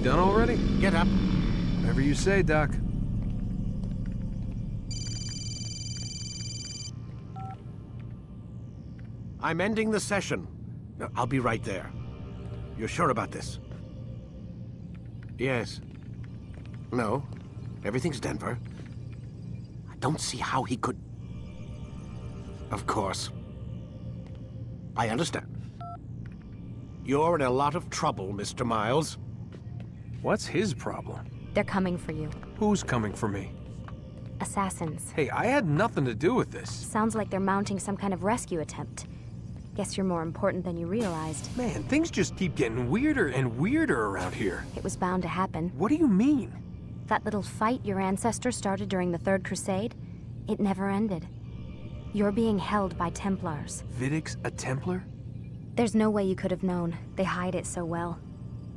You done already? Get up. Whatever you say, Doc. I'm ending the session. I'll be right there. You're sure about this? Yes. No. Everything's Denver. I don't see how he could... Of course. I understand. You're in a lot of trouble, Mr. Miles. What's his problem? They're coming for you. Who's coming for me? Assassins. Hey, I had nothing to do with this. Sounds like they're mounting some kind of rescue attempt. Guess you're more important than you realized. Man, things just keep getting weirder and weirder around here. It was bound to happen. What do you mean? That little fight your ancestors started during the Third Crusade, it never ended. You're being held by Templars. Vidic's a Templar? There's no way you could have known. They hide it so well.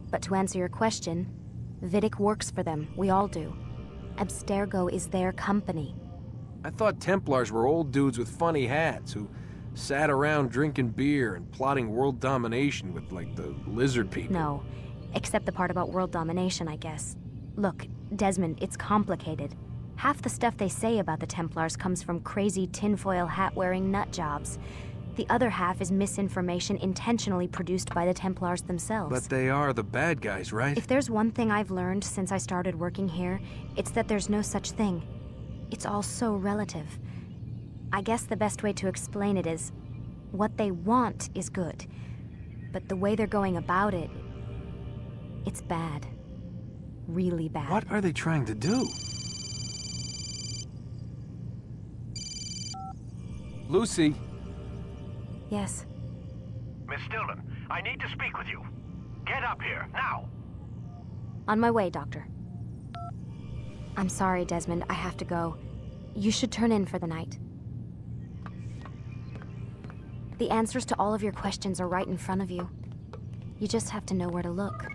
But to answer your question, Vidic works for them. We all do. Abstergo is their company. I thought Templars were old dudes with funny hats who sat around drinking beer and plotting world domination with, like, the lizard people. No, except the part about world domination, I guess. Look, Desmond, it's complicated. Half the stuff they say about the Templars comes from crazy tinfoil hat-wearing nut jobs. The other half is misinformation intentionally produced by the Templars themselves. But they are the bad guys, right? If there's one thing I've learned since I started working here, it's that there's no such thing. It's all so relative. I guess the best way to explain it is, what they want is good. But the way they're going about it, it's bad. Really bad. What are they trying to do? Lucy? Yes. Miss Stillman, I need to speak with you. Get up here, now! On my way, Doctor. I'm sorry, Desmond. I have to go. You should turn in for the night. The answers to all of your questions are right in front of you. You just have to know where to look.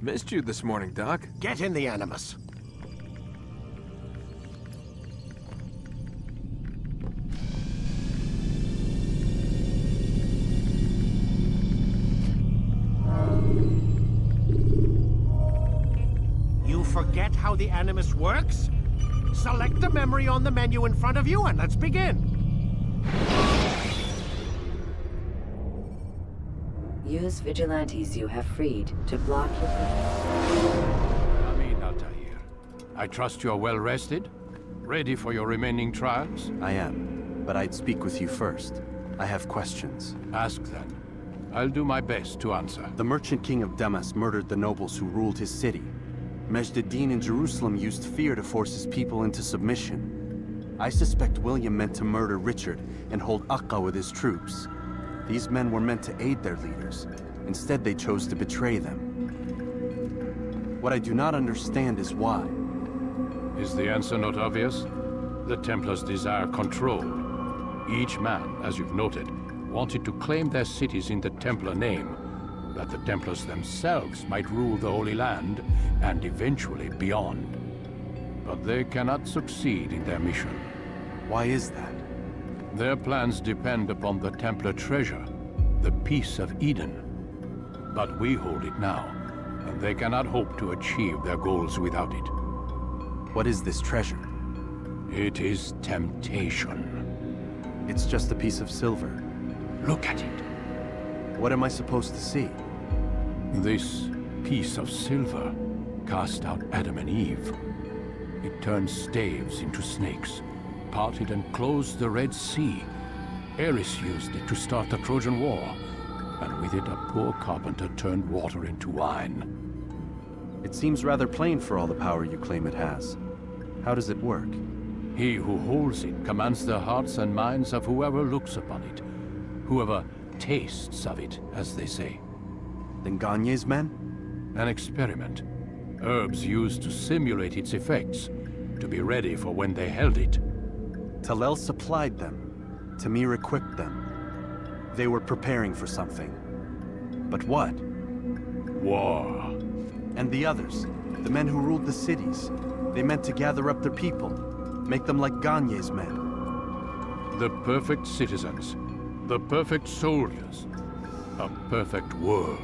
Missed you this morning, Doc. Get in the Animus. You forget how the Animus works? Select a memory on the menu in front of you and let's begin. Use vigilantes you have freed to block your... Amin Altair. I trust you're well rested? Ready for your remaining trials? I am, but I'd speak with you first. I have questions. Ask then. I'll do my best to answer. The merchant king of Damas murdered the nobles who ruled his city. Majd-ad-Din in Jerusalem used fear to force his people into submission. I suspect William meant to murder Richard and hold Aqqa with his troops. These men were meant to aid their leaders. Instead, they chose to betray them. What I do not understand is why. Is the answer not obvious? The Templars desire control. Each man, as you've noted, wanted to claim their cities in the Templar name, that the Templars themselves might rule the Holy Land, and eventually beyond. But they cannot succeed in their mission. Why is that? Their plans depend upon the Templar treasure, the Peace of Eden. But we hold it now, and they cannot hope to achieve their goals without it. What is this treasure? It is temptation. It's just a piece of silver. Look at it. What am I supposed to see? This piece of silver cast out Adam and Eve. It turned staves into snakes, parted and closed the Red Sea. Eris used it to start the Trojan War, and with it a poor carpenter turned water into wine. It seems rather plain for all the power you claim it has. How does it work? He who holds it commands the hearts and minds of whoever looks upon it, whoever tastes of it, as they say. Then Gagne's men? An experiment. Herbs used to simulate its effects, to be ready for when they held it. Talel supplied them. Tamir equipped them. They were preparing for something. But what? War. And the others, the men who ruled the cities, they meant to gather up their people, make them like Ganye's men. The perfect citizens, the perfect soldiers, a perfect world.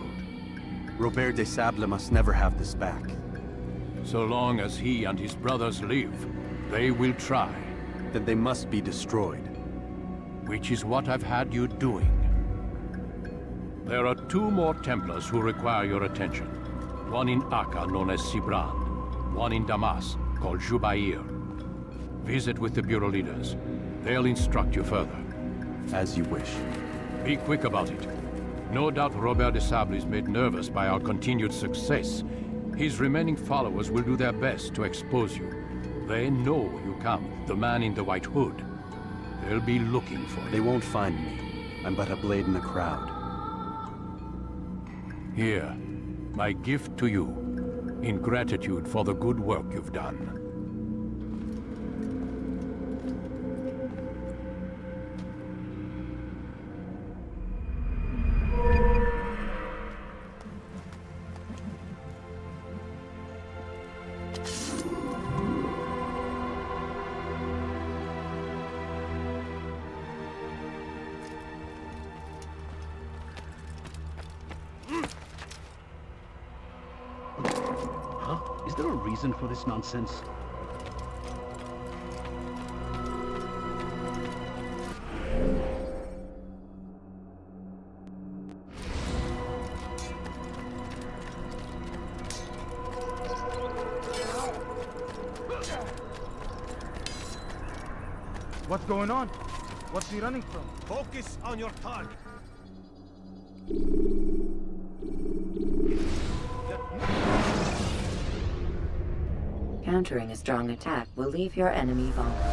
Robert de Sable must never have this back. So long as he and his brothers live, they will try. Then they must be destroyed. Which is what I've had you doing. There are 2 more Templars who require your attention. One in Akka, known as Sibran. One in Damas, called Jubair. Visit with the Bureau leaders. They'll instruct you further. As you wish. Be quick about it. No doubt Robert de Sable is made nervous by our continued success. His remaining followers will do their best to expose you. They know you come, the man in the white hood. They'll be looking for you. They won't find me. I'm but a blade in the crowd. Here, my gift to you, in gratitude for the good work you've done. Is there a reason for this nonsense? What's going on? What's he running from? Focus on your target. Countering a strong attack will leave your enemy vulnerable.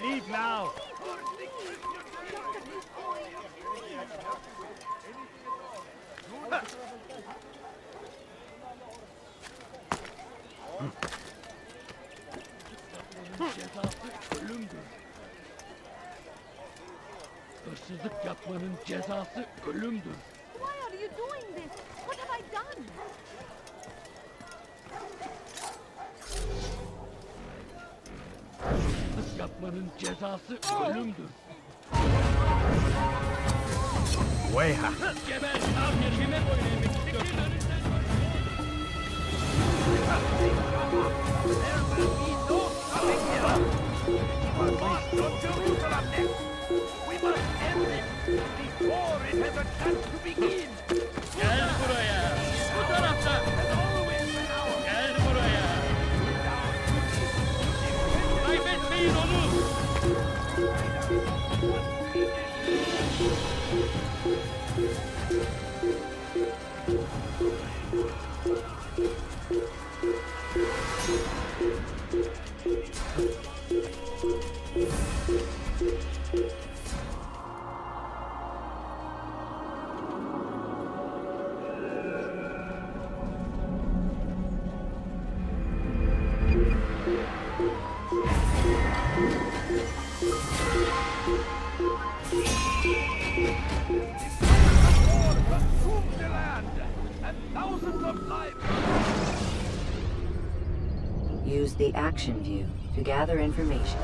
Leave now. Hırsızlık yapmanın cezası ölümdür. Why are you doing this? What have I done? Hırsızlık yapmanın cezası ölümdür. Weha! Geber kafir kime boyun eğmek istiyorsun? Don't you interrupt them. We must end this before it has a chance to begin. Gel buraya. Bu tarafta. Gel buraya. Kaybetmeyin onu. Consume the land, and thousands of lives. Use the action view to gather information.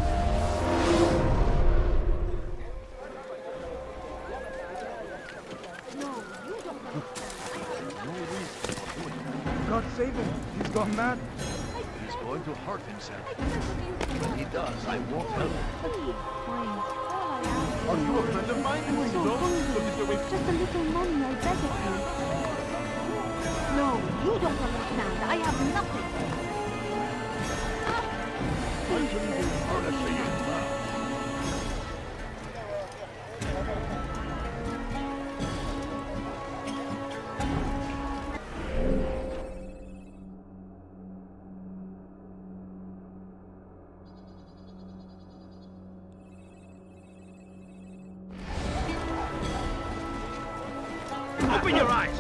not save him. He's gone mad. He's going to hurt himself. If he does, I won't help him. Are you a friend of mine? I'm so hungry. Just a little money, I beg of you. No, you don't understand. I have nothing. I believe in furniture you love. Open your eyes!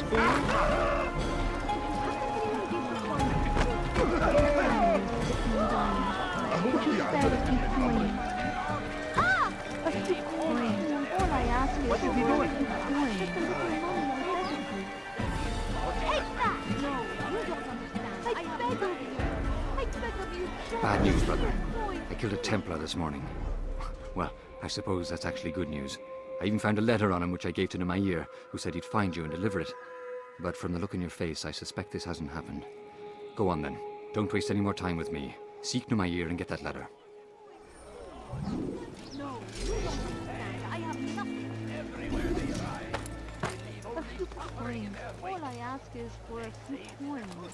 What is he doing? Bad news, brother. I killed a Templar this morning. Well, I suppose that's actually good news. I even found a letter on him which I gave to Nemair, who said he'd find you and deliver it. But from the look in your face, I suspect this hasn't happened. Go on then. Don't waste any more time with me. Seek Nemair and get that letter. No, you don't understand. I have nothing. A few coins. All I ask is for a few coins.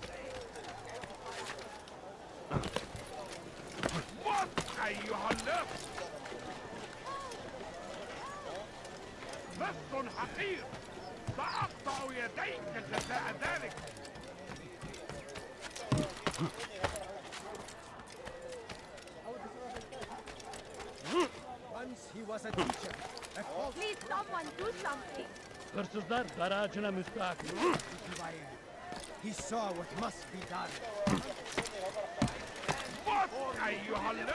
What أيها لص حقير سأقطع يديك جزاء ذلك. Once he was a teacher. Please, someone do something. Hırsızlar garajına müstahak. He saw what must be done. What أيها اللص.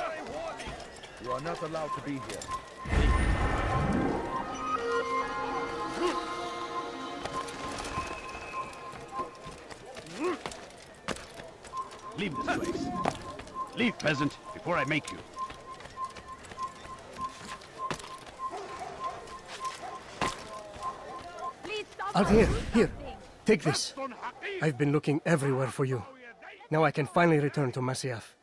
You are not allowed to be here. Leave this place. Leave, peasant, before I make you. Please, Out someone here, do here. something. Take this. I've been looking everywhere for you. Now I can finally return to Masyaf.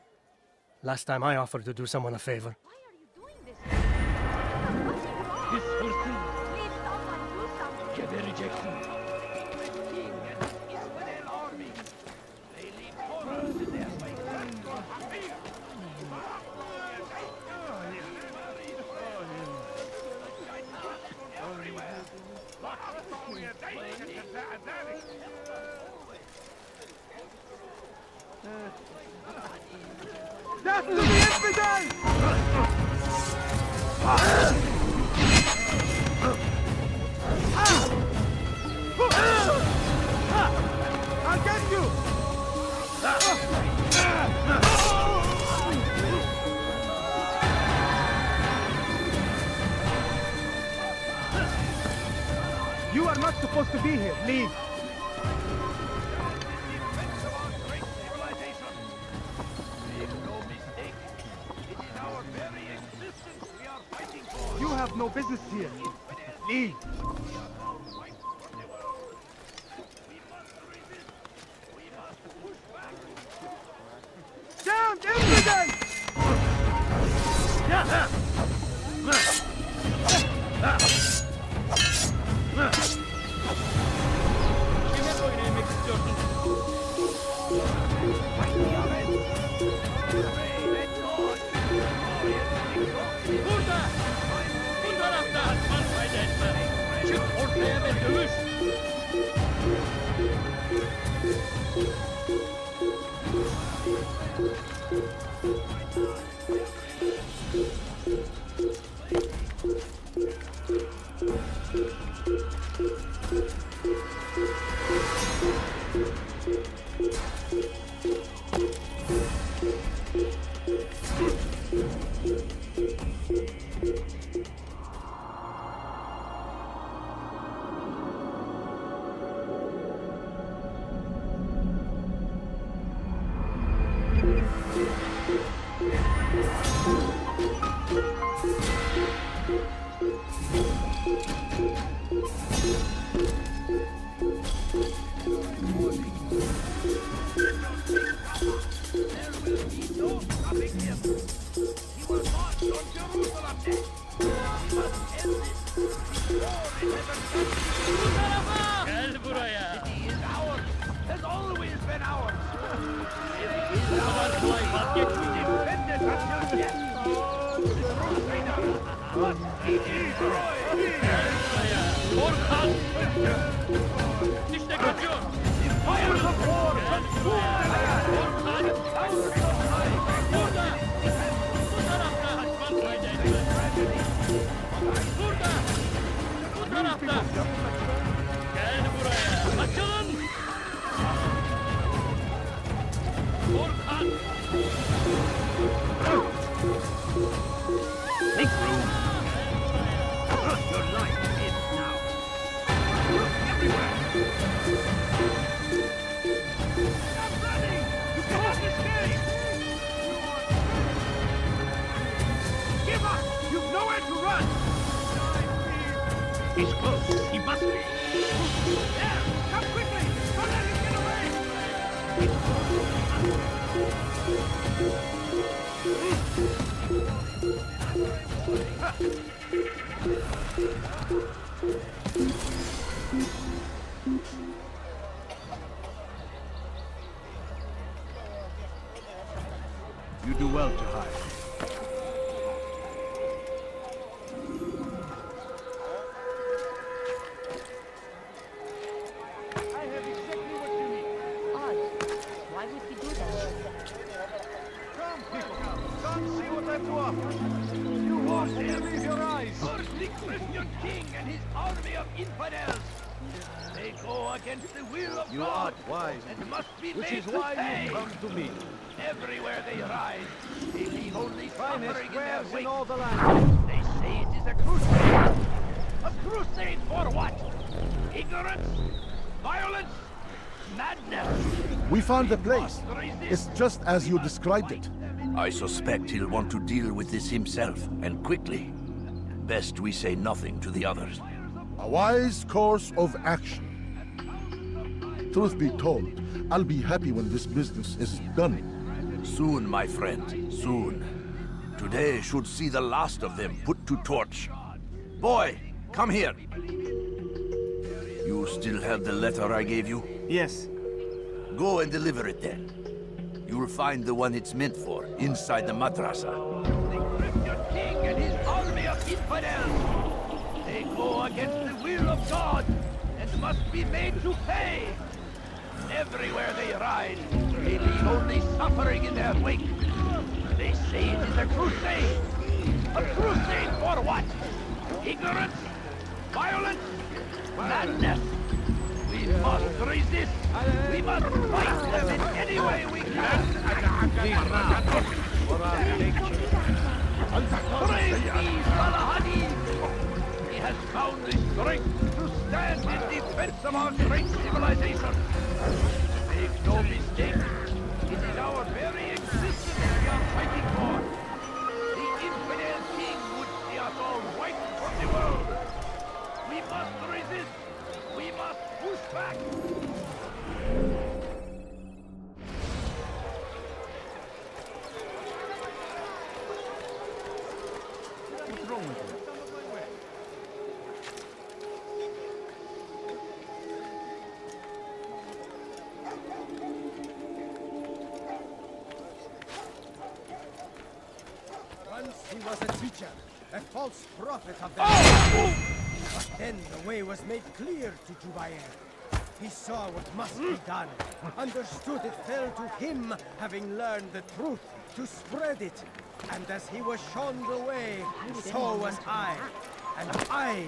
Last time I offered to do someone a favor. Why are you doing this? What's wrong? Pis hırsız. Please, someone do something. Gebereceksin. Death to the infidel! I'll get you! You are not supposed to be here. Leave. You have no business here. Leave. Down, infidel! Kime boyun eğmek istiyorsun? Burada! Bu tarafta! Atman fayda etmez. Çık ortaya ve dövüş! no stopping him. He will march on Jerusalem next. We must end this before it has a chance to be. Gel buraya. City is ours. Has always been ours. It is Bu kadar ours. kolay vazgeçmeyeceğim. Defend it until death. The Crusaders must be destroyed. Gel buraya. Korkak. İşte kaçıyor. The fires of war consume Korkak. Burada. Bu tarafta. Kaçmak kaydetmez. Burada. Bu tarafta. Gel buraya. Açılın. Korkak. Make room. Your life is now. Look everywhere. Stop running! You cannot escape! Give up! You've nowhere to run! He's close. He must be. There! Come quickly! Don't let him get away! He's You do well to hide. I have exactly what you need. Odd. Why would he do that? Come, people. Come see what I've to offer. You won't believe your eyes. First the Christian king and his army of infidels. They go against the will of You God are wise, and must be which made is to why pay. you come to me. Everywhere they ride, they leave only Finest suffering in their wares wake. in all the land. They say it is a crusade. A crusade for what? Ignorance? Violence? Madness? We found the place. Must resist. It's just as you described it. I suspect he'll want to deal with this himself, and quickly. Best we say nothing to the others. A wise course of action. Truth be told, I'll be happy when this business is done. Soon, my friend, soon. Today should see the last of them put to torch. Boy, come here. You still have the letter I gave you? Yes. Go and deliver it then. You'll find the one it's meant for inside the madrasa. The Christian king and his army of infidels. They go against the will of God and must be made to pay. Everywhere they ride, they leave only suffering in their wake. They say it is a crusade. A crusade for what? Ignorance? Violence? Madness? We must resist. We must fight them in any way we can. Praise be Salahadin! He has found the strength to stand in defense of our great civilization. Make no mistake, it is our very existence we are fighting for. The infidel king would see us all wiped from the world. We must resist. We must push back. What's wrong with you? Once he was a teacher, a false prophet of the But then the way was made clear to Jubair. He saw what must be done, understood it fell to him, having learned the truth, to spread it. And as he was shown the way, so was I. And I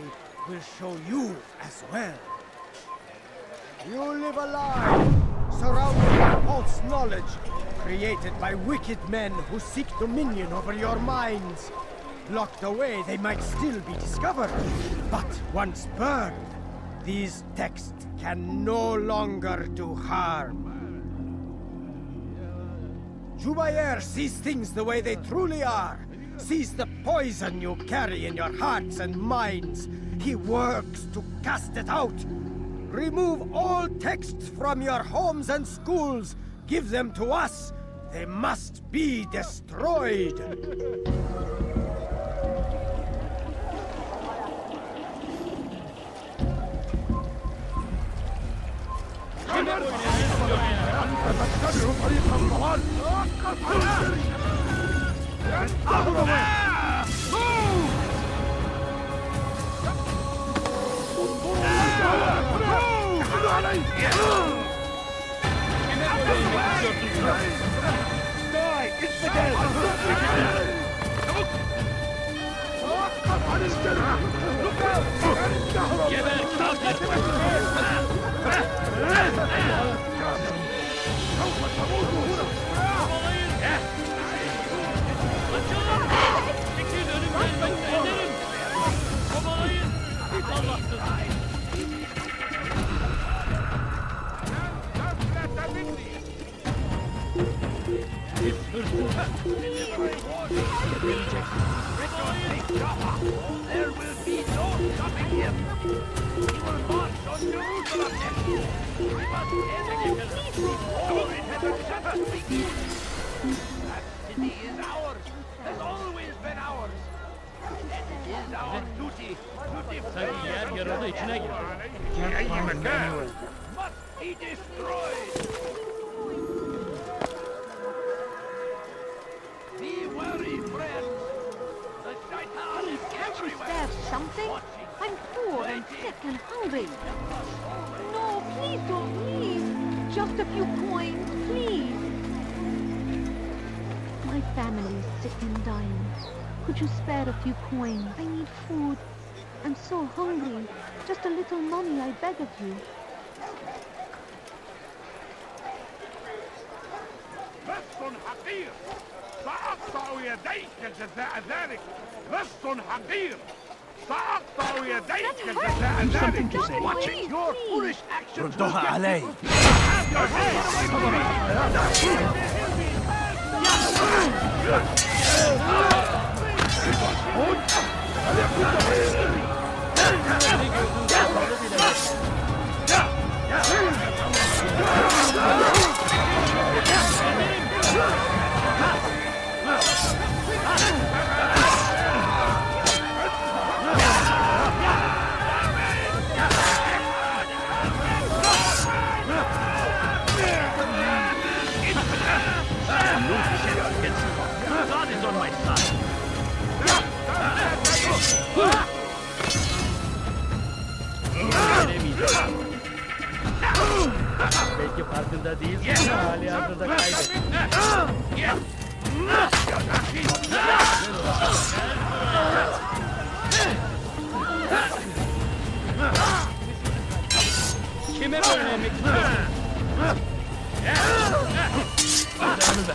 will show you as well. You live a lie, surrounded by false knowledge, created by wicked men who seek dominion over your minds. Locked away, they might still be discovered, but once burned, these texts can no longer do harm. Jubair sees things the way they truly are, sees the poison you carry in your hearts and minds. He works to cast it out. Remove all texts from your homes and schools. Give them to us. They must be destroyed! There will be no stopping him. He will march on Jerusalem next. We must end it before it has a Sabbath begin. That city is ours, has always been ours. It is our duty to defend it. Must be destroyed. Be wary, friends. The shaitan is Can't you everywhere. spare something? I'm poor and sick and hungry. No, please don't leave. Just a few coins, please. My family is sick and dying. Could you spare a few coins? I need food. I'm so hungry. Just a little money, I beg of you. لص حقير سأقطع يديك جزاء ذلك لص حقير سأقطع يديك جزاء ذلك Watching your foolish actions ردها علي. have your head God is on my side. Belki farkında değilsin ama hali hazırda kaybettin. Kime böyle emek istiyorsun? Canını ver.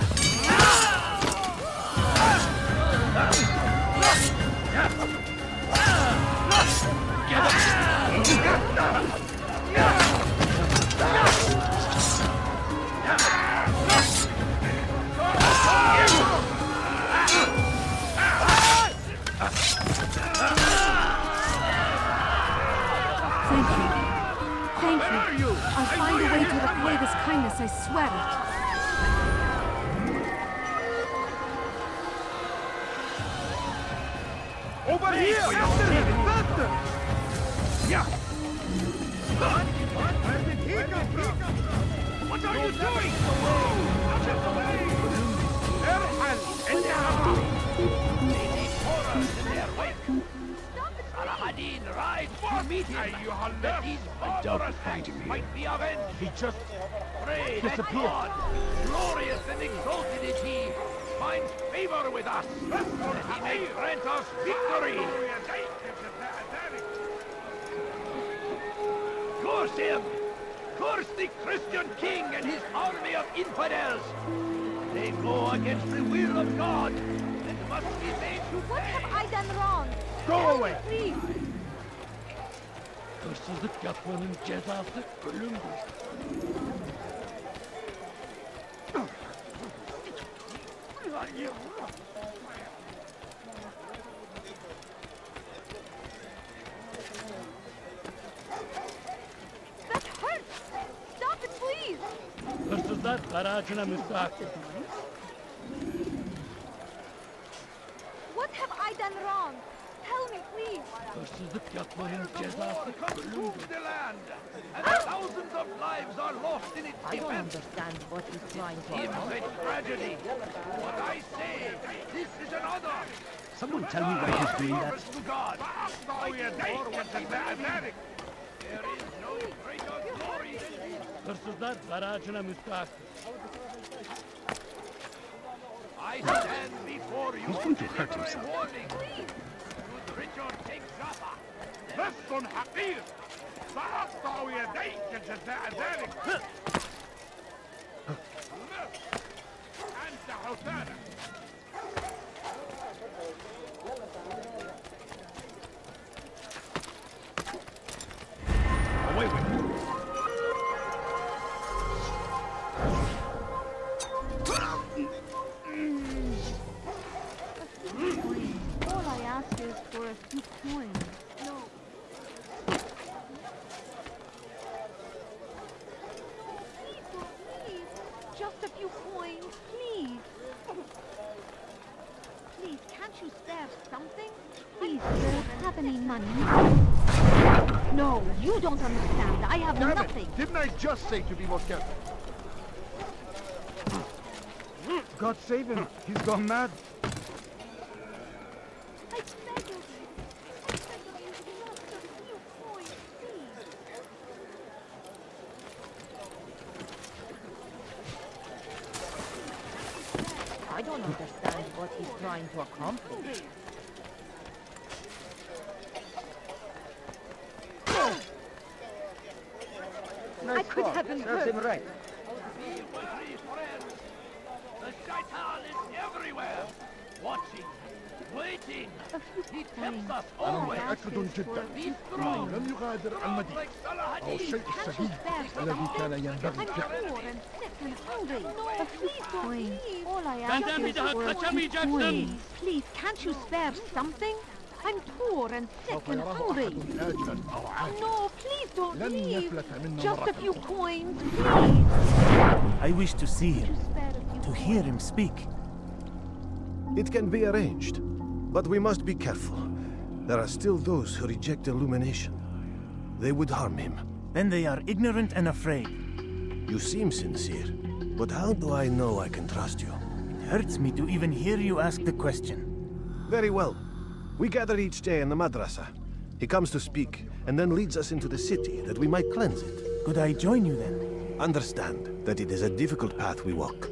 Thank you. I'll find a way to repay this kindness, I swear it. Over here! Faster! Yeah! Where did he come from? What are you doing? Out of the way! Erhal! Endeavor! They leave horrors in their wake. Saladin rides to meet him. That these barbarous acts might be avenged. He just disappeared. God, glorious and exalted is he, finds favor with us, that he may grant us victory. Curse him! Curse the Christian king and his army of infidels! They go against the will of God and must be made to pay. What have I done wrong? Go away! Please. Hırsızlık yapmanın cezası ölümdür. That hurts! Stop it, please! Hırsızlar Hırsızlar garajına müstahak. What have I done wrong? Tell me, please. Hırsızlık yapmanın cezası Consumed the land, and thousands of lives are lost in its I don't defense. understand what he's trying to It's accomplish. a tragedy. What I say, this is an honor. Someone tell me why he's doing that. Service to God. There is no greater glory than this. Hırsızlar garajına müstahak. I stand before you. He's going to hurt to deliver a himself. warning. Should Richard take Jaffa, لص حقير سأقطع يديك جزاء ذلك أنت حسانا Away with him. All I ask is for a few coins. No. Please, just a few coins, please. Please, can't you spare something? Please, sir, have any money? No, you don't understand. I have Damn it! nothing. Didn't I just say to be more careful? God save him. He's gone mad. I beg of you. I beg of you, just a few coins, please. I don't understand what he's trying to accomplish. I could have been hurt. be wary, friends. The shaitan is everywhere, watching, waiting. He tempts us always. متأكد جدا Be strong. لم يغادر المدينة Like Salah أو الشيء السهيل الذي كان ينبغي فعله. Poor and sick and hungry. A few coins. All I Benden ask bir is daha for a few kaçamayacaksın. coins. Please, can't you spare something? I'm poor and sick سوف and يراه hungry. أحد آجلا أو عاجلا. No, please don't لن leave. يفلت منا Just a مرة few أخرى. coins, please. I wish to see him, Spare a few to hear him speak. It can be arranged, but we must be careful. There are still those who reject illumination. They would harm him. Then they are ignorant and afraid. You seem sincere, but how do I know I can trust you? It hurts me to even hear you ask the question. Very well. We gather each day in the madrasa. He comes to speak, and then leads us into the city that we might cleanse it. Could I join you then? Understand that it is a difficult path we walk.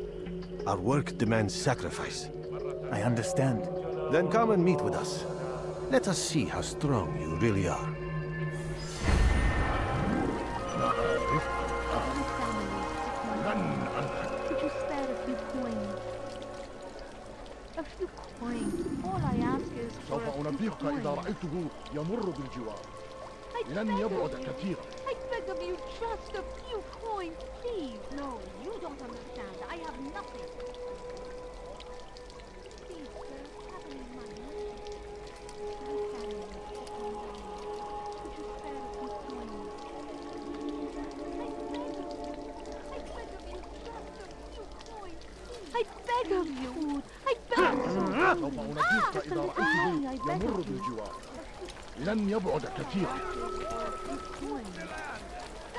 Our work demands sacrifice. I understand. Then come and meet with us. Let us see how strong you really are. Could you spare a few coins? A few coins. All I ask is for سوف a few أنبهك إذا coins. رأيته يمر بالجوار. I لن beg يبعد of you. كثيرا. I beg of you, just a few coins, please. No, you don't understand. I have nothing. Please, sir, have any money? My family is sick and dying. Could you spare a few coins? I beg of you, just a few coins, please. I beg of you. I beg. سوف أنبهك إذا رأيته يمر بالجوار. لن يبعد كثيرا.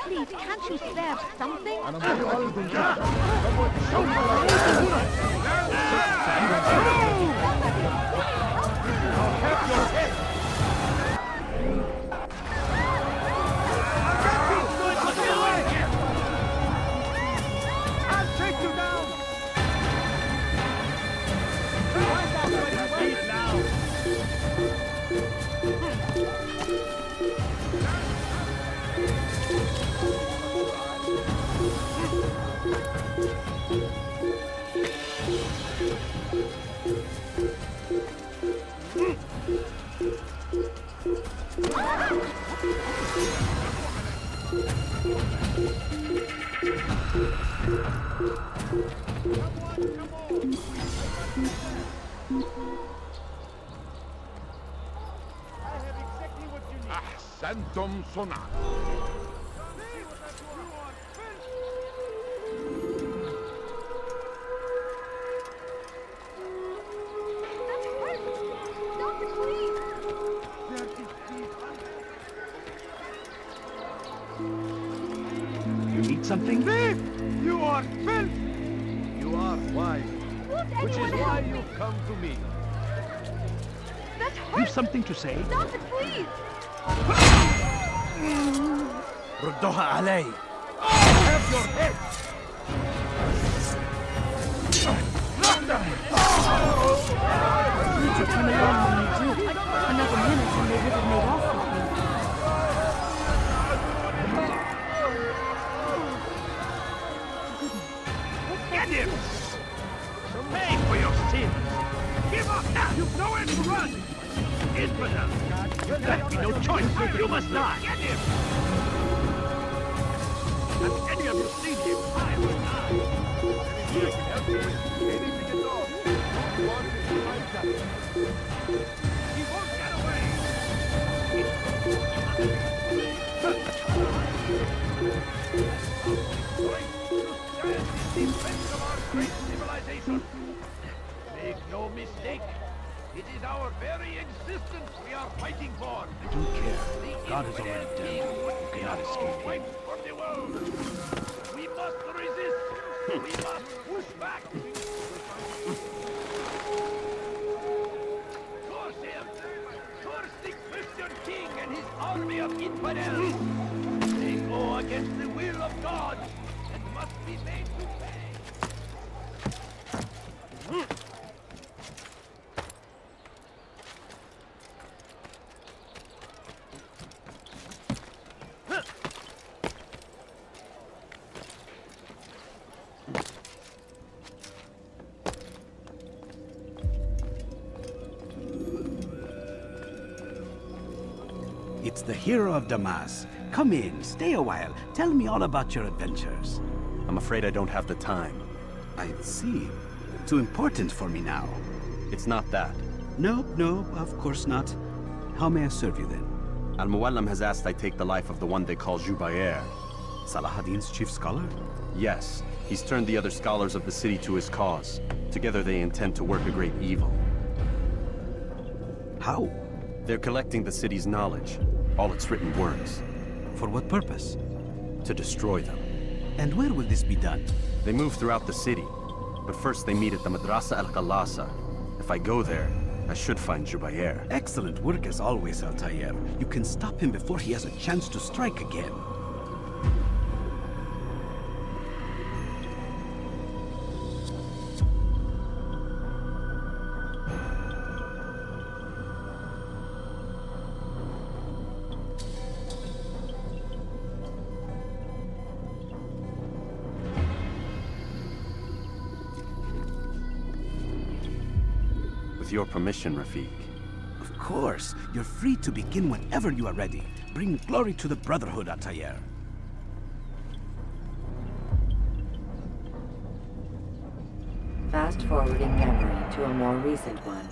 Please, can't you spare something? أنا متأكد جدا. I'll take you down! أحسنتم صنعا something? Thief! You are filth! You are wise, which is why you come to me. That hurts! You've something to say? Stop it, please! ردوها علي. Have your head. Would you come along when you do? Another minute and they would have made off with me. Get him! Pay for your sins! Give up now! You've nowhere to run! Infidel! There'll be no choice! You must die! Get him! Have any of you seen him? I will die! Anything I can help you with, anything at all. Don't want to fight that. He won't get away! Defense of our great civilization. Make no mistake, it is our very existence we are fighting for. I don't care. God is already dead. You cannot escape him. From the world. We must resist. We must push back. Curse him! Curse the Christian king and his army of infidels! They go against the will of God and must be made to pay. It's the hero of Damas. Come in, stay a while. Tell me all about your adventures. I'm afraid I don't have the time. I see. Too important for me now. It's not that. No, of course not. How may I serve you then? Al-Muallim has asked I take the life of the one they call Jubair. Saladin's chief scholar? Yes. He's turned the other scholars of the city to his cause. Together they intend to work a great evil. How? They're collecting the city's knowledge. All its written words. For what purpose? To destroy them. And where will this be done? They move throughout the city. But first they meet at the Madrasa al-Qalasa. If I go there, I should find Jubair. Excellent work as always, Altair. You can stop him before he has a chance to strike again. With your permission, Rafiq. Of course. You're free to begin whenever you are ready. Bring glory to the Brotherhood, Altair. Fast forwarding memory to a more recent one.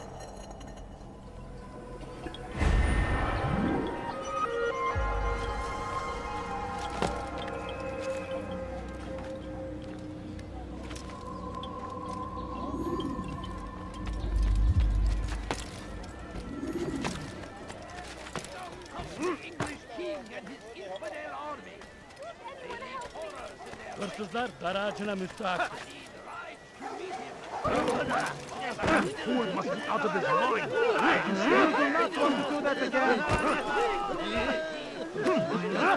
Hırsızlar garajına müstahak. Fool must be out of his mind. You do not want to do that again.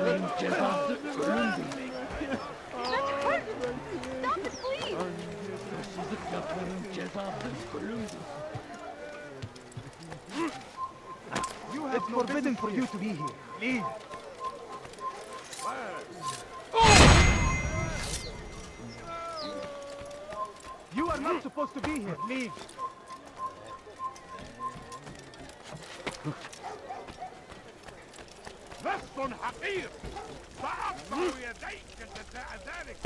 Benim cezası ölümdür. That hurt! Stop it, please! Hırsızlık yapmanın cezası ölümdür. It's forbidden for you to be here. Leave. You are not supposed to be here. Leave. لص حقير سأقطع يديك جزاء ذلك.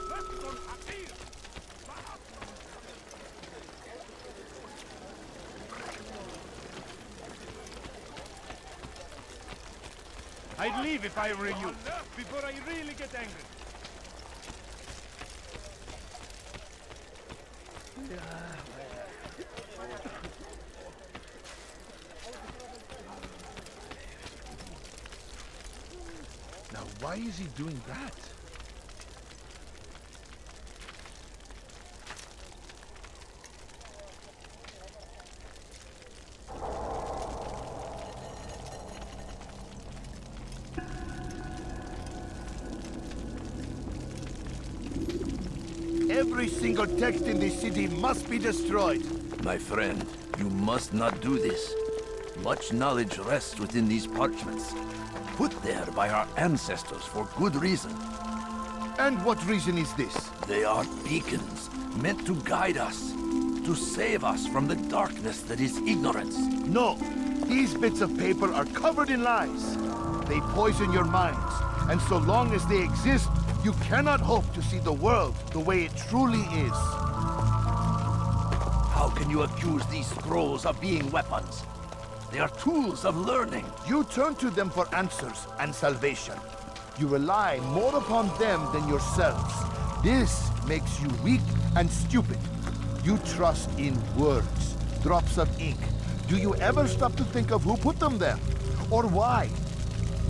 لص حقير I'd leave if I were you. Before I really get angry. Now, why is he doing that? Every single text in this city must be destroyed. My friend, you must not do this. Much knowledge rests within these parchments, put there by our ancestors for good reason. And what reason is this? They are beacons, meant to guide us, to save us from the darkness that is ignorance. No, these bits of paper are covered in lies. They poison your minds, and so long as they exist, you cannot hope to see the world the way it truly is. How can you accuse these scrolls of being weapons? They are tools of learning. You turn to them for answers and salvation. You rely more upon them than yourselves. This makes you weak and stupid. You trust in words, drops of ink. Do you ever stop to think of who put them there? Or why?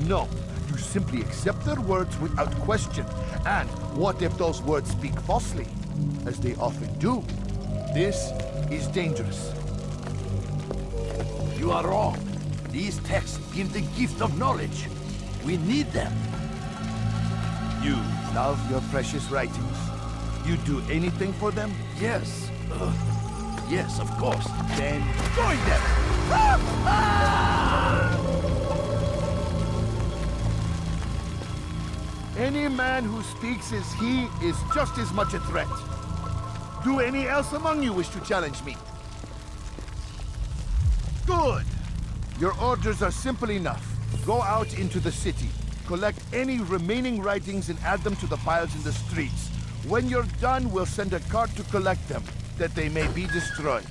No. You simply accept their words without question. And what if those words speak falsely? As they often do. This is dangerous. You are wrong. These texts give the gift of knowledge. We need them. You love your precious writings. You do anything for them? Yes. Yes, of course. Then join them! Any man who speaks as he is just as much a threat. Do any else among you wish to challenge me? Good! Your orders are simple enough. Go out into the city, collect any remaining writings and add them to the piles in the streets. When you're done, we'll send a cart to collect them, that they may be destroyed.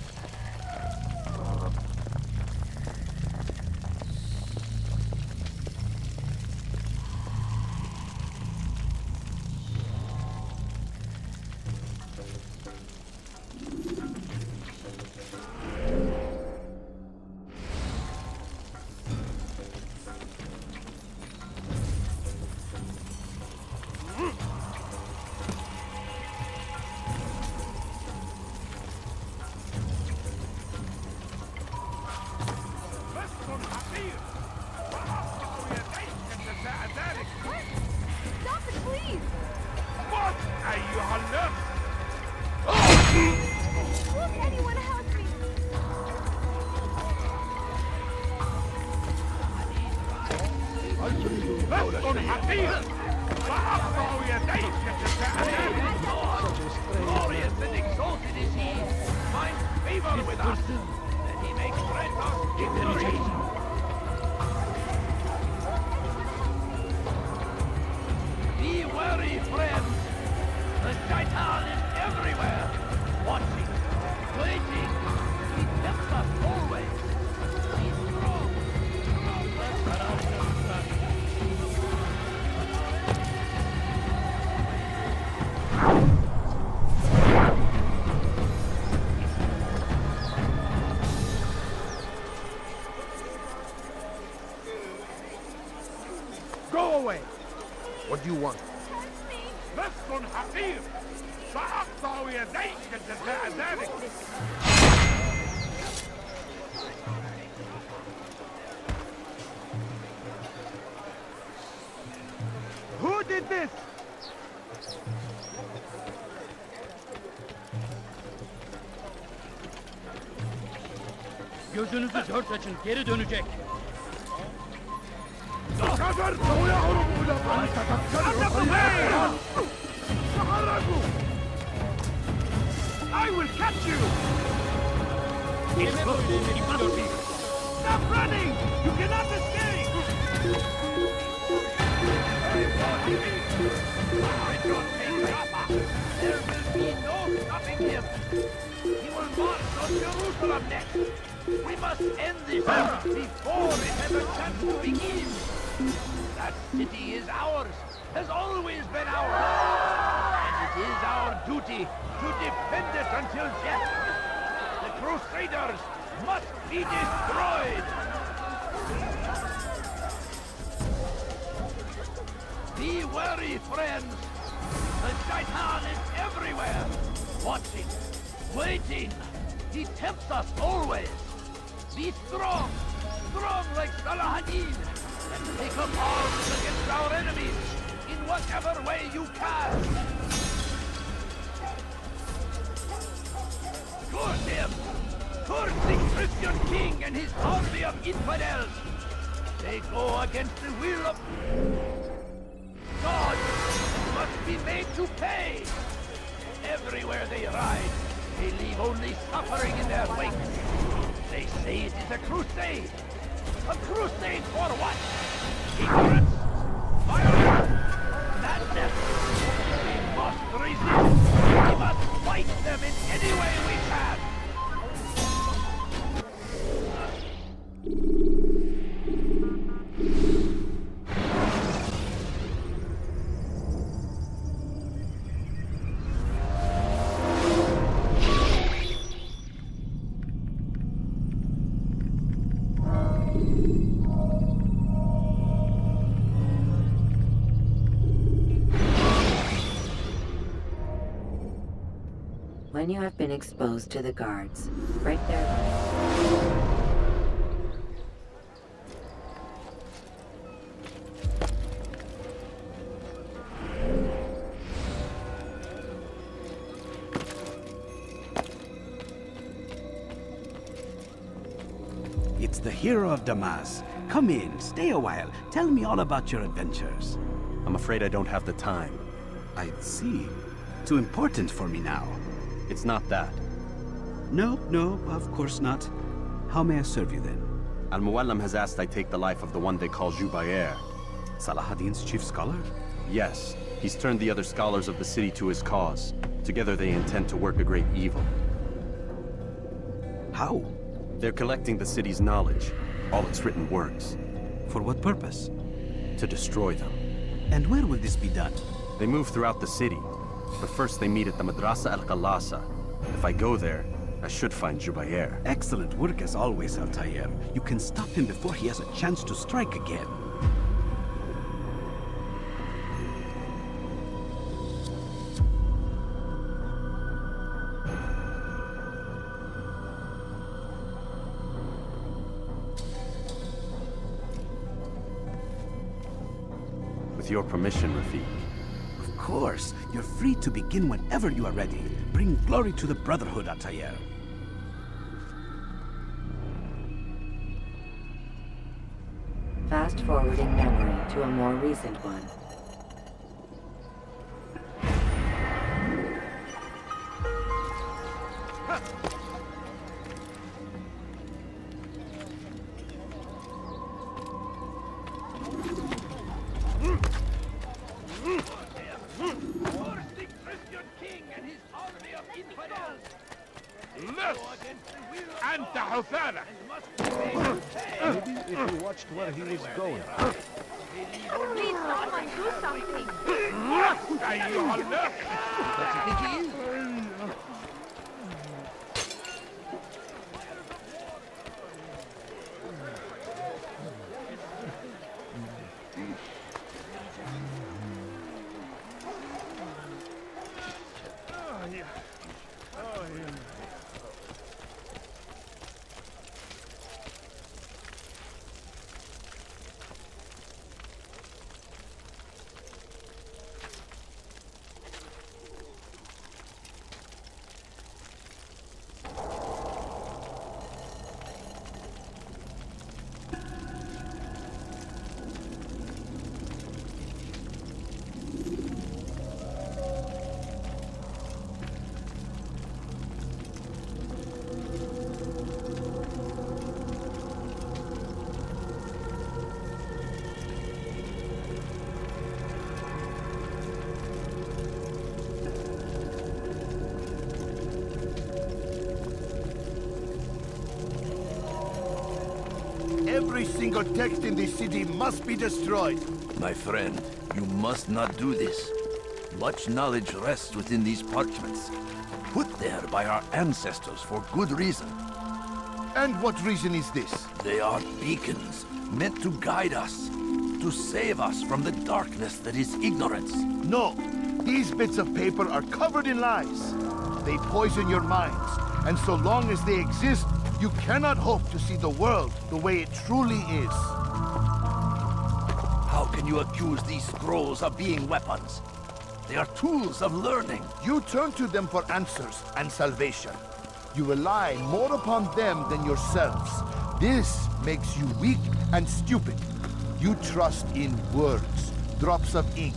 Glorious and exalted is he. Find favor with us, that he may grant us victory. Be wary, friends. The Shaitan is everywhere, watching, waiting. He tempts us always. Be strong. Go away! What do you want? لست حقير سأقطع يديك جزاء ذلك. Who did this? Gözünüzü dört açın, geri dönecek. I will catch you! Stop running! You cannot escape! There will be no stopping him! He will march on Jerusalem next! We must end this before it has a chance to begin! That city is ours, has always been ours! And it is our duty to defend it until death! The Crusaders must be destroyed! wary, friends. The Shaitan is everywhere, watching, waiting. He tempts us always. Be strong, strong like Salahadin, and take up arms against our enemies in whatever way you can. Curse him! Curse the Christian king and his army of infidels! They go against the will of God and must be made to pay! Everywhere they ride, they leave only suffering in their wake. They say it is a crusade. A crusade for what? Ignorance? Violence? Madness? We must resist! We must fight them in any way we can! When you have been exposed to the guards, break their line. It's the hero of Damas. Come in, stay a while. Tell me all about your adventures. I'm afraid I don't have the time. I see. Too important for me now. It's not that. No, of course not. How may I serve you then? Al-Muallim has asked I take the life of the one they call Jubair. Salahadin's chief scholar? Yes. He's turned the other scholars of the city to his cause. Together they intend to work a great evil. How? They're collecting the city's knowledge, all its written works. For what purpose? To destroy them. And where will this be done? They move throughout the city, but first they meet at the Madrasa al-Qalasa. If I go there, I should find Jubair. Excellent work as always, Altair. You can stop him before he has a chance to strike again. With your permission, Rafiq. Of course. You're free to begin whenever you are ready. Bring glory to the Brotherhood, Altair. Fast-forwarding memory to a more recent one. Maybe if you watched where he was going. Please, someone do something. What do you think he is? Every single text in this city must be destroyed. My friend, you must not do this. Much knowledge rests within these parchments, put there by our ancestors for good reason. And what reason is this? They are beacons, meant to guide us. to save us from the darkness that is ignorance. No. These bits of paper are covered in lies. They poison your minds, and so long as they exist, you cannot hope to see the world the way it truly is. How can you accuse these scrolls of being weapons? They are tools of learning. You turn to them for answers and salvation. You rely more upon them than yourselves. This makes you weak and stupid. You trust in words, drops of ink.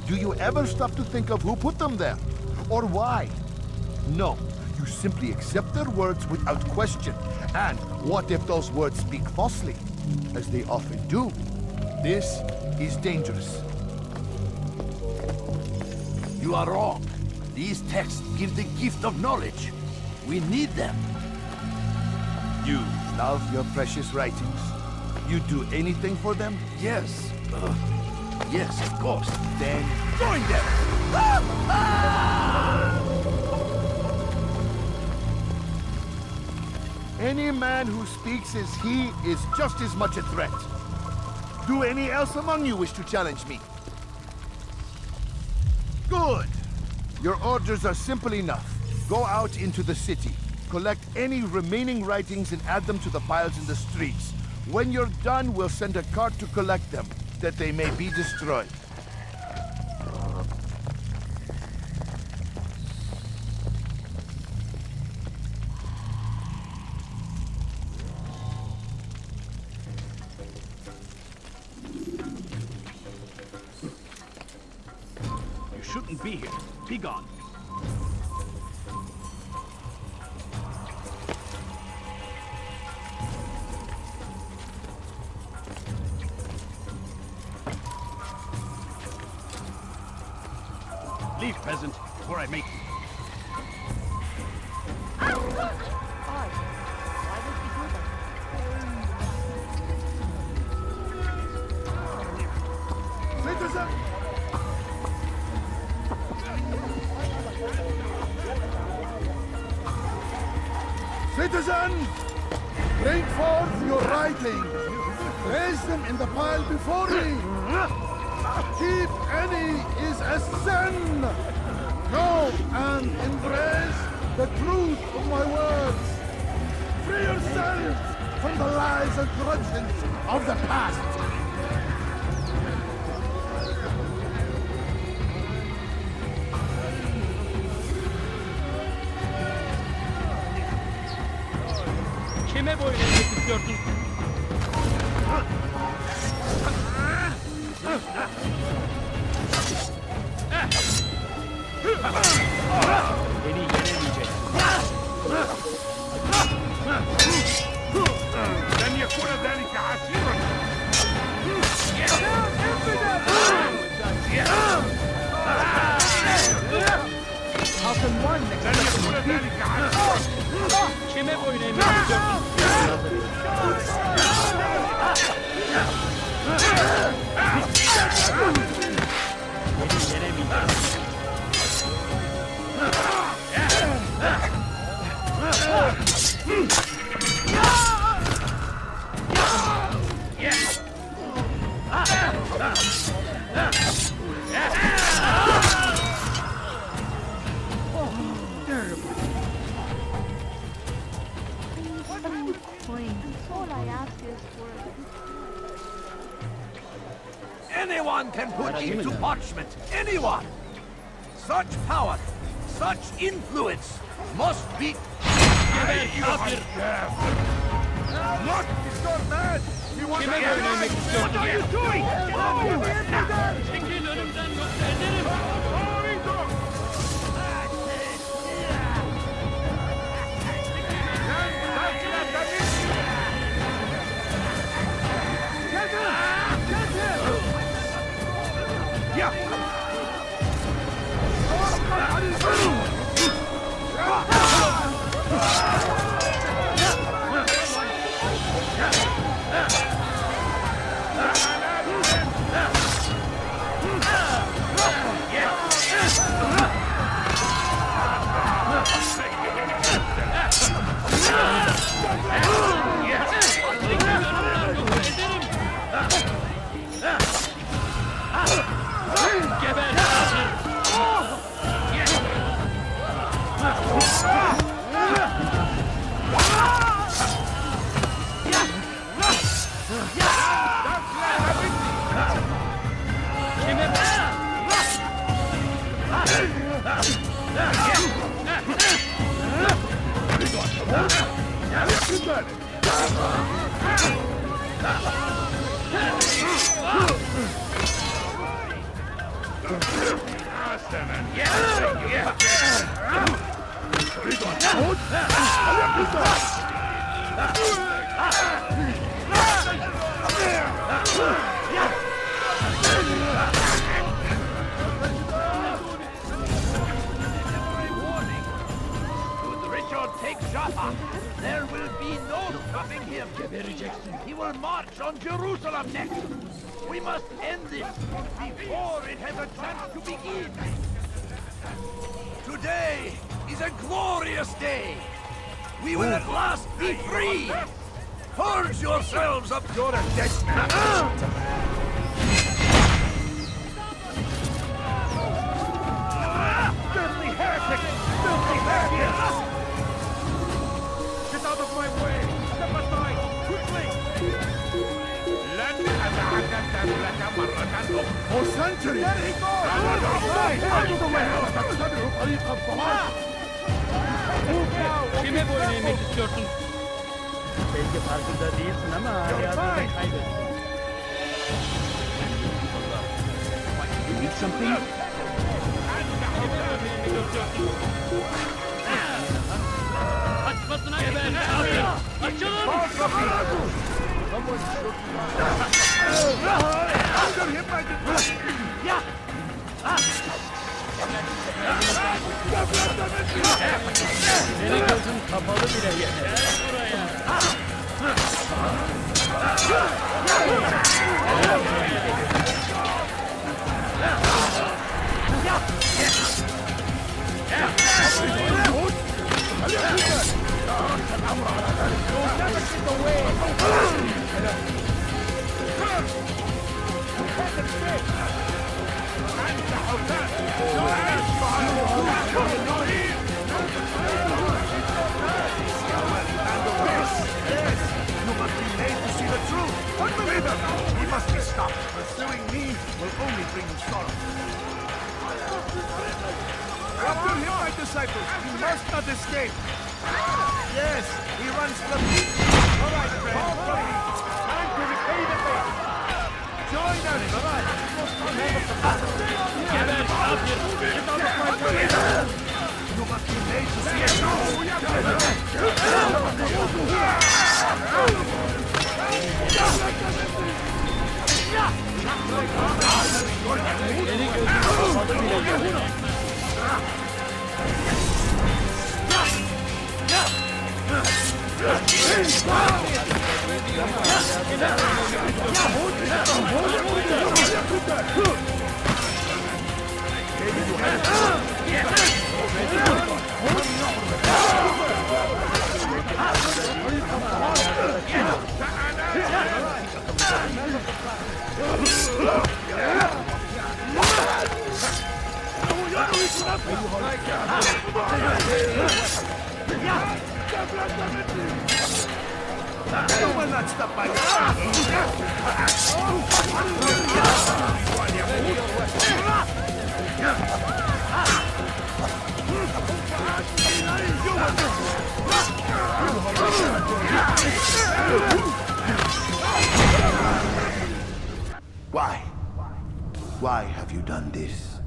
Do you ever stop to think of who put them there? Or why? No, you simply accept their words without question. And what if those words speak falsely? As they often do. This is dangerous. You are wrong. These texts give the gift of knowledge. We need them. You love your precious writings. You'd do anything for them? Yes. Yes, of course. Then join them! Any man who speaks as he is just as much a threat. Do any else among you wish to challenge me? Good! Your orders are simple enough. Go out into the city, collect any remaining writings and add them to the piles in the streets. When you're done, we'll send a cart to collect them, that they may be destroyed. You shouldn't be here. Be gone. Leave, peasant, before I make you. Citizen! Citizen! Bring forth your writing. Place them in the pile before me. Keep any is a sin. Know and embrace the truth of my words. Free yourselves from the lies and grudges of the past. Kime boyun eğmek istiyorsun? Beni yenemeyeceksin. لن يكون ذلك عسيرا. لن يكون ذلك عسيرا. Kime boyun eğmek istiyorsun? Beni yenemeyeceksin. Anyone can put ink to parchment. Anyone! Such power, such influence must be... Look! He's gone mad! He wants to get mad! What are you doing? Çekil önümden yoksa ederim. come next. We must end this before it has a chance to begin. Today is a glorious day. We will at last be free. Purge yourselves of your attachment. Filthy heretic! Filthy heretic! Get out of my way! Step aside! Quickly! For centuries! There he goes! Out of the way! Kime boyun eğmek istiyorsun? Belki farkında değilsin ama hayatını kaybettin. You need something? Açmasına geber! Açılın! Senin gözün kapalı bile yeter. He must be stopped. Pursuing me will only bring you sorrow. After him, my disciples. You must not escape. Yes, he runs from me. All right, friend. Time to repay the favor. Join us. Geber kafir! Get out of my way! You must be made to see it. You will not stop my Why? Why have you done this?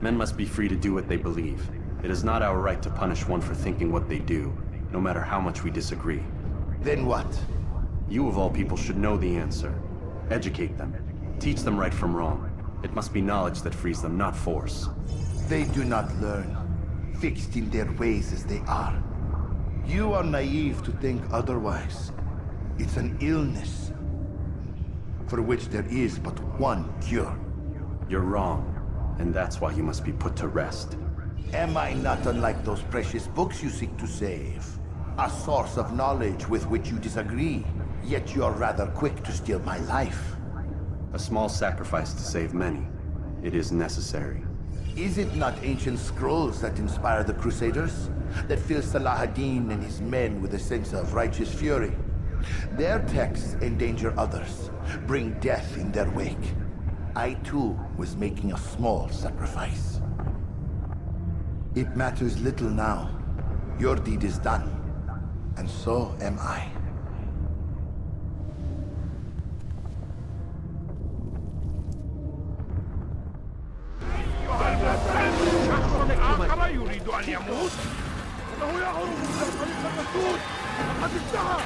Men must be free to do what they believe. It is not our right to punish one for thinking what they do, no matter how much we disagree. Then what? You of all people should know the answer. Educate them. Teach them right from wrong. It must be knowledge that frees them, not force. They do not learn, fixed in their ways as they are. You are naive to think otherwise. It's an illness for which there is but one cure. You're wrong, and that's why you must be put to rest. Am I not unlike those precious books you seek to save? A source of knowledge with which you disagree, yet you are rather quick to steal my life. A small sacrifice to save many. It is necessary. Is it not ancient scrolls that inspire the Crusaders? That fill Salah ad-Din and his men with a sense of righteous fury? Their texts endanger others, bring death in their wake. I too was making a small sacrifice. It matters little now. Your deed is done, and so am I. يريد أن يموت؟ إنه يهرب من الخليفة المسدود! لقد انتهى!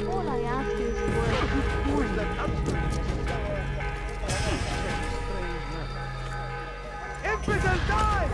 All I ask is for a few coins. Infidel, die!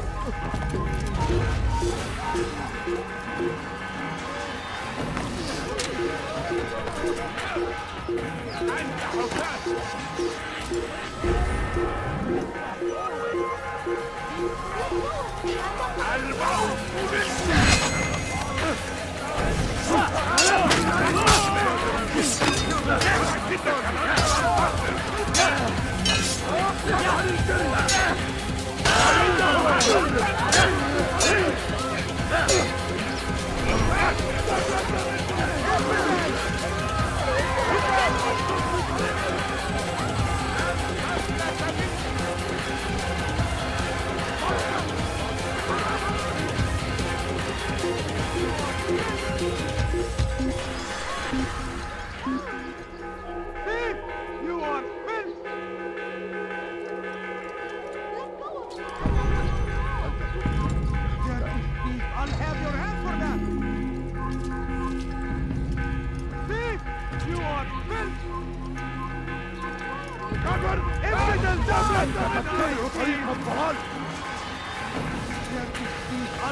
Thief! You are filth! I'll have your hand for that! Thief! You are filth! Cover! Infidel! I'll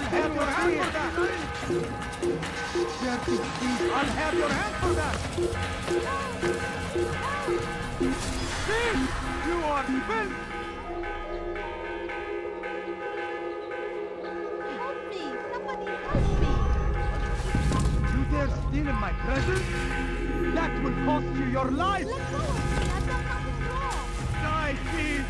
have your hand for that! I'll have your hand for that! Thief! You are filth! Help me! Somebody help me! You dare steal in my presence? That will cost you your life! Let go of me! I've done nothing wrong! Die, thief!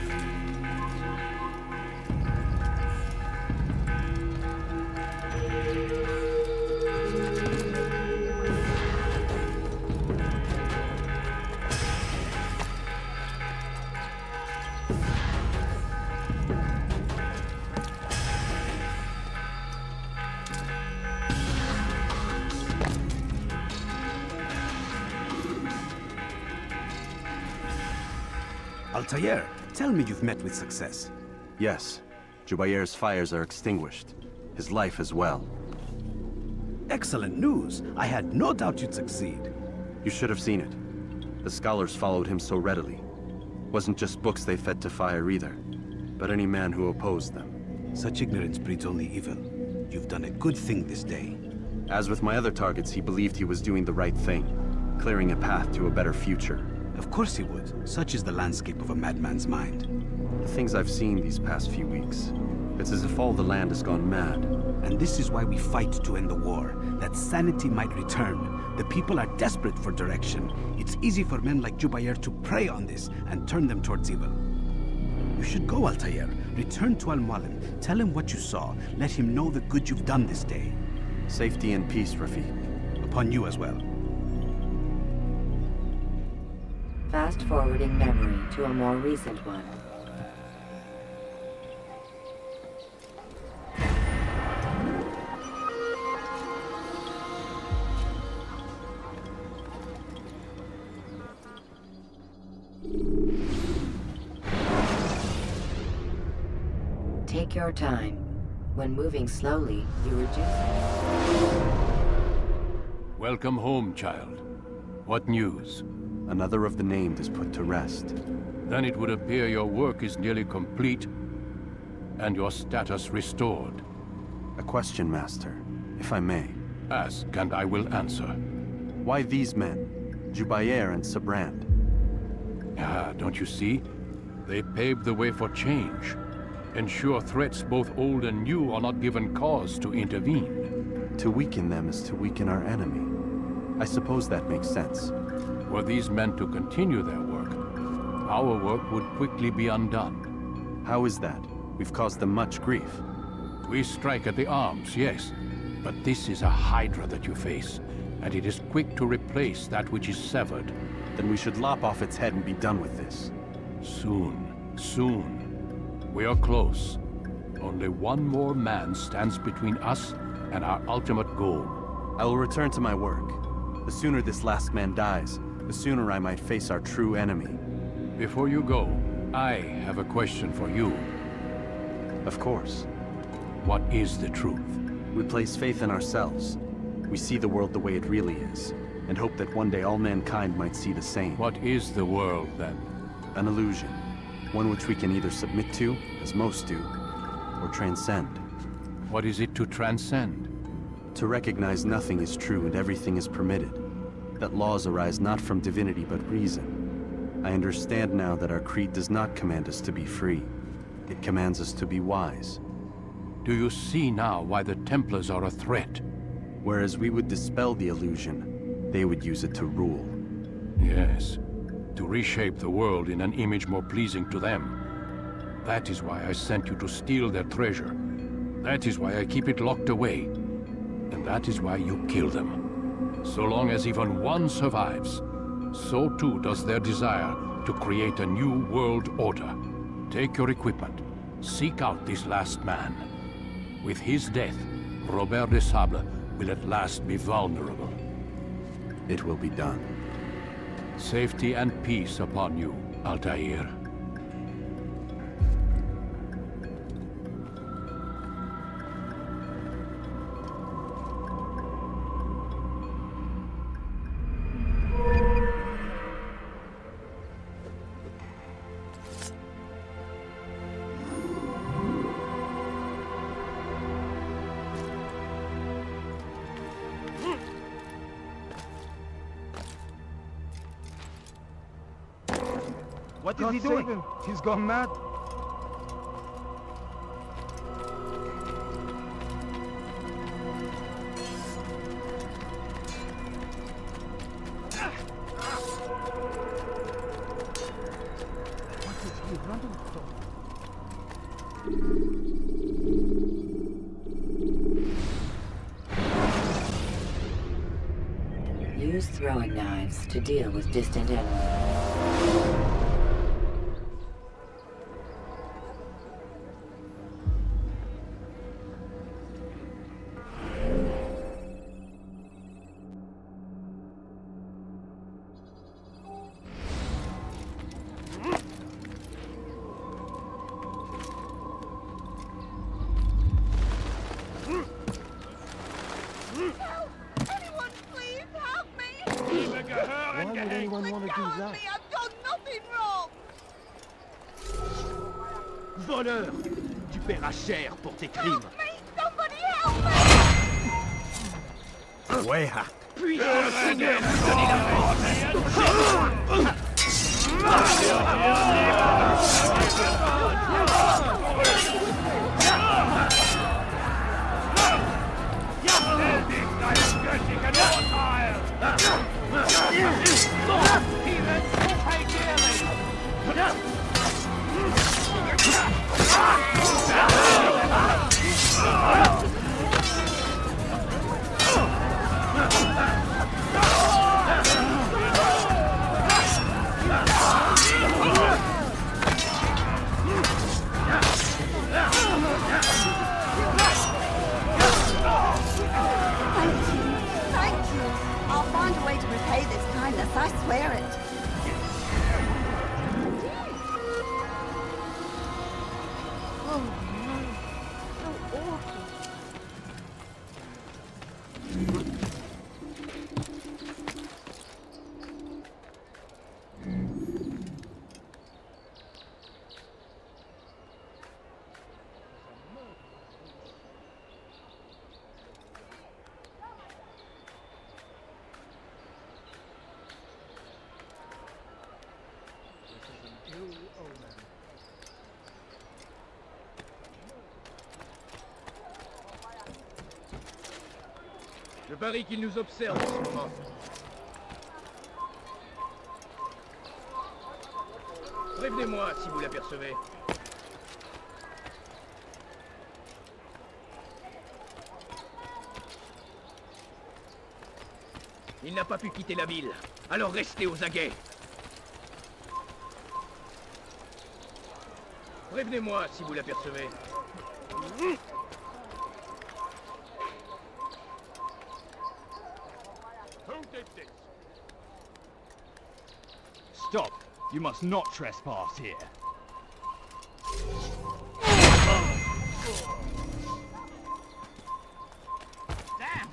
Altair, tell me you've met with success. Yes. Jubair's fires are extinguished. His life as well. Excellent news. I had no doubt you'd succeed. You should have seen it. The scholars followed him so readily. Wasn't just books they fed to fire either, but any man who opposed them. Such ignorance breeds only evil. You've done a good thing this day. As with my other targets, he believed he was doing the right thing, clearing a path to a better future. Of course he would. Such is the landscape of a madman's mind. The things I've seen these past few weeks, it's as if all the land has gone mad. And this is why we fight to end the war, that sanity might return. The people are desperate for direction. It's easy for men like Jubair to prey on this and turn them towards evil. You should go, Altair. Return to Al-Mualim. Tell him what you saw. Let him know the good you've done this day. Safety and peace, Rafiq. Upon you as well. Fast-forwarding memory to a more recent one. Take your time. When moving slowly, you reduce it. Welcome home, child. What news? Another of the named is put to rest. Then it would appear your work is nearly complete, and your status restored. A question, Master, if I may. Ask, and I will answer. Why these men, Jubayer and Sabrand? Ah, don't you see? They paved the way for change. Ensure threats both old and new are not given cause to intervene. To weaken them is to weaken our enemy. I suppose that makes sense. Were these men to continue their work, our work would quickly be undone. How is that? We've caused them much grief. We strike at the arms, yes. But this is a hydra that you face, and it is quick to replace that which is severed. Then we should lop off its head and be done with this. Soon, soon. We are close. Only one more man stands between us and our ultimate goal. I will return to my work. The sooner this last man dies, the sooner I might face our true enemy. Before you go, I have a question for you. Of course. What is the truth? We place faith in ourselves. We see the world the way it really is, and hope that one day all mankind might see the same. What is the world, then? An illusion. One which we can either submit to, as most do, or transcend. What is it to transcend? To recognize nothing is true and everything is permitted. That laws arise not from divinity but reason. I understand now that our creed does not command us to be free. It commands us to be wise. Do you see now why the Templars are a threat? Whereas we would dispel the illusion, they would use it to rule. Yes. To reshape the world in an image more pleasing to them. That is why I sent you to steal their treasure. That is why I keep it locked away. And that is why you kill them. So long as even one survives, so too does their desire to create a new world order. Take your equipment. Seek out this last man. With his death, Robert de Sable will at last be vulnerable. It will be done. Safety and peace upon you, Altair. What is he doing? He's gone mad. What is he running from? Use throwing knives to deal with distant enemies. Voleur! Tu paieras cher pour tes crimes! Weha! I swear it. Oh, no. parie qu'il nous observe en ce moment. Prévenez-moi si vous l'apercevez. Il n'a pas pu quitter la ville, alors restez aux aguets. Prévenez-moi si vous l'apercevez. Stop! You must not trespass here. Damn!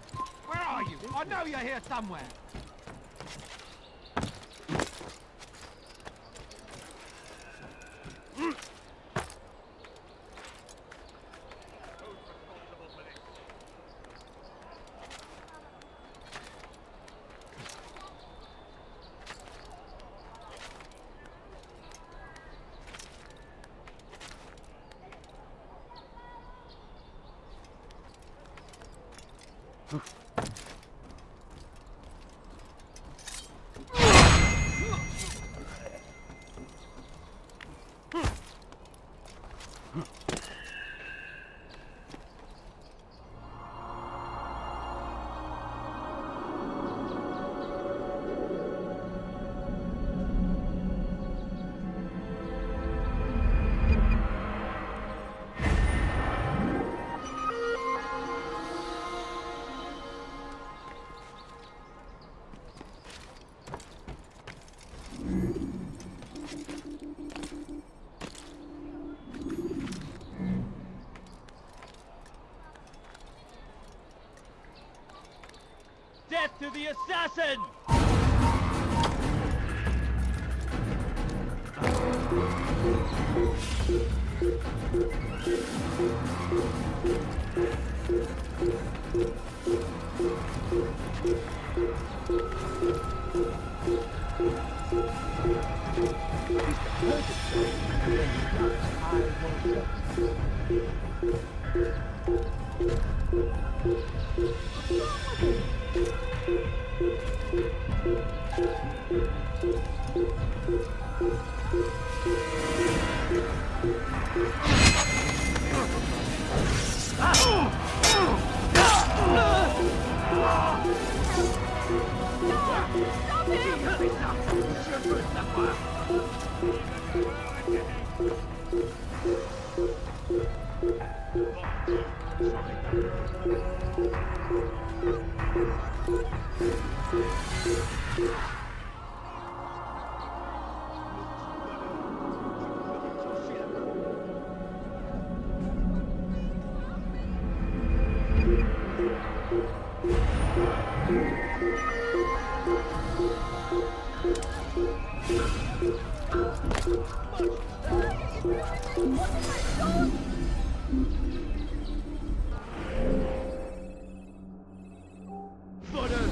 Where are you? I know you're here somewhere. Death to the assassin! Voleur!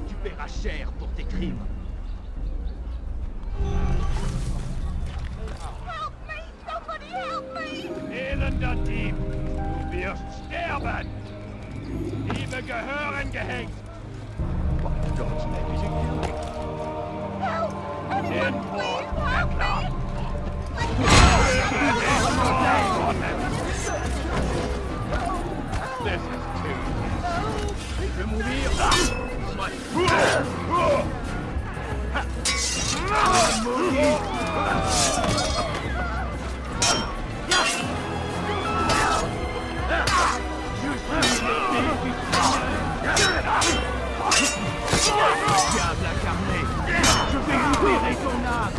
Tu paieras cher pour tes crimes. Help me! Somebody help me! Elender Dieb! Du wirst sterben! Liebe gehören gehängt! By God's name, is it you? Help! Anyone, please help me! This is too easy. Il peut mourir. Diable incarné, je vais libérer ton âme.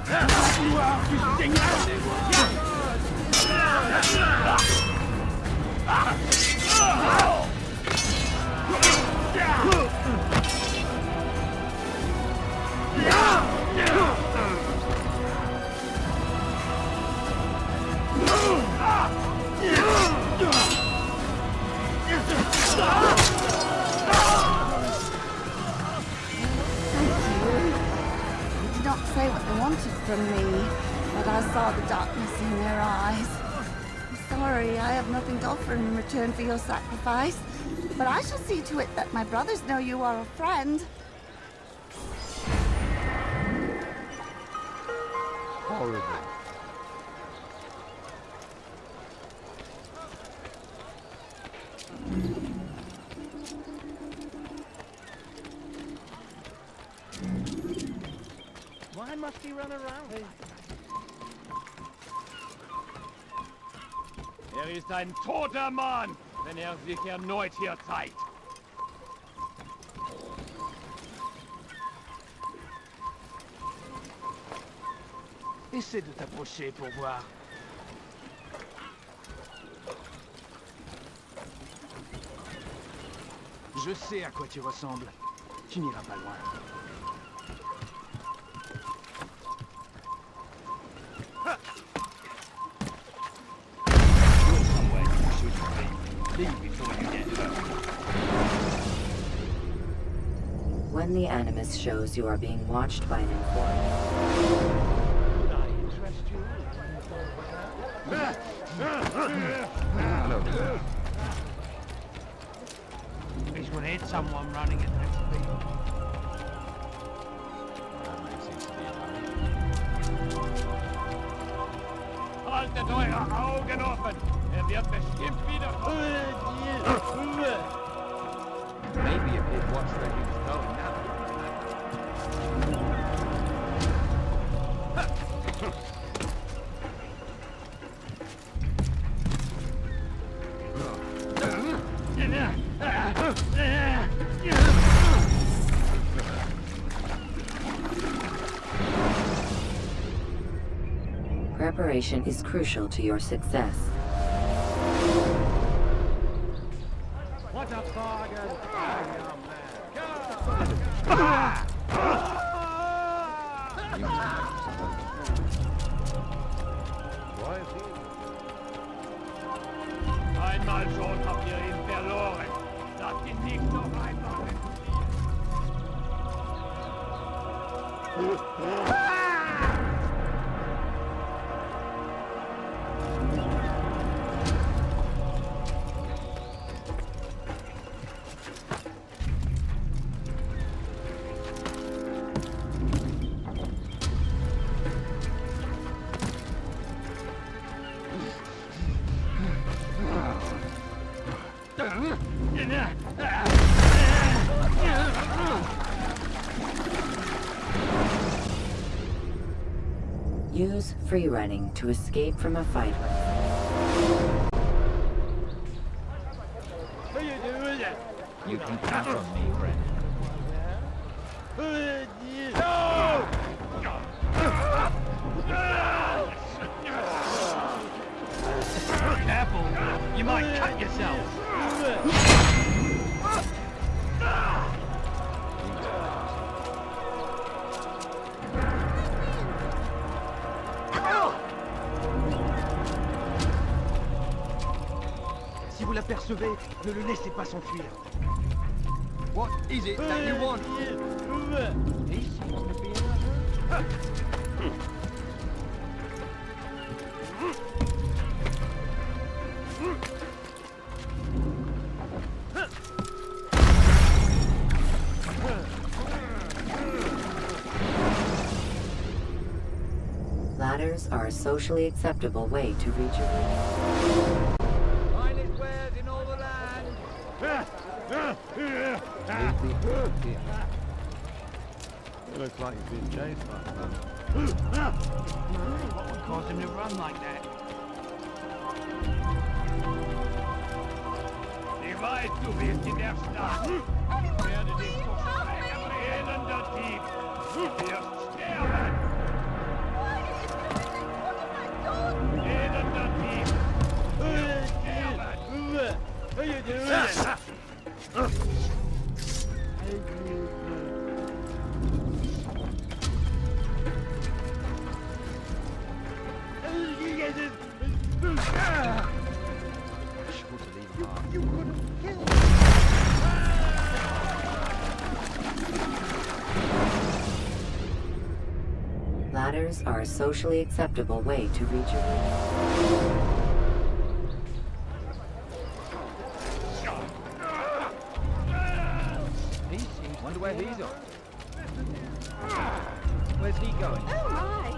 La gloire du Seigneur. They did not say what they wanted from me, but I saw the darkness in their eyes. sorry I have nothing to offer in return for your sacrifice, but I shall see to it that my brothers know you are a friend. Horrible. Why must he run around? Ist ein toter Mann, wenn sich erneut hier zeigt. Essaie de t'approcher pour voir. Je sais à quoi tu ressembles. Tu n'iras pas loin. When the Animus shows you are being watched by an informant. Could I interest you? He's gonna hit someone running at next speed. Haltet eure Augen offen! Wird bestimmt wiederkommen! Maybe if he'd watched where he was going now. Preparation is crucial to your success. What a bargain! Einmal schon habt ihr ihn verloren. Lasst ihn nicht noch einmal. Use free running to escape from a fight. You can count on me, friend. Careful, you might cut yourself. Si vous l'apercevez, ne le laissez pas s'enfuir. What is it that you want? He seems to be in a hurry. Ladders are a socially acceptable way to reach a room. Finest wares in all the land. You look like you've been chased by a man. What would cause him to run like that? Ich weiß, du bist in der Stadt. Ich werde dich so schrecken, elender Dieb. Du wirst sterben. Elender Dieb. Du wirst sterben. What are you doing? You could have killed Ladders are a socially acceptable way to reach a room. Wonder where he's off. Where's he going? Oh my!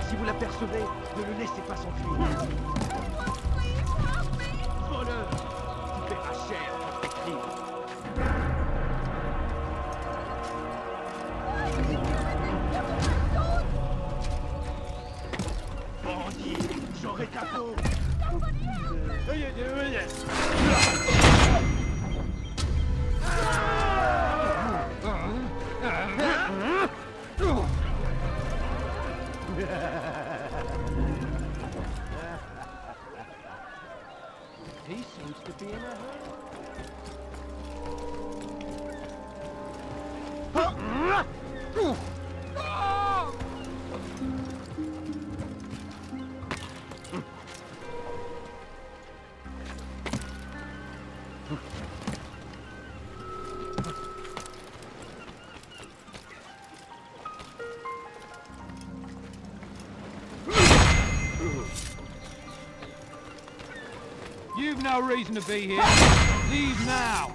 Si vous l'apercevez, ne le laissez pas s'enfuir. Voleur! Tu paieras cher pour tes crimes. Bandit! J'aurai ta peau! He seems to be in a hurry. You've no reason to be here. Leave now.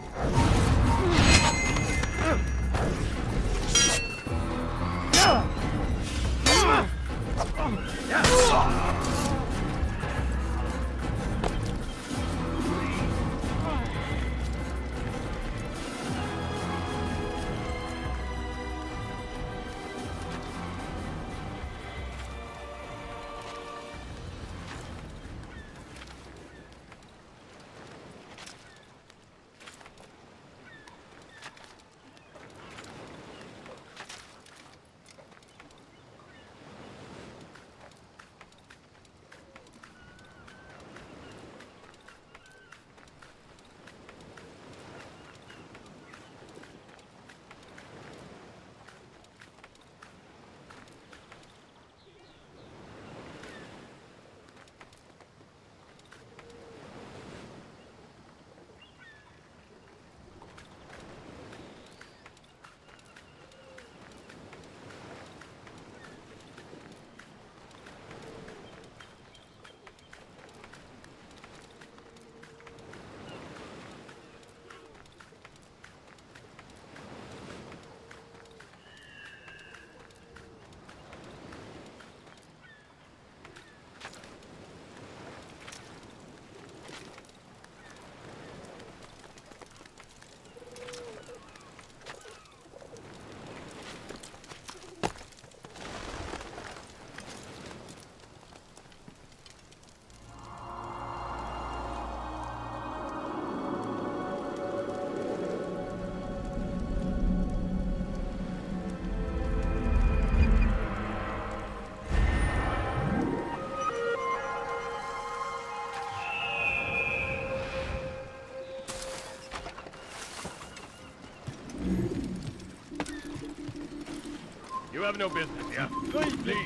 You have no business here. Leave.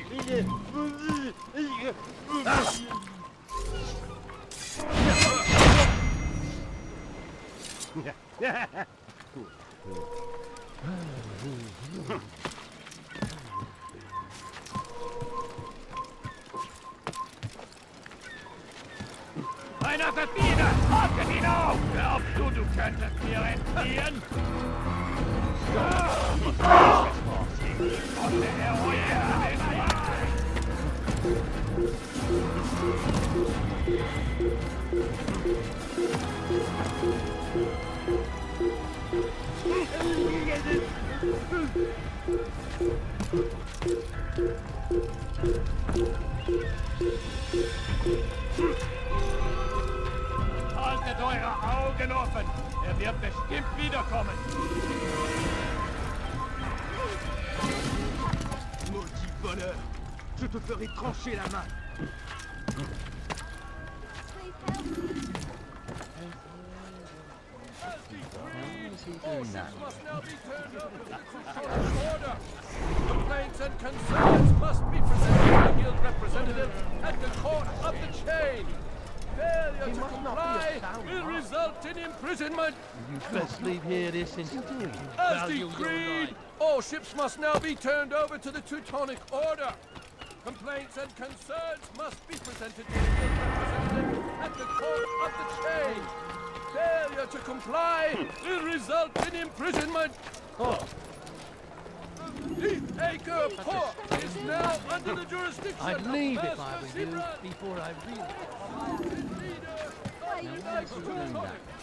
Einer Verfieger! Haltet ihn auf! Glaubst du könntest mir entfliehen? Von der Heroine! Haltet eure Augen offen! Er wird bestimmt wiederkommen! Maudit voleur! Je te ferai trancher la main! Must now be turned over to the Teutonic Order. Complaints and concerns must be presented to the guild representative at the court of the chain. Failure to comply will result in imprisonment. You best leave here this instant. As decreed, all ships must now be turned over to the Teutonic Order. Complaints and concerns must be presented to the guild representative at the court of the chain. Failure to comply will result in imprisonment. Acre Port is now under the jurisdiction I'd of leave if I Master were you Simran. before I realized.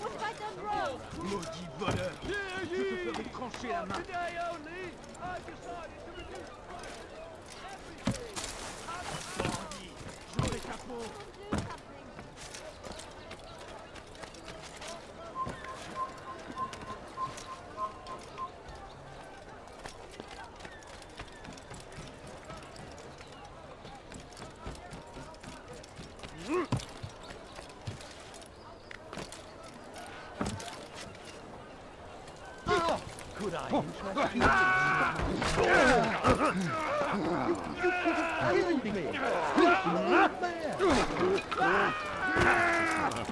What have I done wrong? Maudit voleur! Hear Je te ye! ferai trancher la main! Today only, I decided to reduce Bandit! J'aurai capot! Could I interest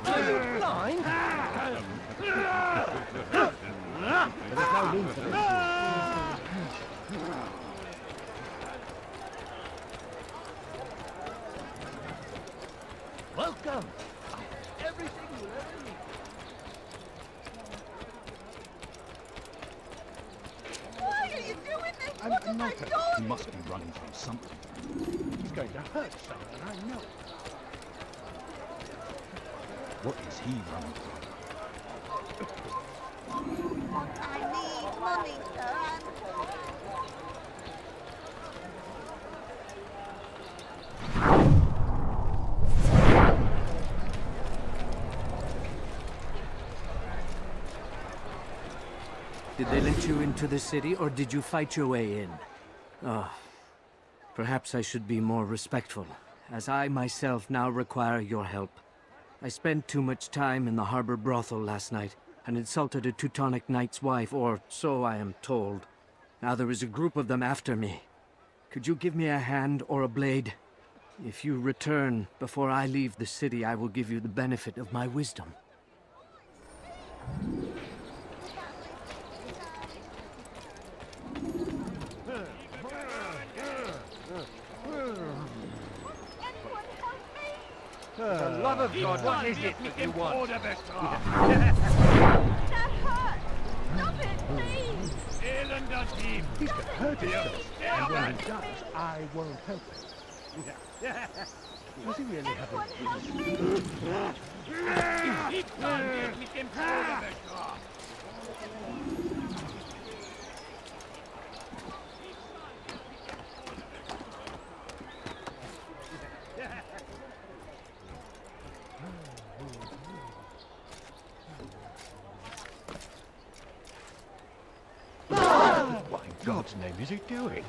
Are you blind? There's no need for this. Welcome. Everything you ever need. Why are you doing this? I'm What have I not. done? He must be running from something. He's going to hurt someone, I know. What is he running from? I need money, sir. Did they let you into the city, or did you fight your way in? Oh, perhaps I should be more respectful, as I myself now require your help. I spent too much time in the harbor brothel last night, and insulted a Teutonic knight's wife, or so I am told. Now there is a group of them after me. Could you give me a hand or a blade? If you return before I leave the city, I will give you the benefit of my wisdom. For the love of God, what is it that you want? That hurts! Stop it, please! He's going to hurt himself. And when he does, I won't help him. Does he really have a... What in God's name is he doing?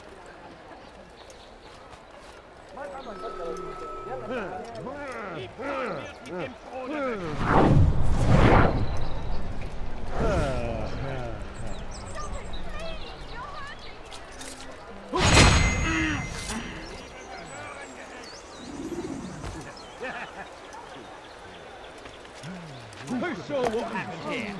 Who saw what happened here?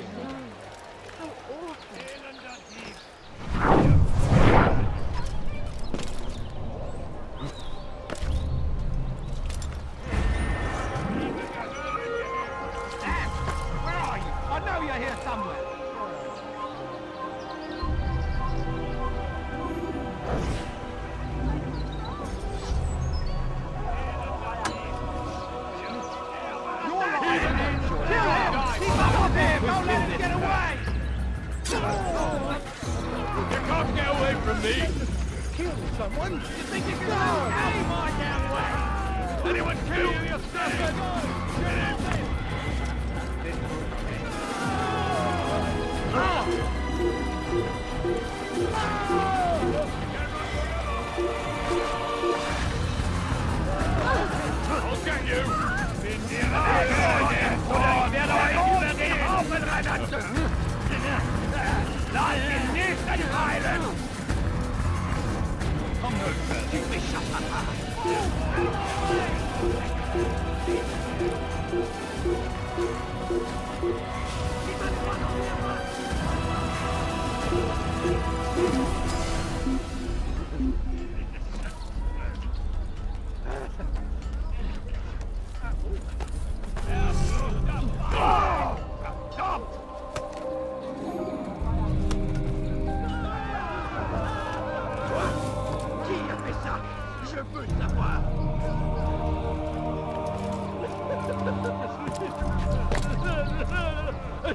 Someone? You think you can go? Hey, my damn way! Anyone kill you yourself? I'll get you! Lass ihn nicht entheilen! Komm, gib mich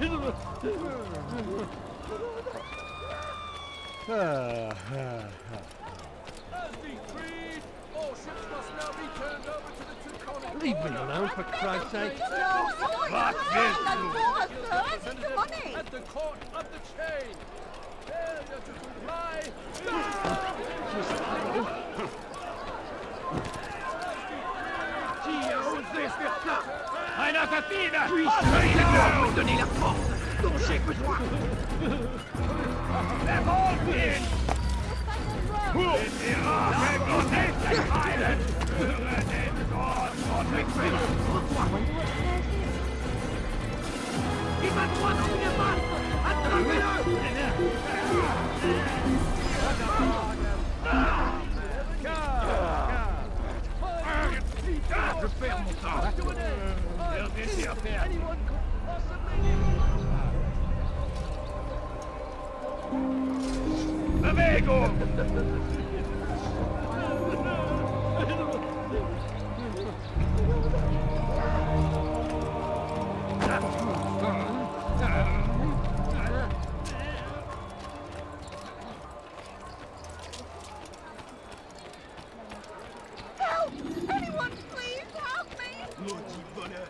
As decreed, all ships must now be turned over to the Teutonic Leave me alone, for Christ's sake. At the court of the chain. Failure to comply. Qui a osé faire ça? Un assassine! Puisse-le me donner la force dont j'ai besoin! They're all in! Il va droit dans une masse! Attrapez-le! Je perds mon temps. J'ai à faire. Amigo! Help! Anyone, please help me! Maudit voleur!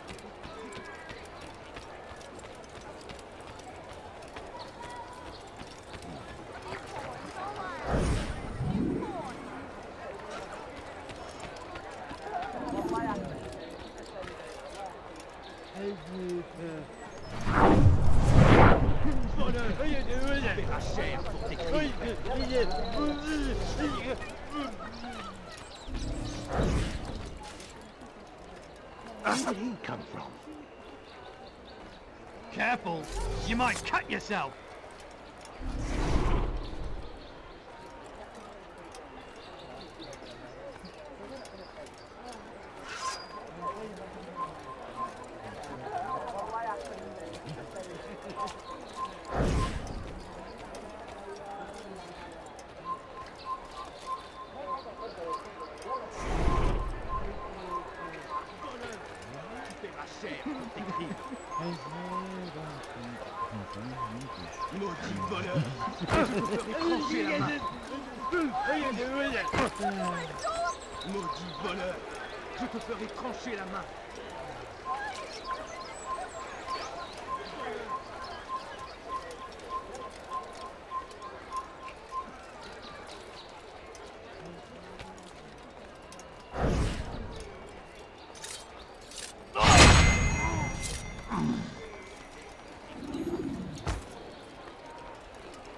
Where did he come from? Careful! You might cut yourself! Maudit voleur! Maudit voleur! Je te ferai trancher la main!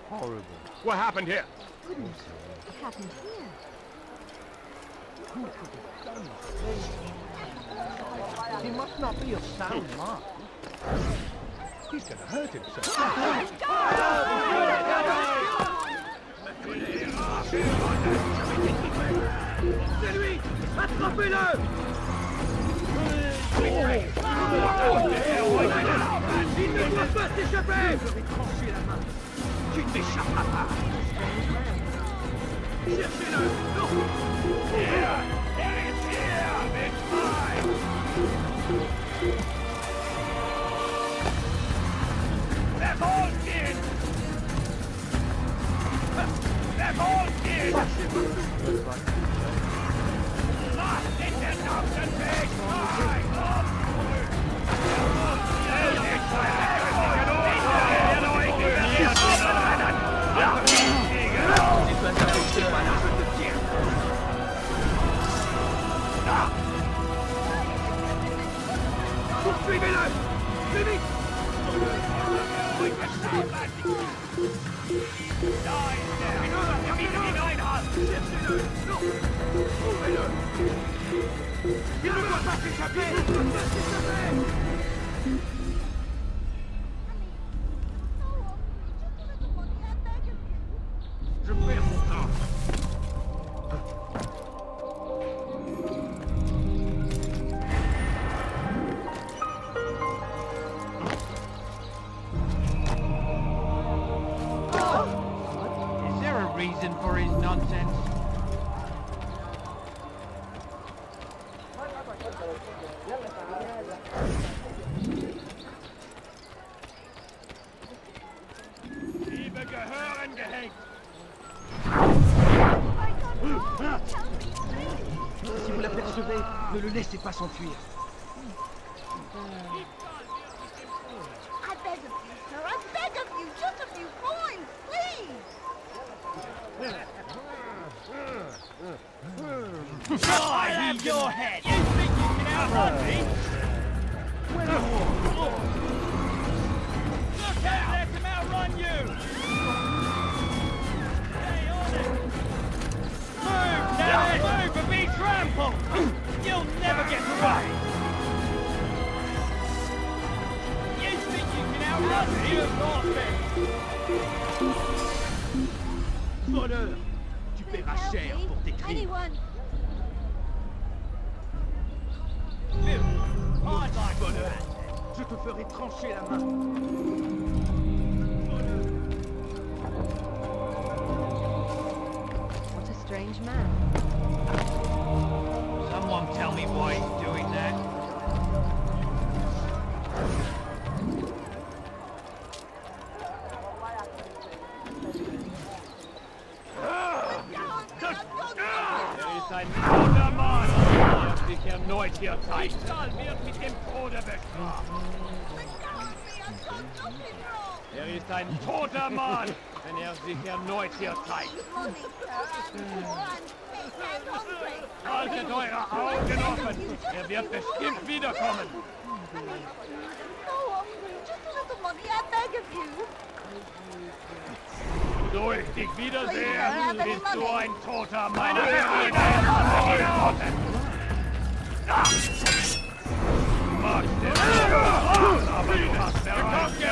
Horrible. What happened here? Goodness, what happened here? Who could have done this? He must not be of sound mind. He's gonna hurt himself. C'est lui! Attrapez-le! Il ne doit pas s'échapper! Je vais trancher la main. Tu ne m'échapperas pas. Cherchez-le! Non! Here! It's here! It's mine! They're all in! They're all in! Lost in the doctor take mine! Poursuivez-le! Plus vite! Cherchez-le! Non! Trouvez-le! Il ne doit pas s'échapper! Il ne doit pas s'échapper! Je perds mon temps! Is there a reason for his nonsense? Ne le laissez pas s'enfuir. I beg of you, sir. I beg of you. Just a few coins, please. I have your head! You think you can outrun me? Look out! Let him outrun you! Stay on it! Move, damn it! Move or be trampled! You'll never get away! You think you can outrun me? You've lost it! Voleur! Tu paieras cher pour tes crimes. Anyone? Bill, I'd like voleur. Je te ferai trancher la main. What a strange man. Someone tell me why he's doing that. Er ist ein toter Mann. Er wird sich erneut hier zeigen. Stahl wird mit dem Tode bestraft. Er ist ein toter Mann, wenn er sich erneut hier zeigt. Haltet eure Augen offen. Er wird bestimmt wiederkommen. Just a little money, I beg of you. So ich dich wiedersehe, bist du ein toter Mann. Aber du hast erbärmlich!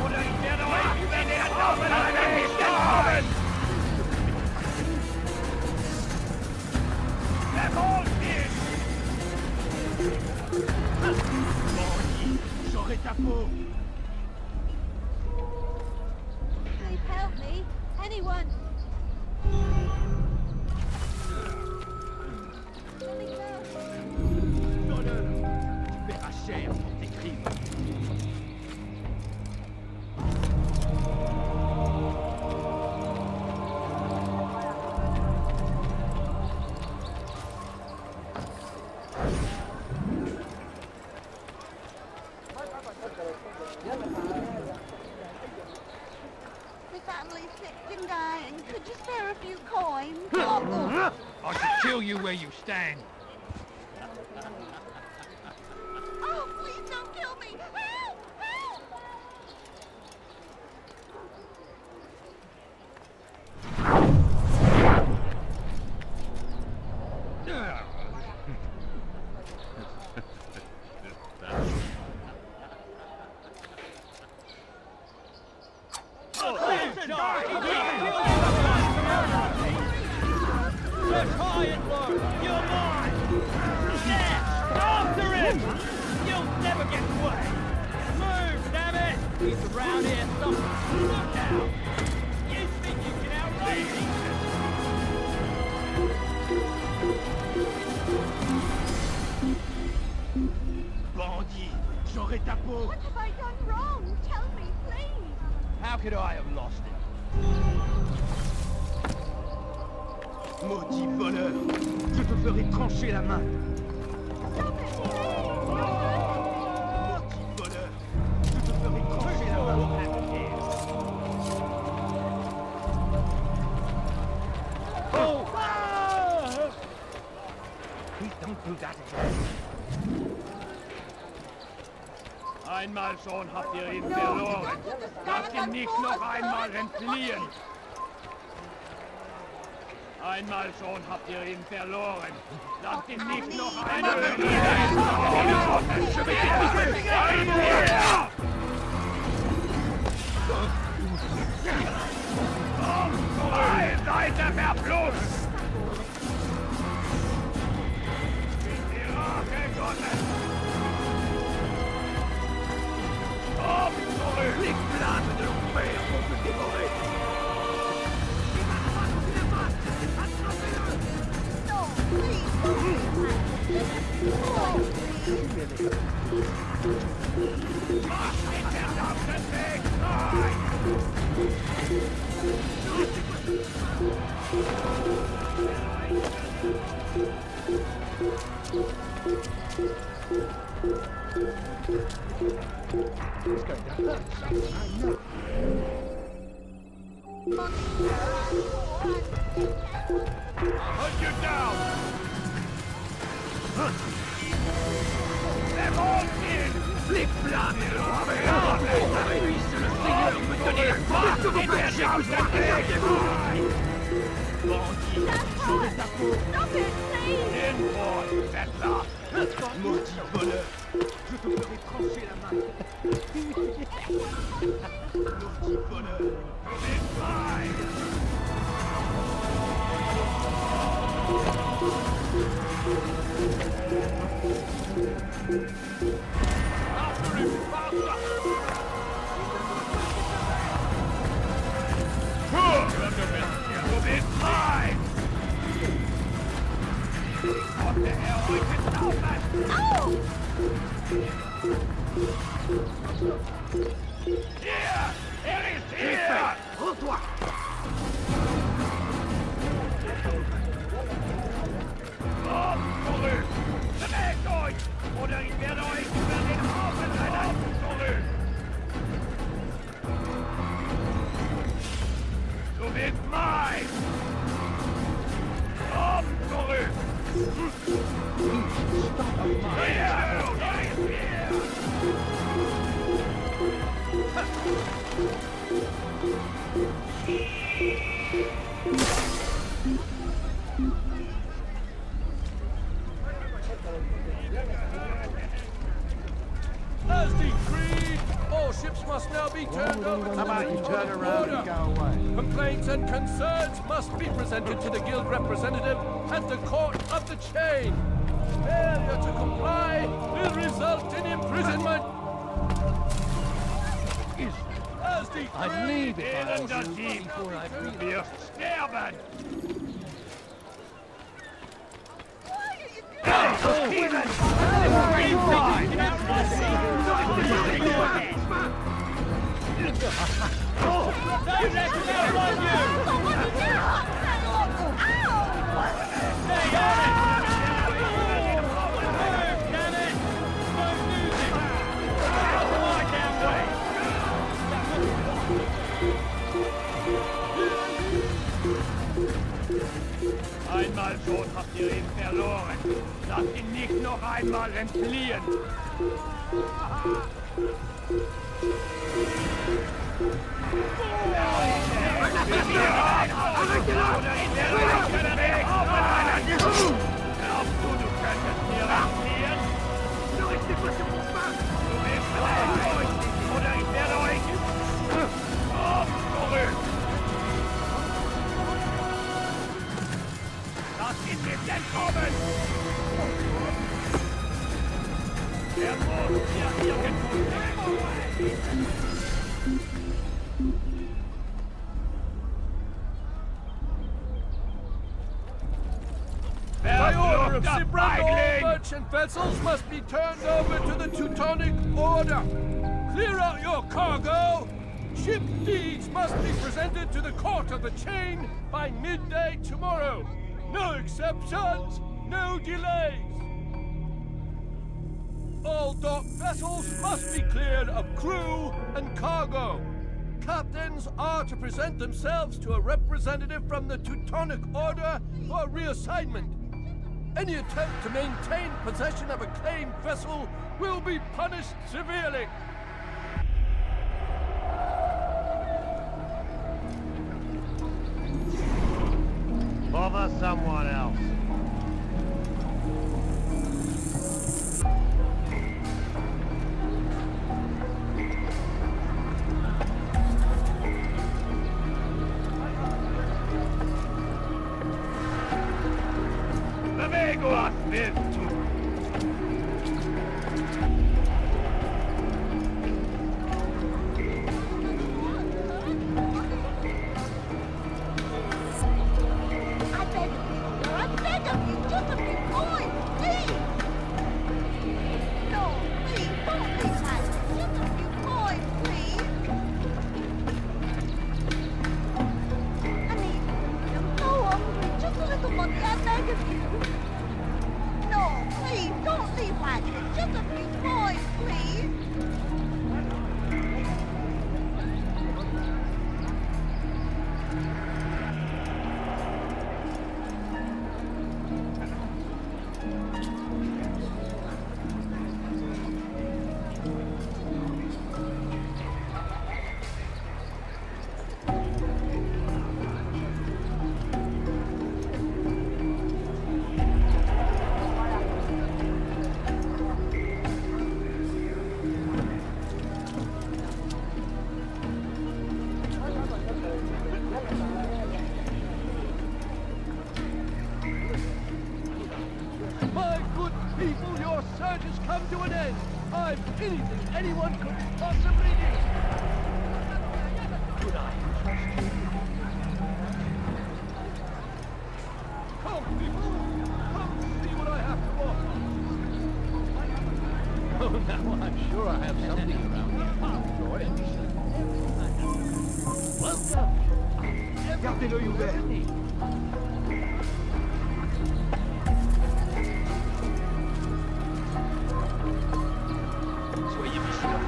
Oder ich werde euch über den Daumen haben! J'aurai ta peau. Please help me. Anyone? Voleur! Tu paieras cher pour tes crimes. The family's sick and dying. Could you spare a few coins? I should kill you where you stand. Oh, please don't kill me! Help! Help! Push high and low! You're mine! There! After him! You'll never get away! Move, damn it! He's around here somewhere! Look out! You think you can outrun me? Bandit! J'aurai ta peau! What have I done wrong? Tell me, please. How could I have lost it? Maudit voleur! Je te ferai trancher la main! Maudit voleur! Je te ferai trancher la main! Oh! Please don't do that again! Einmal schon habt ihr ihn verloren. Lasst ihn nicht noch einmal entfliehen. Einmal schon habt ihr ihn verloren. Lasst ihn nicht noch einmal entfliehen. Seid ihr verflucht! Die Rache Gottes! Les flammes de l'enfer vont se dévorer! No, please, don't. It's going to hurt something, I know. Hunt you down! They're all in! Les flammes! Stop it, please! In-board, settler! Maudit voleur! Je te ferai trancher la main! Maudit voleur! It's mine! After him, faster! It's mine! What the hell? I can stop that! Oh! Here! It is here! Hold-toi! Absolut! Bewegt euch! Oder ich werde euch über den Haufen rennen! Absolut! Du bist mein! Absolut! As decreed, all ships must now be turned over to the Teutonic Order. Complaints and concerns must be presented to the guild representative at the court of the chain. Failure to comply will result in imprisonment. As decreed, I'd leave if I was Elender you Dieb! before I breathe. Wir sterben! Steven! Einmal schon habt ihr ihn verloren. Lasst ihn nicht noch einmal entfliehen. Glaubst du, du könntest mir entfliehen? Du bist bereit, oder ich werde euch... Auf zurück! Lass ihn nicht entkommen! Er muss hier irgendwo by order of Sibrand, all merchant vessels must be turned over to the Teutonic Order. Clear out your cargo. Ship deeds must be presented to the court of the chain by midday tomorrow. No exceptions, no delays. All docked vessels must be cleared of crew and cargo. Captains are to present themselves to a representative from the Teutonic Order for reassignment. Any attempt to maintain possession of a claimed vessel will be punished severely. Bother someone else. Bewego, willst du? search has come to an end. I'm anything anyone could possibly need. Could I trust you? Come, people. Come see what I have to offer. Oh, now I'm sure I have something around here. Enjoy it. Welcome. Gardez l'œil ouvert. Soyez vigilants.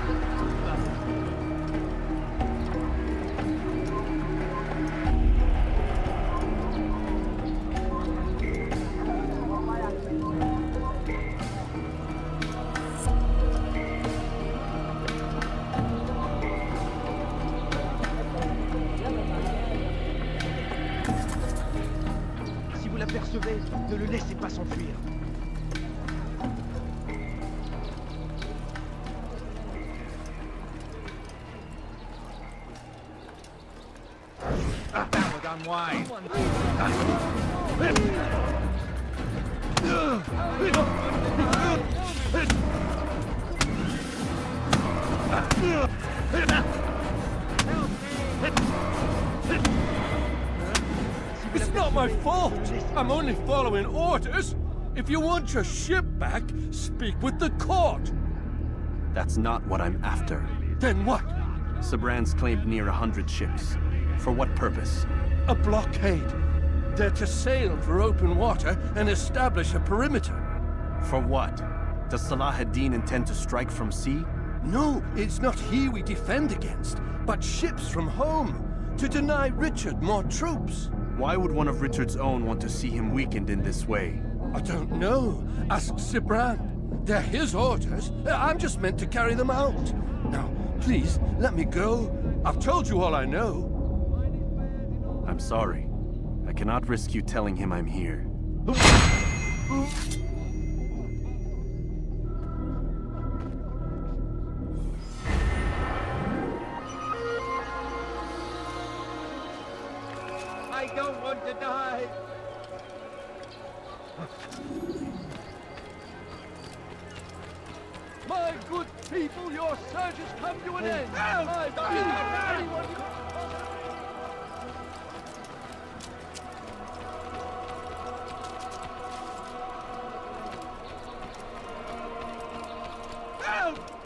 Si vous l'apercevez, ne le laissez pas s'enfuir. Unwise. It's not my fault. I'm only following orders. If you want your ship back, speak with the court. That's not what I'm after. Then what? Sabran's claimed near 100 ships. For what purpose? A blockade. They're to sail for open water and establish a perimeter. For what? Does Salah ad-Din intend to strike from sea? No, it's not he we defend against, but ships from home, to deny Richard more troops. Why would one of Richard's own want to see him weakened in this way? I don't know. Ask Sabran. They're his orders. I'm just meant to carry them out. Now, please, let me go. I've told you all I know. I'm sorry. I cannot risk you telling him I'm here. I don't want to die. My good people, your search has come to an end. I've been anyone could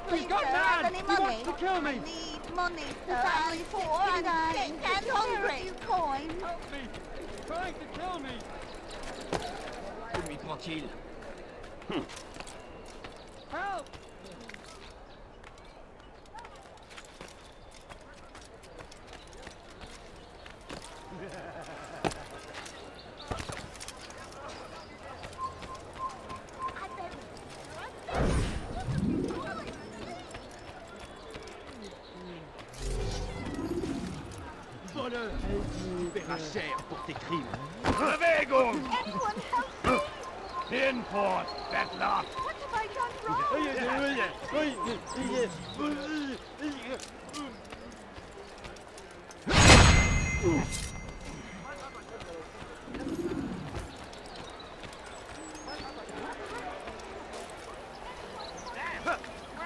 Please, got sir, mad. have any He money? wants to kill me. I need money, sir. I'm poor and sick and hungry. A few coins. Help me! He's trying to kill me! Laisse-lui tranquille. Help! Voleur! Tu paieras cher pour tes crimes. Bewegung! Anyone help me! Hinfort, Bettler! What have I done wrong? Where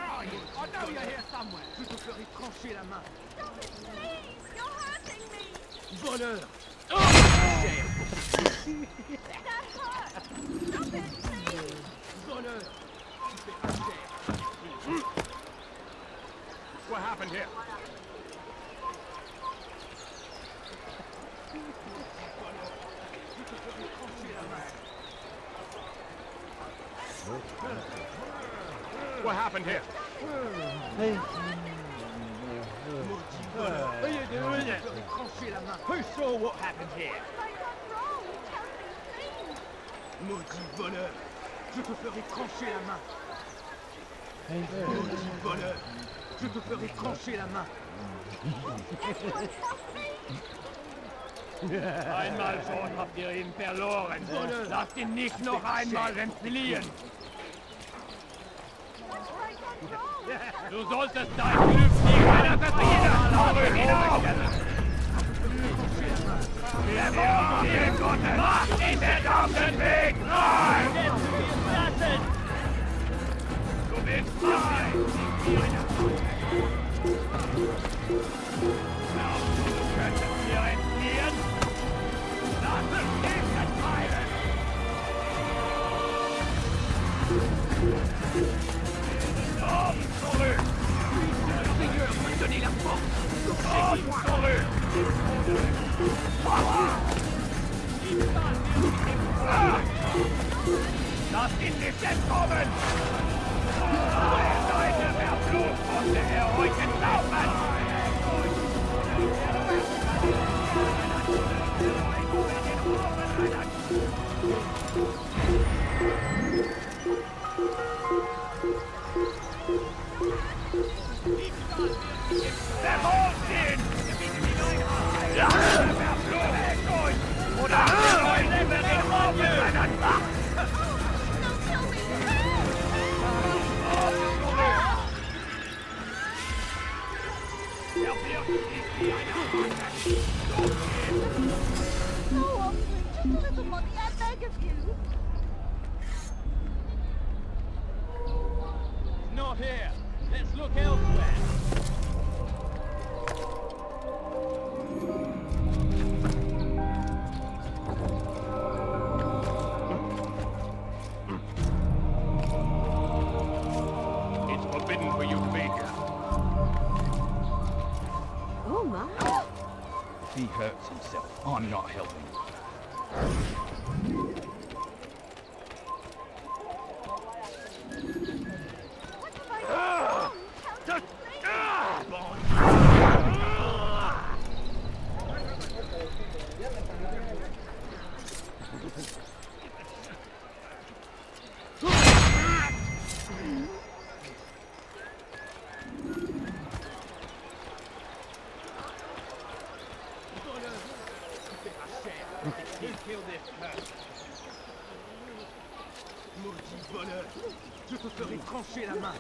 are you? I know you're here somewhere! Je te ferai trancher la main. Stop it, please! You're hurting me! Voleur! Cher pour That hurts! Stop it, please! voleur! Tu paieras cher. What happened here? What happened here? What are you doing? Trancher la main. Who saw what happened here? What have I done wrong? Tell me, please! Maudit voleur! Je te ferai trancher la main. Maudit voleur! Je te ferai trancher la main. Einmal schon habt ihr ihn verloren. Lasst ihn nicht noch einmal entfliehen. Du solltest dein Glück nicht einer verdienen. Habe hinauf! Wir brauchen den Gottes! Macht ihn den Weg! Nein! Lasst ihn nicht entkommen! Ihr seid der Blut, konnte er euch entlaufen! Verholt ihn! Ja! Verblutet euch! Oder euch nehmen den Raum mit seiner Macht! No, Humphrey, just a little money, I beg of you. Not here. Let's look elsewhere. It's forbidden for you to be here. Oh, my. If he hurts himself, I'm not helping. Maudit voleur! Je te ferai trancher la main!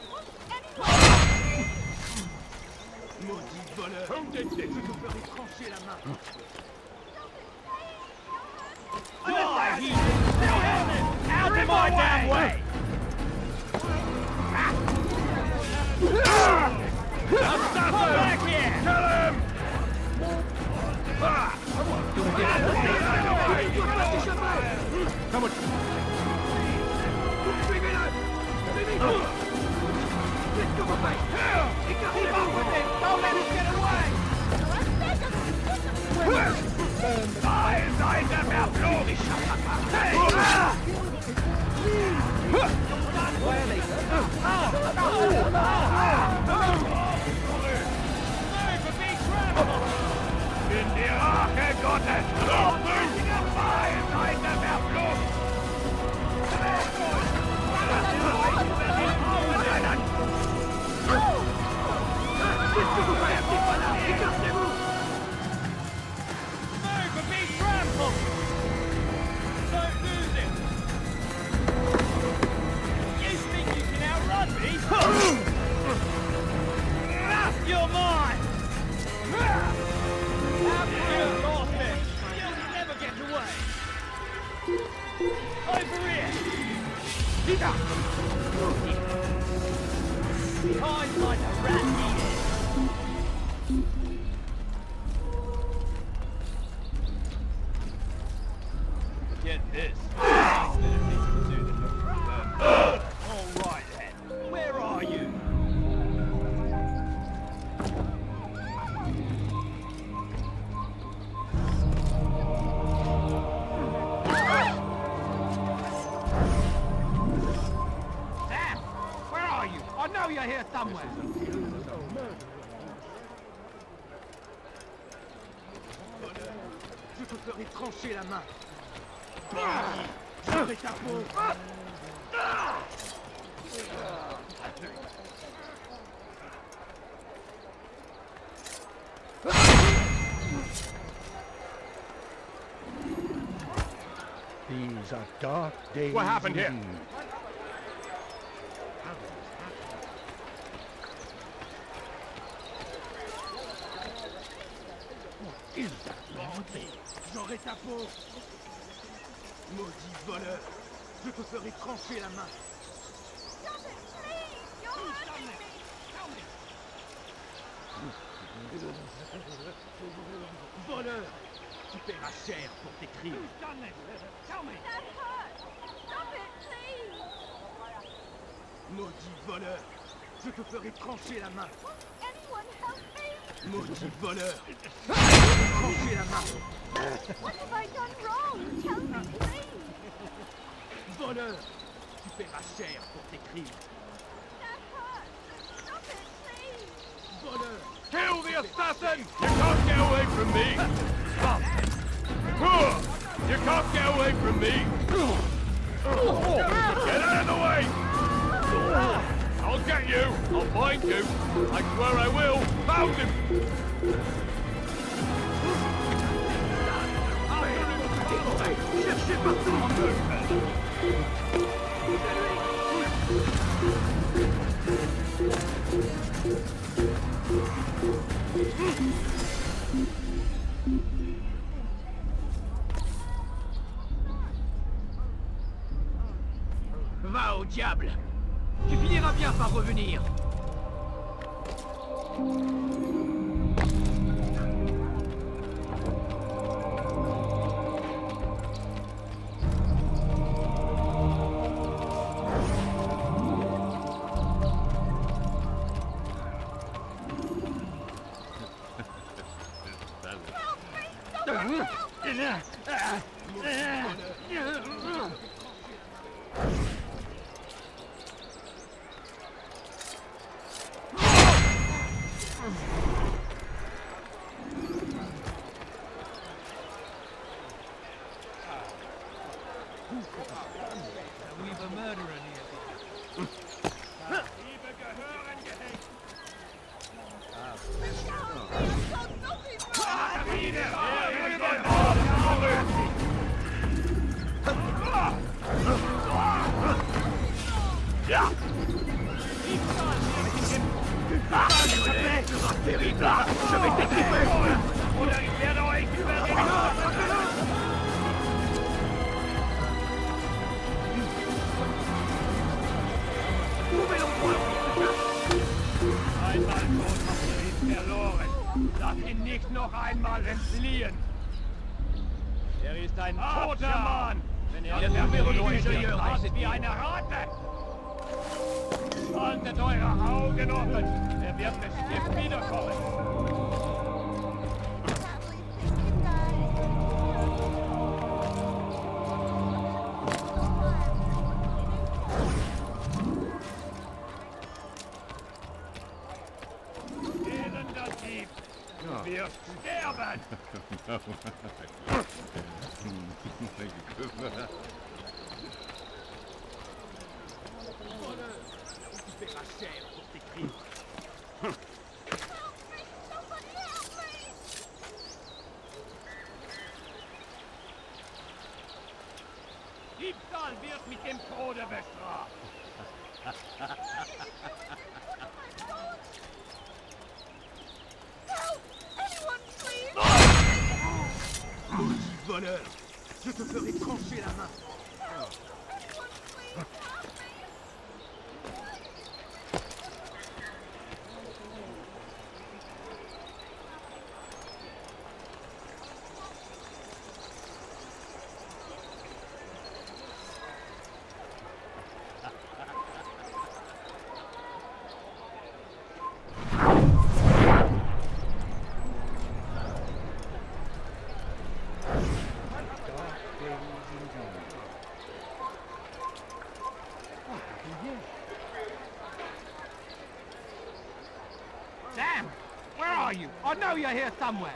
Maudit voleur! Je te ferai trancher la main! Die, heathen! Out of my damn way! Come back here! Kill him! Come on. Keep up with him! Don't let him get away! Nein, der Verblut! In die Rache Gottes! Nein, der Verblut! You're mine! After you lost it, you'll never get away! Over here! Behind like a rat eater! Get this. All right then. Where are you? Sam! Where are you? I know you're here somewhere! Je te ferai trancher la main! Je vais ta peau! These are dark days. What happened here? Il j'aurai ta peau! Maudit voleur! Je te ferai trancher la main! Voleur! Tu paieras cher pour tes crimes. Tell me! That hurts! Stop it, please! Maudit voleur! Je te ferai trancher la main! Anyone help me! Maudit voleur! Je te ferai trancher la main! What have I done wrong? Tell me, please! Voleur! Tu paieras cher pour tes crimes. That hurts! Stop it, please! Voleur! Kill the assassin! You can't get away from me! Stop! You can't get away from me! Get out of the way! I'll get you! I'll find you! I swear I will! Found him! Va au diable! Tu finiras bien par revenir! We've a murderer near. Je vais t'équiper! On arrive bien dans les Einmal tot, ist verloren. Lass ihn nicht noch einmal entfliehen. Er ist ein toter Mann. Wenn er ist wie eine Ratte. Haltet eure Augen offen. Er wird bestimmt wiederkommen. Elender Dieb. Du wirst sterben. Tu paieras cher pour tes crimes. Diebstahl wird mit dem Tode bestraft. Help! Anyone, please! Maudit voleur! Je te ferai trancher la main! Sam! Where are you? I know you're here somewhere.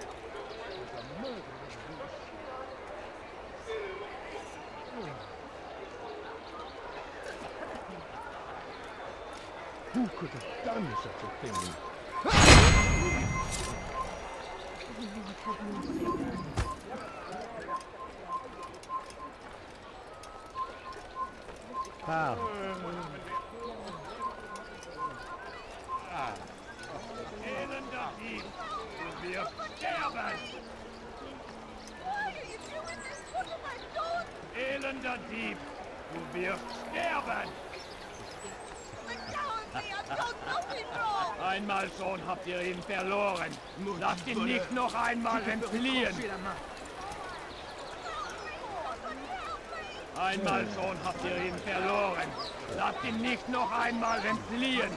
Who could have done such a thing? Pal. Elender Dieb, du wirst sterben! Why are you doing this? What have I done? Elender Dieb, du wirst sterben! McGowan, Einmal schon habt ihr ihn verloren. Lasst ihn nicht noch einmal entfliehen. Einmal schon habt ihr ihn verloren. Lasst ihn nicht noch einmal entfliehen.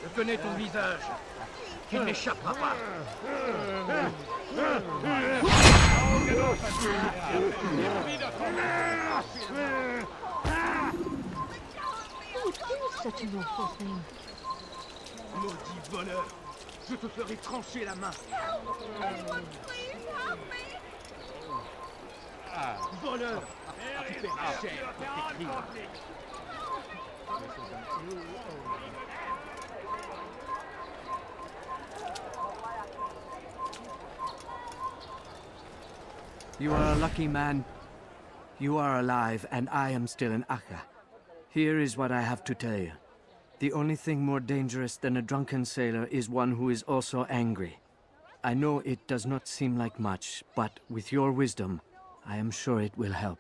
Je connais ton visage. Tu n'échapperas pas. Who would do such an awful thing? Maudit voleur. Je te ferai trancher la main. Voleur. Tu paieras cher pour tes crimes. You are a lucky man. You are alive, and I am still in Akka. Here is what I have to tell you. The only thing more dangerous than a drunken sailor is one who is also angry. I know it does not seem like much, but with your wisdom, I am sure it will help.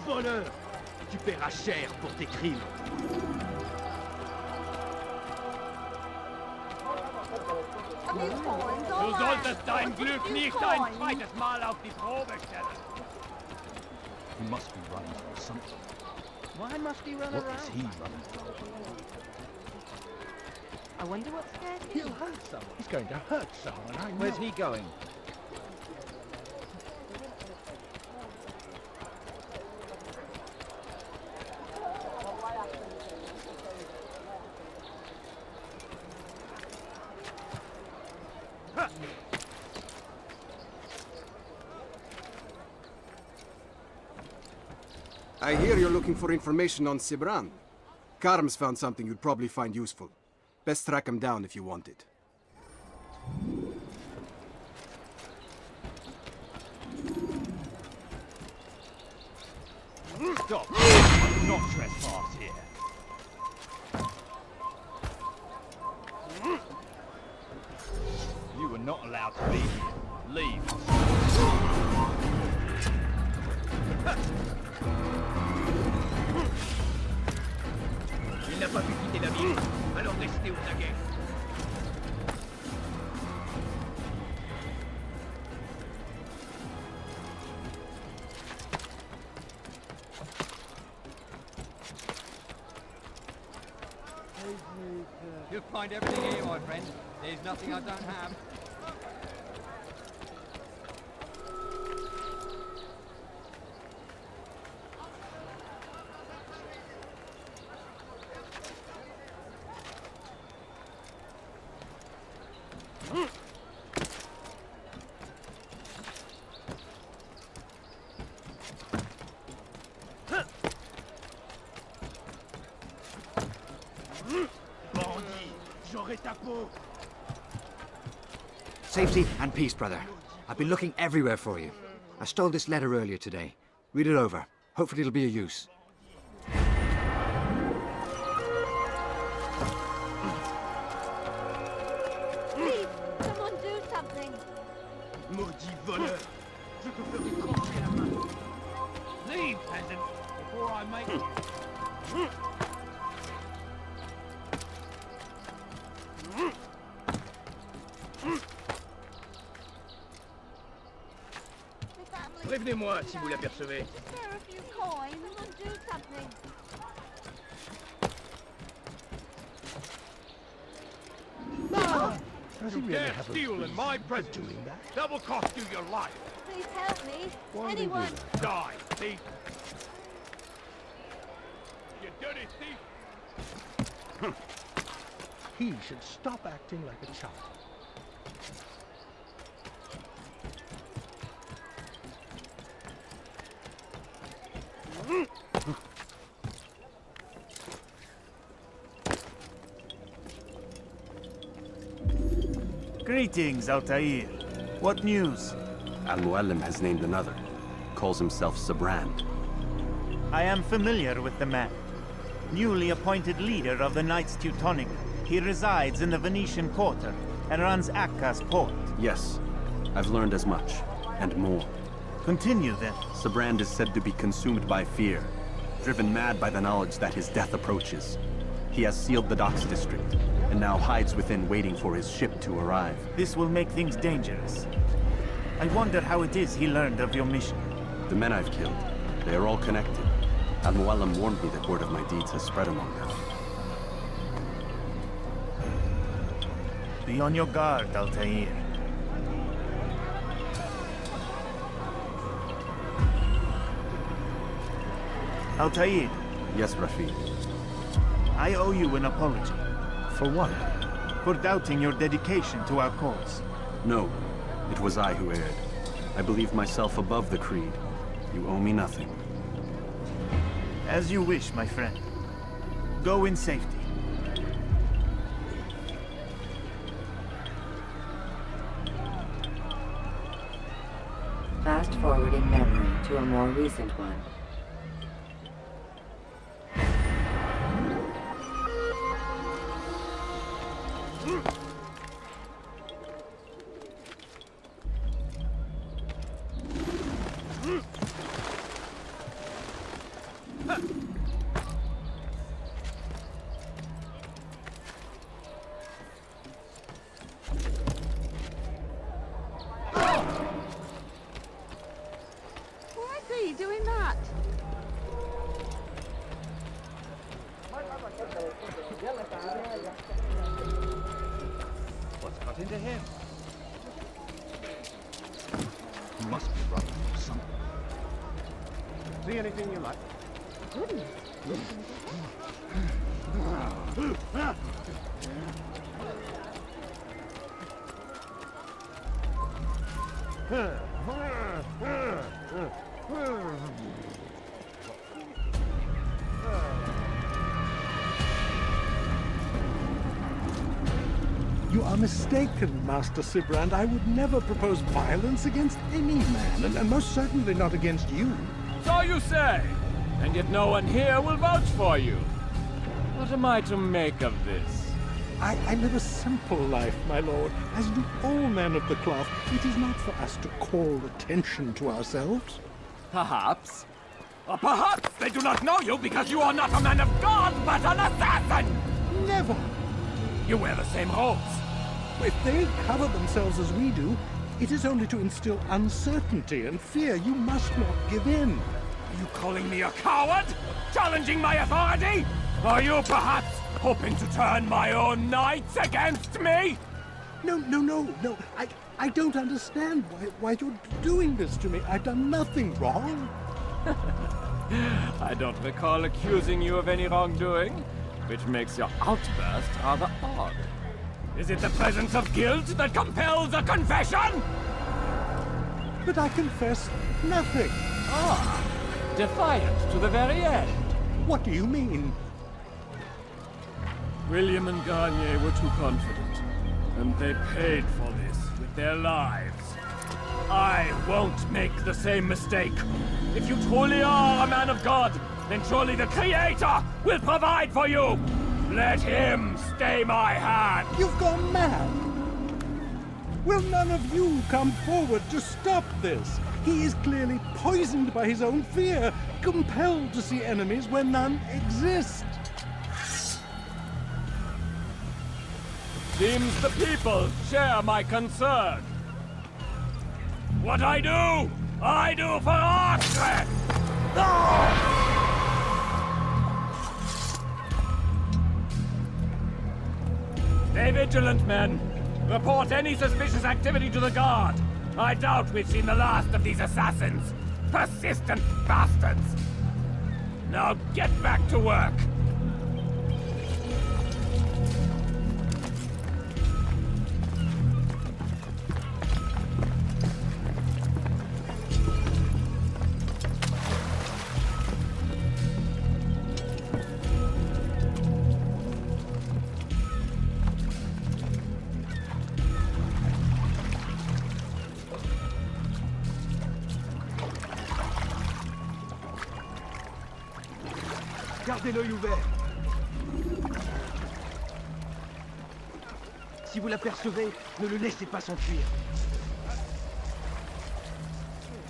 Voleur. Tu paieras cher pour tes crimes. Du solltest dein Glück nicht ein zweites Mal auf die Probe stellen. He must be running from something. Why must he run What around? is he running from? I wonder what scared him. He'll hurt someone. He's going to hurt someone, I know. Where's he going? I hear you're looking for information on Sibran. Karm's found something you'd probably find useful. Best track him down if you want it. Stop! Not trespass here. You were not allowed to be here. Leave. Il n'a pas pu quitter la ville, alors restez au taquet. You'll find everything here, my friend. There's nothing I don't have. Safety and peace, brother. I've been looking everywhere for you. I stole this letter earlier today. Read it over. Hopefully it'll be of use. Please, someone do something. Maudit voleur! Je te ferai trancher la main. Leave, peasant, before I make you. Prévenez-moi si vous l'apercevez. Spare a few coins and do something. Does he You really dare have a steal in reason my for presence. doing that? That will cost you your life. Please help me. Why would he do Anyone. that? Die, thief. You dirty thief. He should stop acting like a child. Greetings, Altair. What news? Al-Muallim has named another. Calls himself Sabrand. I am familiar with the man. newly appointed leader of the Knights Teutonic. He resides in the Venetian Quarter and runs Acca's port. Yes, I've learned as much, and more. Continue then. Sibrand is said to be consumed by fear, driven mad by the knowledge that his death approaches. He has sealed the docks district, and now hides within waiting for his ship to arrive. This will make things dangerous. I wonder how it is he learned of your mission. The men I've killed, they are all connected. Al-Mualim warned me that word of my deeds has spread among them. Be on your guard, Altair. Altair. Yes, Rafiq. I owe you an apology. For what? For doubting your dedication to our cause. No, it was I who erred. I believed myself above the creed. You owe me nothing. As you wish, my friend. Go in safety. Fast forwarding memory to a more recent one. Doing that? What's got into him? He must be running from something. See anything you like? Goodness. You are mistaken, Master Sibrand. I would never propose violence against any man, and most certainly not against you. So you say, and yet no one here will vouch for you. What am I to make of this? I live a simple life, my lord, as do all men of the cloth. It is not for us to call attention to ourselves. Perhaps. Or perhaps they do not know you because you are not a man of God, but an assassin! Never! You wear the same robes. If they cover themselves as we do, it is only to instill uncertainty and fear. You must not give in. Are you calling me a coward? Challenging my authority? Are you perhaps hoping to turn my own knights against me? No. I don't understand why you're doing this to me. I've done nothing wrong. I don't recall accusing you of any wrongdoing, which makes your outburst rather odd. Is it the presence of guilt that compels a confession? But I confess nothing. Ah, defiant to the very end. What do you mean? William and Garnier were too confident, and they paid for this with their lives. I won't make the same mistake. If you truly are a man of God, then surely the Creator will provide for you. Let him stay my hand. You've gone mad. Will none of you come forward to stop this? He is clearly poisoned by his own fear, compelled to see enemies where none exist. Seems the people share my concern. What I do for Arthur! Stay vigilant, men. Report any suspicious activity to the guard. I doubt we've seen the last of these assassins. Persistent bastards. Now get back to work. Gardez l'œil ouvert. Si vous l'apercevez, ne le laissez pas s'enfuir.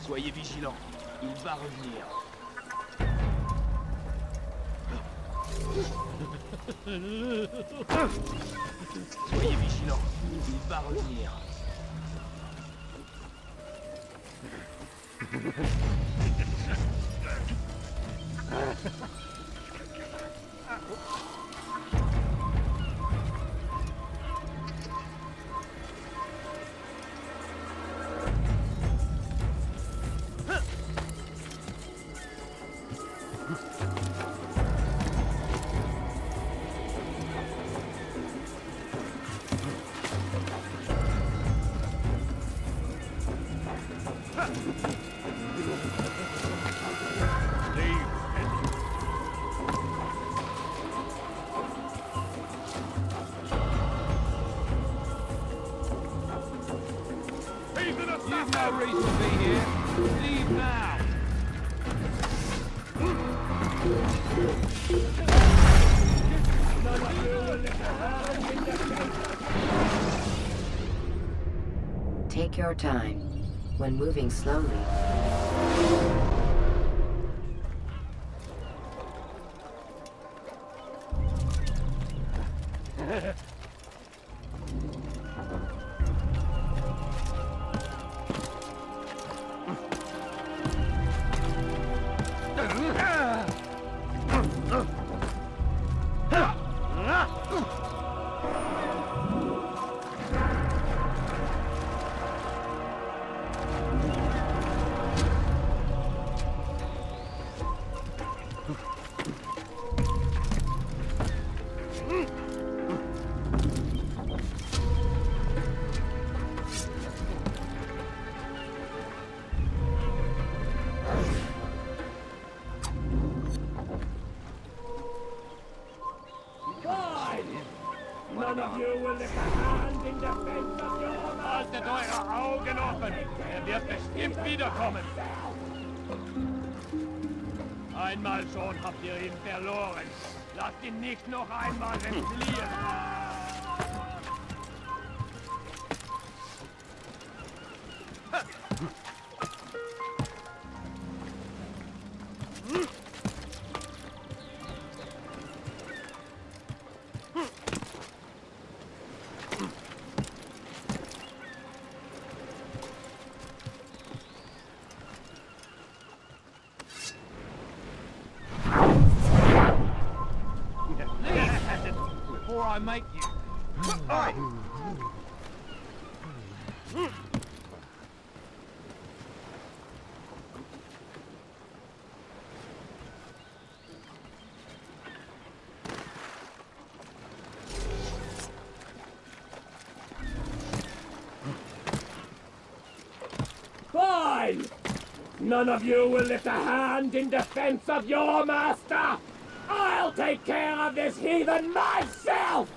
Soyez vigilants, il va revenir. Soyez vigilants, il va revenir. You've no reason to be here. Leave now. Take your time. When moving slowly, None of you will lift a hand in defense of your Haltet eure Augen offen! Wird bestimmt wiederkommen! Einmal schon habt ihr ihn verloren. Lasst ihn nicht noch einmal entfliehen. Before I make you. Oi! Fine! None of you will lift a hand in defense of your master! I'll take care of this heathen myself!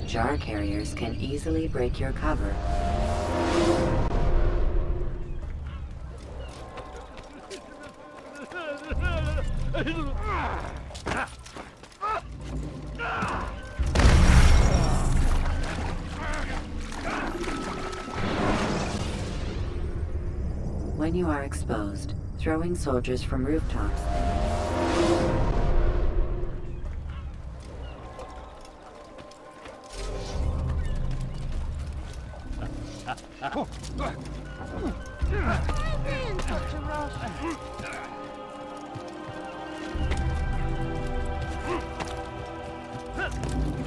jar carriers can easily break your cover. when you are exposed, throwing soldiers from rooftops.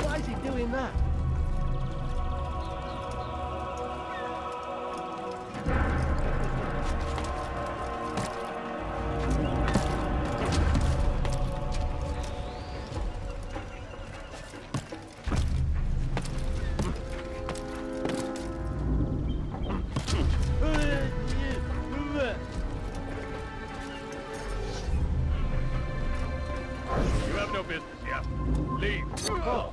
Why is he doing that? You have no business here. Leave. Oh.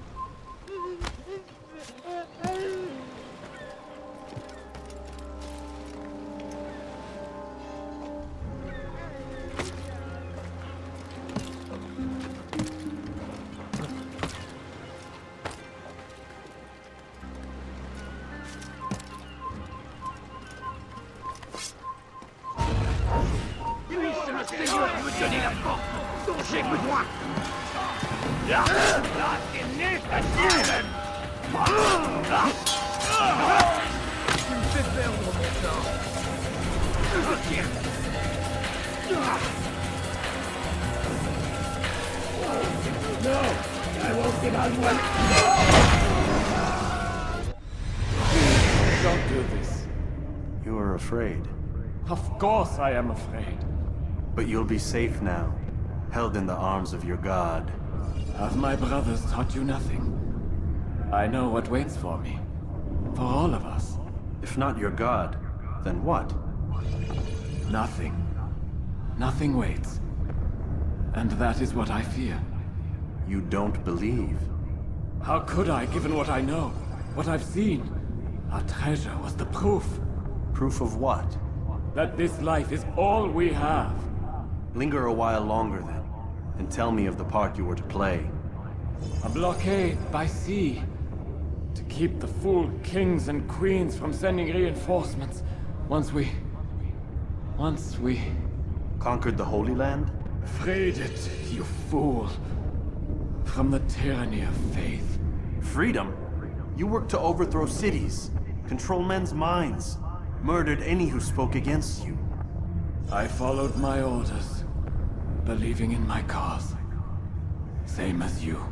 Don't do this. You are afraid. Of course I am afraid. But you'll be safe now, held in the arms of your god. Have my brothers taught you nothing? I know what waits for me. For all of us. If not your god, then what? Nothing. Nothing waits. And that is what I fear. You don't believe. How could I, given what I know? What I've seen? Our treasure was the proof. Proof of what? That this life is all we have. Linger a while longer then, and tell me of the part you were to play. A blockade by sea. To keep the fool kings and queens from sending reinforcements. Once we... Conquered the Holy Land? Freed it, you fool. From the tyranny of faith. Freedom? You worked to overthrow cities, control men's minds, murdered any who spoke against you. I followed my orders, believing in my cause. Same as you.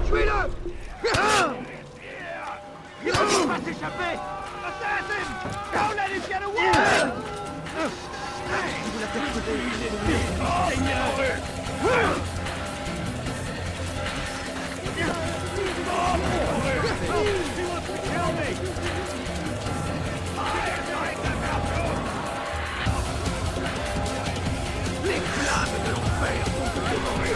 Suis-le! Il ne peut pas s'échapper! Assassin! Don't let him get away! Vous la faites les flammes de l'enfer vont te dévorer!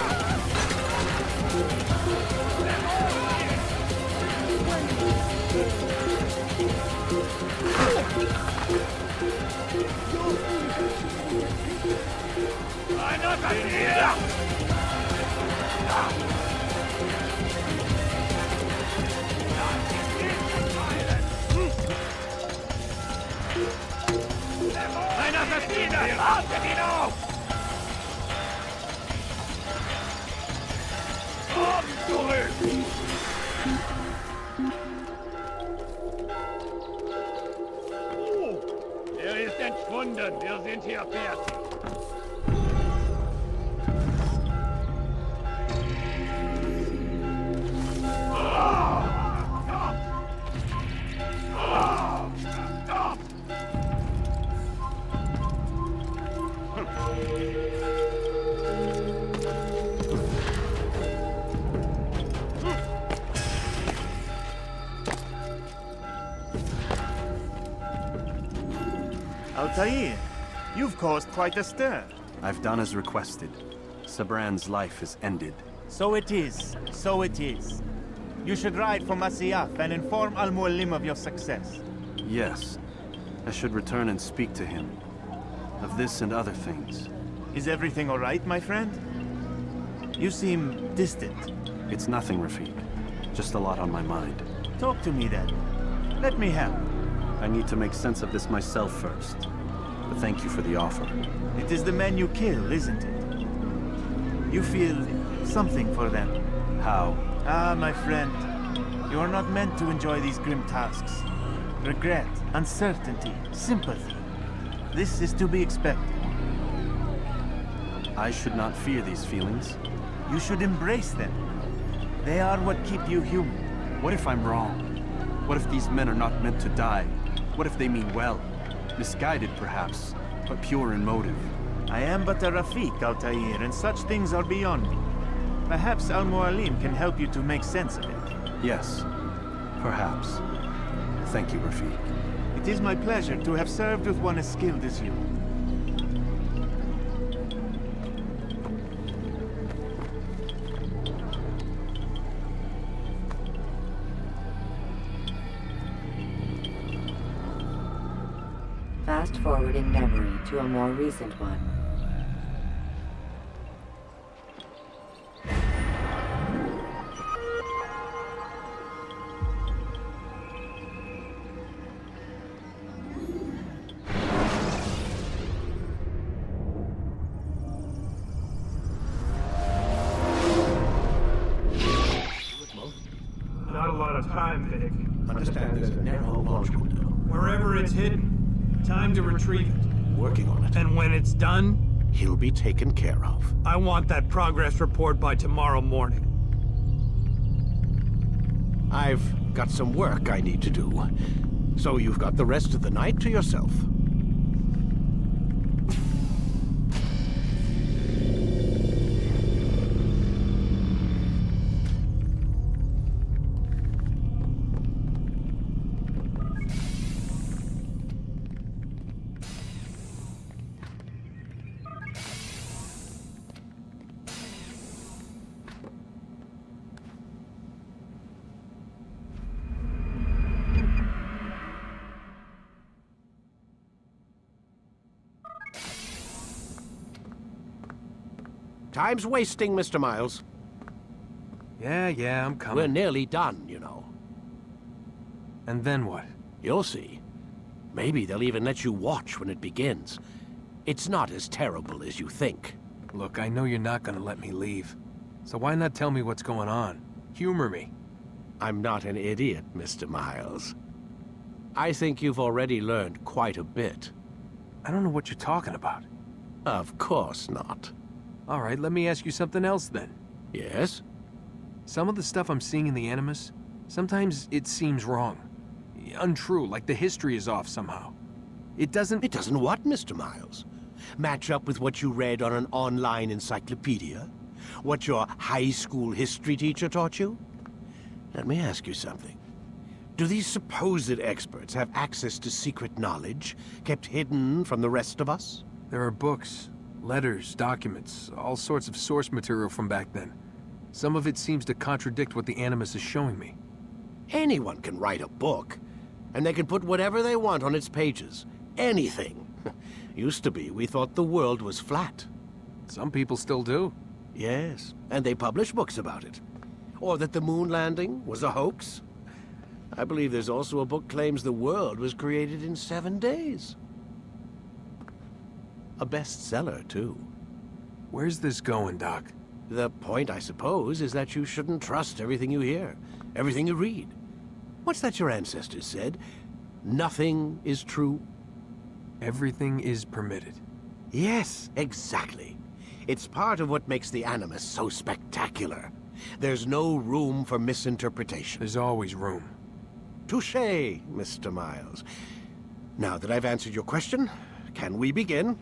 Another here! Ein Assassiner! Haltet ihn auf! Komm zurück! Er ist entschwunden. Wir sind hier fertig. Altair, you've caused quite a stir. I've done as requested. Sabran's life is ended. So it is. So it is. You should ride for Masyaf and inform Al-Mualim of your success. Yes. I should return and speak to him. Of this and other things. Is everything all right, my friend? You seem distant. It's nothing, Rafik. Just a lot on my mind. Talk to me then. Let me help. I need to make sense of this myself first. But thank you for the offer. It is the men you kill, isn't it? You feel something for them. How? Ah, my friend. You are not meant to enjoy these grim tasks. Regret, uncertainty, sympathy. This is to be expected. I should not fear these feelings. You should embrace them. They are what keep you human. What if I'm wrong? What if these men are not meant to die? What if they mean well? Misguided, perhaps, but pure in motive. I am but a Rafik, Altair, and such things are beyond me. Perhaps Al-Mualim can help you to make sense of it. Yes, perhaps. Thank you, Rafik. It is my pleasure to have served with one as skilled as you. Fast forward in memory to a more recent one. Not a lot of time, Vidic. Understand there's a narrow launch window. Wherever it's hidden, time to retrieve it. Working on it. And when it's done, He'll be taken care of. I want that progress report by tomorrow morning. I've got some work I need to do. So you've got the rest of the night to yourself. Time's wasting, Mr. Miles. Yeah, I'm coming. We're nearly done, you know. And then what? You'll see. Maybe they'll even let you watch when it begins. It's not as terrible as you think. Look, I know you're not gonna let me leave. So why not tell me what's going on? Humor me. I'm not an idiot, Mr. Miles. I think you've already learned quite a bit. I don't know what you're talking about. Of course not. All right, let me ask you something else then. Yes? Some of the stuff I'm seeing in the Animus, sometimes it seems wrong. Untrue, like the history is off somehow. It doesn't... It doesn't what, Mr. Miles? Match up with what you read on an online encyclopedia? What your high school history teacher taught you? Let me ask you something. Do these supposed experts have access to secret knowledge kept hidden from the rest of us? There are books, letters, documents, all sorts of source material from back then. Some of it seems to contradict what the Animus is showing me. Anyone can write a book, and they can put whatever they want on its pages. Anything. Used to be, we thought the world was flat. Some people still do. Yes, and they publish books about it. Or that the moon landing was a hoax. I believe there's also a book claims the world was created in 7 days. A bestseller, too. Where's this going, Doc? The point, I suppose, is that you shouldn't trust everything you hear, everything you read. What's that your ancestors said? Nothing is true? Everything is permitted. Yes, exactly. It's part of what makes the Animus so spectacular. There's no room for misinterpretation. There's always room. Touché, Mr. Miles. Now that I've answered your question, can we begin?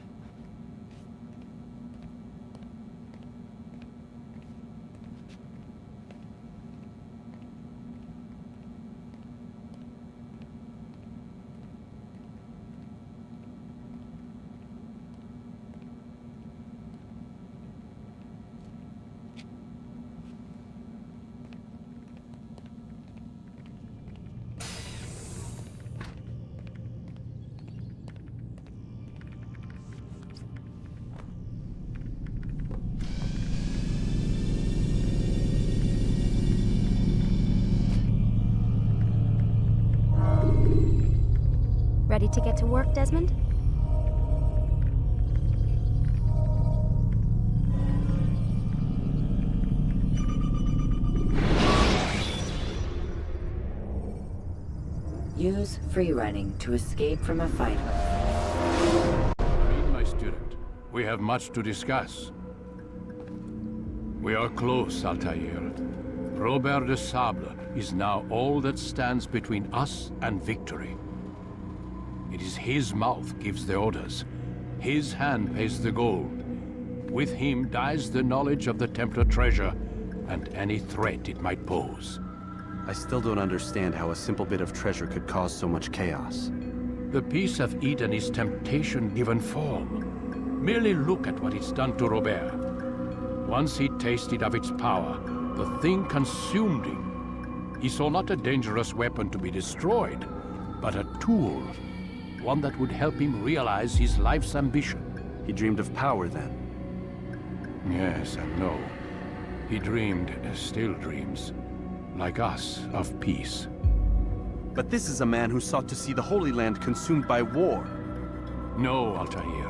Ready to get to work, Desmond? Use free running to escape from a fight. Read, my student. We have much to discuss. We are close, Altair. Robert de Sable is now all that stands between us and victory. It is his mouth gives the orders. His hand pays the gold. With him dies the knowledge of the Templar treasure and any threat it might pose. I still don't understand how a simple bit of treasure could cause so much chaos. The Peace of Eden is temptation given form. Merely look at what it's done to Robert. Once he tasted of its power, the thing consumed him. He saw not a dangerous weapon to be destroyed, but a tool. One that would help him realize his life's ambition. He dreamed of power then? Yes and no. He dreamed, still dreams. Like us, of peace. But this is a man who sought to see the Holy Land consumed by war. No, Altair.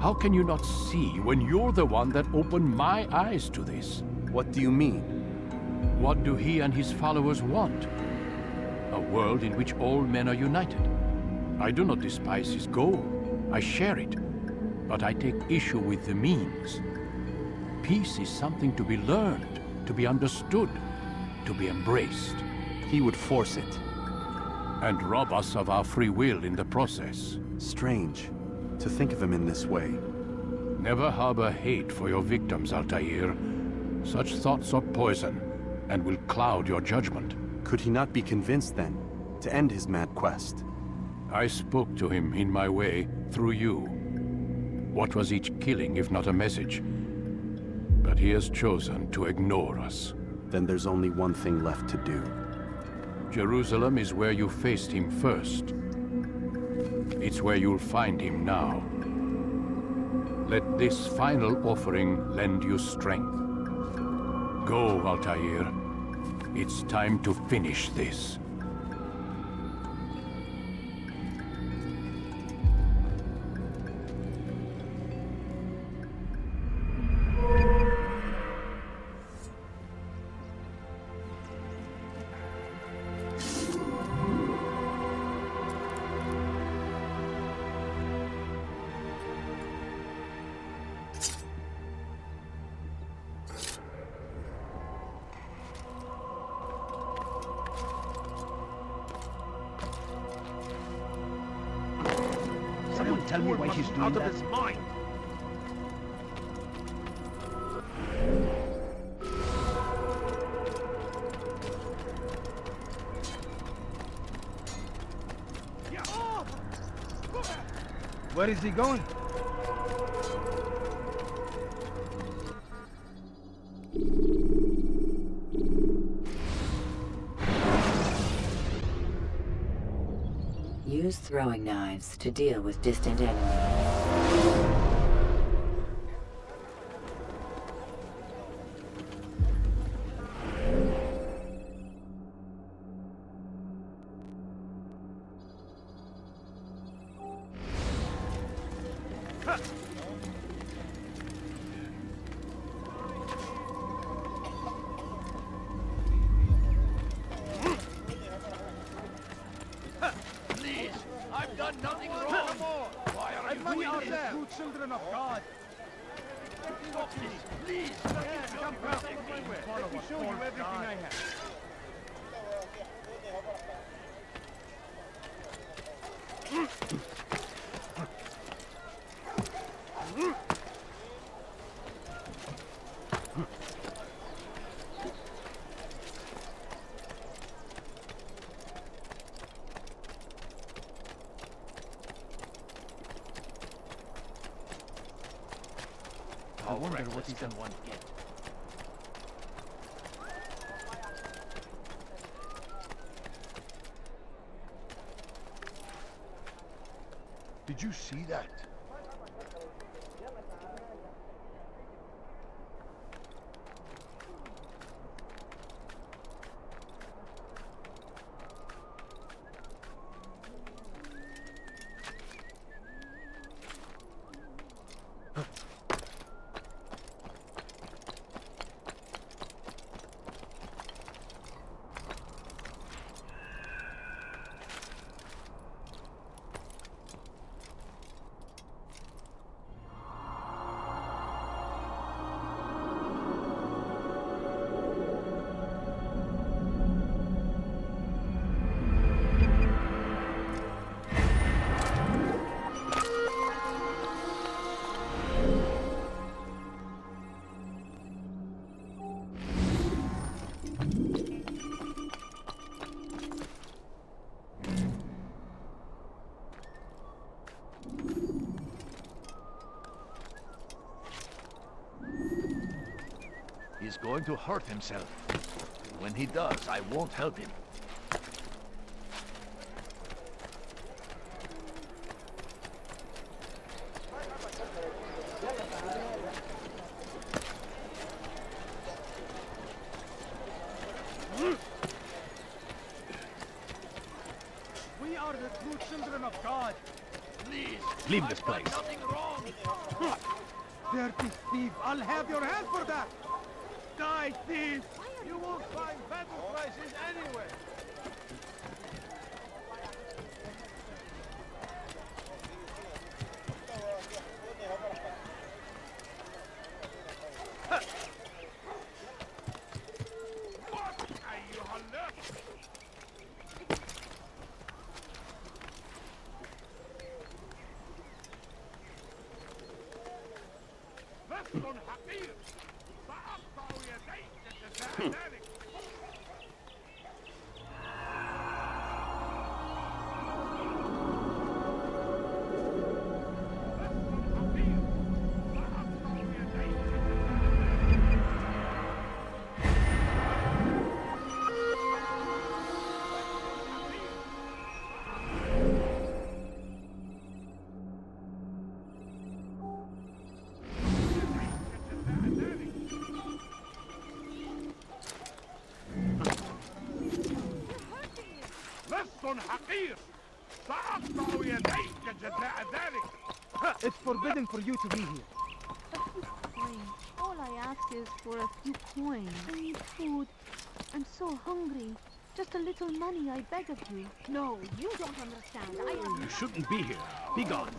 How can you not see when you're the one that opened my eyes to this? What do you mean? What do he and his followers want? A world in which all men are united. I do not despise his goal. I share it. But I take issue with the means. Peace is something to be learned, to be understood, to be embraced. He would force it. And rob us of our free will in the process. Strange, to think of him in this way. Never harbor hate for your victims, Altair. Such thoughts are poison, and will cloud your judgment. Could he not be convinced, then, to end his mad quest? I spoke to him in my way, through you. What was each killing if not a message? But he has chosen to ignore us. Then there's only one thing left to do. Jerusalem is where you faced him first. It's where you'll find him now. Let this final offering lend you strength. Go, Altair. It's time to finish this. Someone tell me why he's doing out that. of his mind. Where is he going? Use throwing knives to deal with distant enemies. Please, I've done nothing wrong. Why are you doing this? True children of God. Stop this, please. Come my way. Let me show you everything I have. I wonder what he's gonna want to get. Did you see that? He's going to hurt himself. When he does, I won't help him. We are the true children of God. Please, leave this place. Nothing wrong. Dirty thief! I'll have your head for that! Die, thief! You won't find better prices anywhere. It's forbidden for you to be here. All I ask is for a few coins. I need food. I'm so hungry. Just a little money, I beg of you. No, you don't understand. You shouldn't be here. Be gone.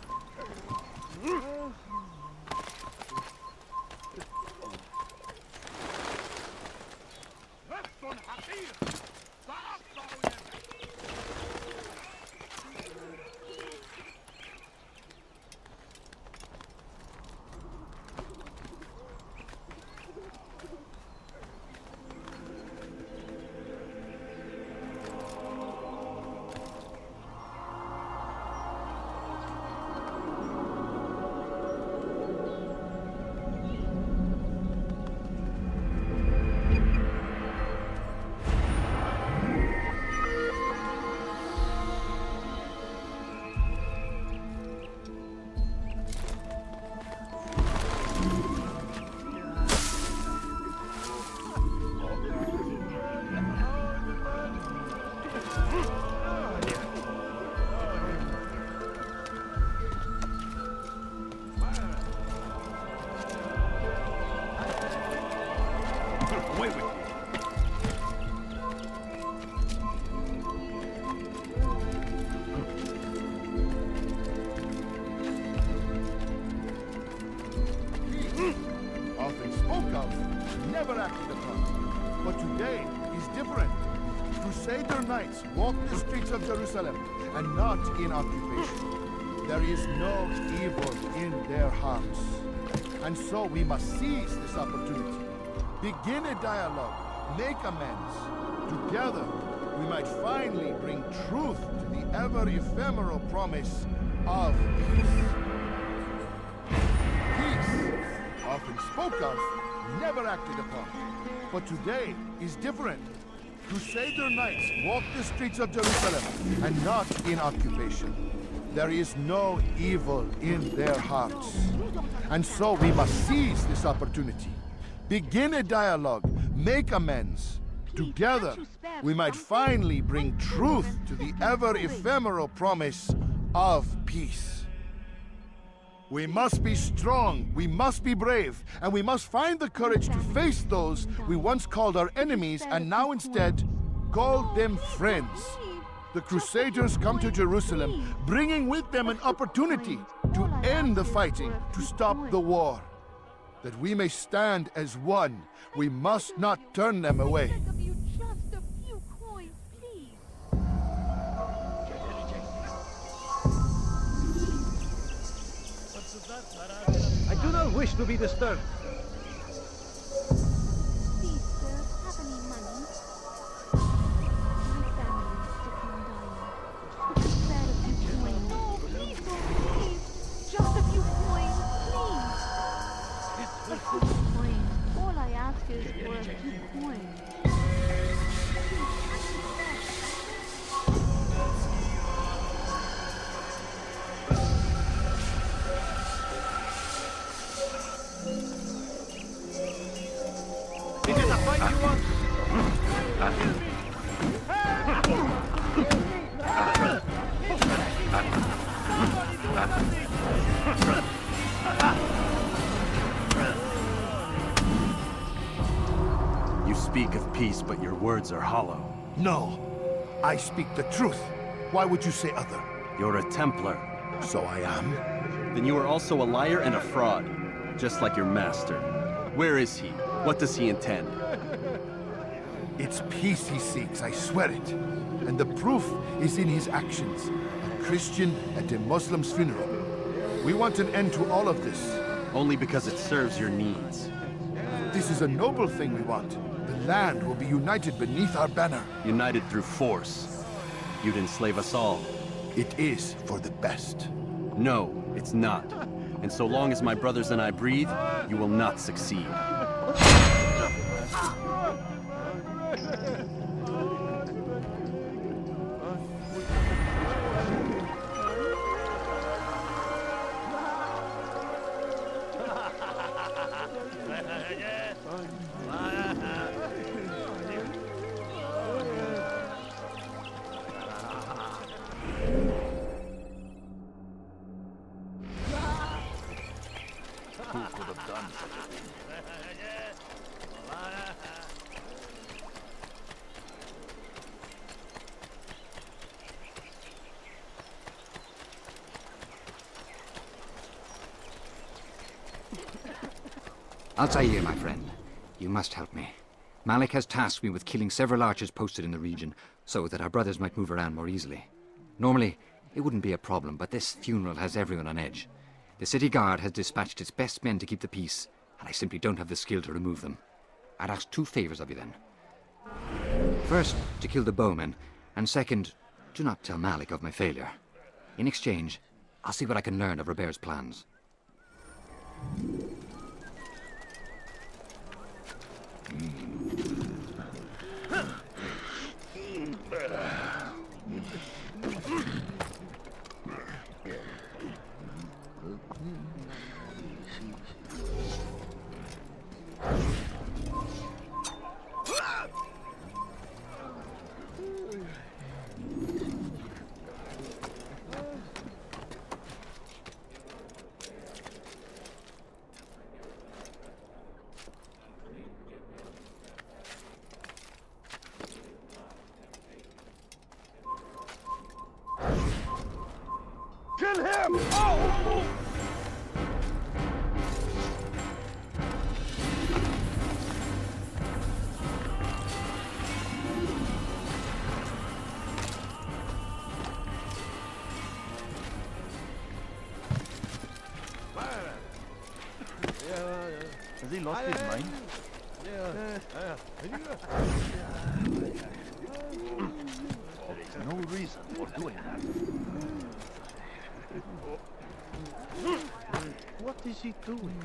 Often spoke of, never acted upon. But today is different. Crusader knights walk the streets of Jerusalem and not in occupation. There is no evil in their hearts. And so we must seize this opportunity. Begin a dialogue, make amends. Together, we might finally bring truth to the ever-ephemeral promise of peace. Peace, often spoke of, never acted upon. But today is different. Crusader knights walk the streets of Jerusalem and not in occupation. There is no evil in their hearts. And so we must seize this opportunity. Begin a dialogue, make amends. Together, we might finally bring truth to the ever-ephemeral promise of peace. We must be strong, we must be brave, and we must find the courage to face those we once called our enemies and now instead call them friends. The Crusaders come to Jerusalem, bringing with them an opportunity to end the fighting, to stop the war. That we may stand as one, we must not turn them away. I do not wish to be disturbed. Please, sir, have any money? My family is sick and dying. Could you spare a few coins? No, please don't leave. Just a few coins, please. A few coins. All I ask is Is it a fight you want? You speak of peace, but your words are hollow. No, I speak the truth. Why would you say other? You're a Templar. So I am? Then you are also a liar and a fraud, just like your master. Where is he? What does he intend? It's peace he seeks, I swear it. And the proof is in his actions. A Christian at a Muslim's funeral. We want an end to all of this. Only because it serves your needs. This is a noble thing we want. The land will be united beneath our banner. United through force. You'd enslave us all. It is for the best. No, it's not. And so long as my brothers and I breathe, you will not succeed. Who could have done such a thing? Altair, my friend, you must help me. Malik has tasked me with killing several archers posted in the region, so that our brothers might move around more easily. Normally, it wouldn't be a problem, but this funeral has everyone on edge. The city guard has dispatched its best men to keep the peace, and I simply don't have the skill to remove them. I'd ask 2 favors of you then. First, to kill the bowmen, and second, do not tell Malik of my failure. In exchange, I'll see what I can learn of Robert's plans. Kill him! Oh! Has he lost his mind? There is no reason for doing that. What is he doing?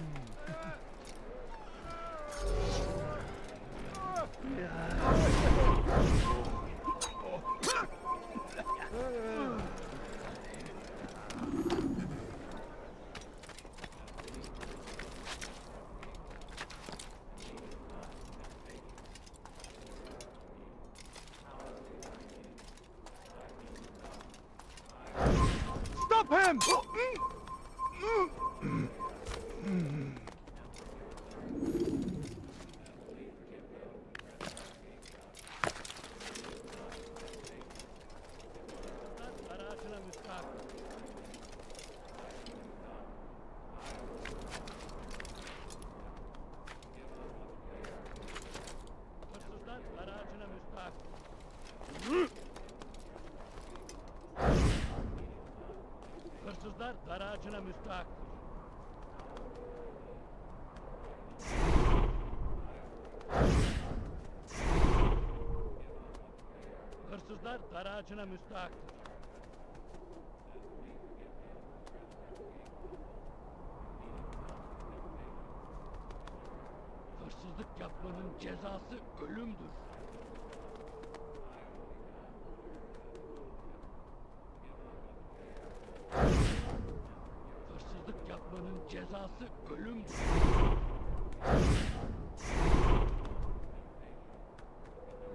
Stop him! Hırsızlar dar ağacına müstahak. Hırsızlar dar ağacına müstahaktır. Hırsızlık Hırsızlık yapmanın cezası ölümdür. Hırsızlık yapmanın cezası ölümdür.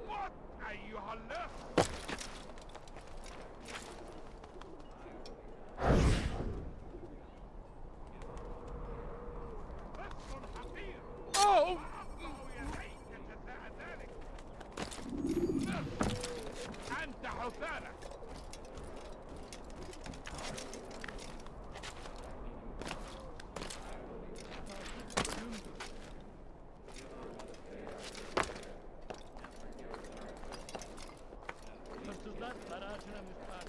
What eyyuhallah? Oh! أنت حثالة. Hırsızlar barajına müstahak.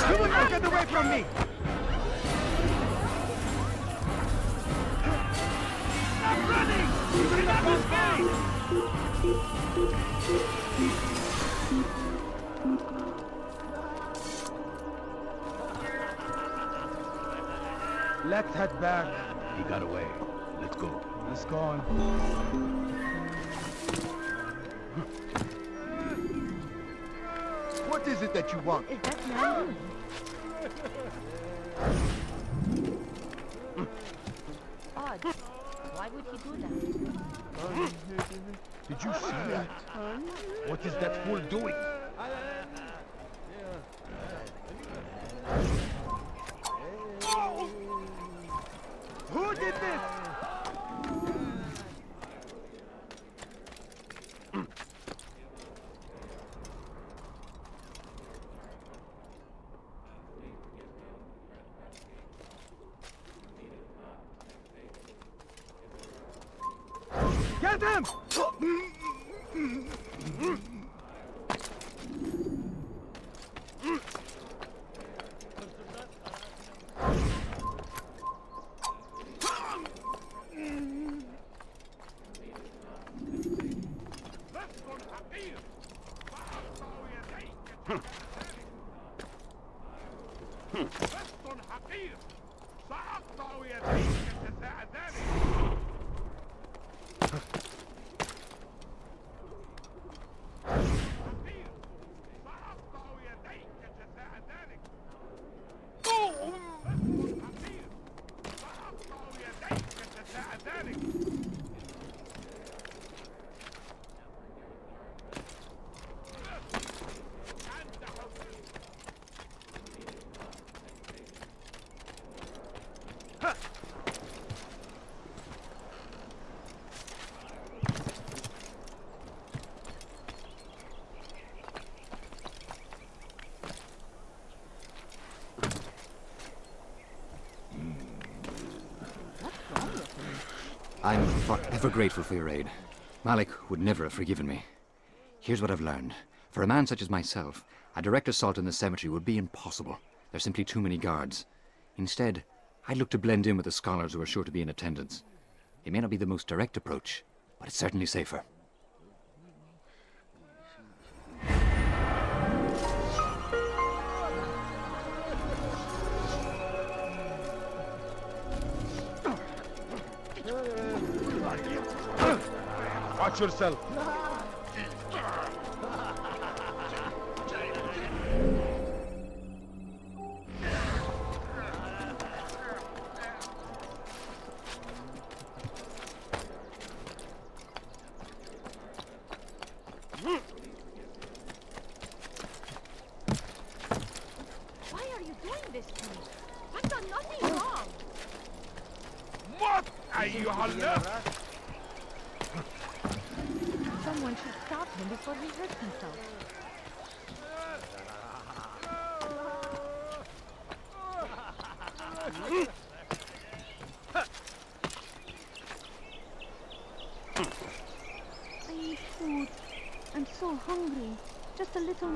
You will not get away from me! Stop running! Do not escape! Let's head back. He got away. Let's go. Let's go on. What is it that you want? Is that man? Odd. Why would he do that? Did you see that? What is that fool doing? Who did this? Get him! لست حقير. سأقطع يديك جزاء ذلك. حقير. سأقطع يديك جزاء ذلك. لست حقير. سأقطع يديك جزاء ذلك. I'm forever grateful for your aid. Malik would never have forgiven me. Here's what I've learned. For a man such as myself, a direct assault in the cemetery would be impossible. There's simply too many guards. Instead, I'd look to blend in with the scholars who are sure to be in attendance. It may not be the most direct approach, but it's certainly safer. Watch yourself. Why are you doing this to me? I've done nothing wrong. موت أيها اللص. Someone should stop him before he hurts himself. I need food. I'm so hungry. Just a little...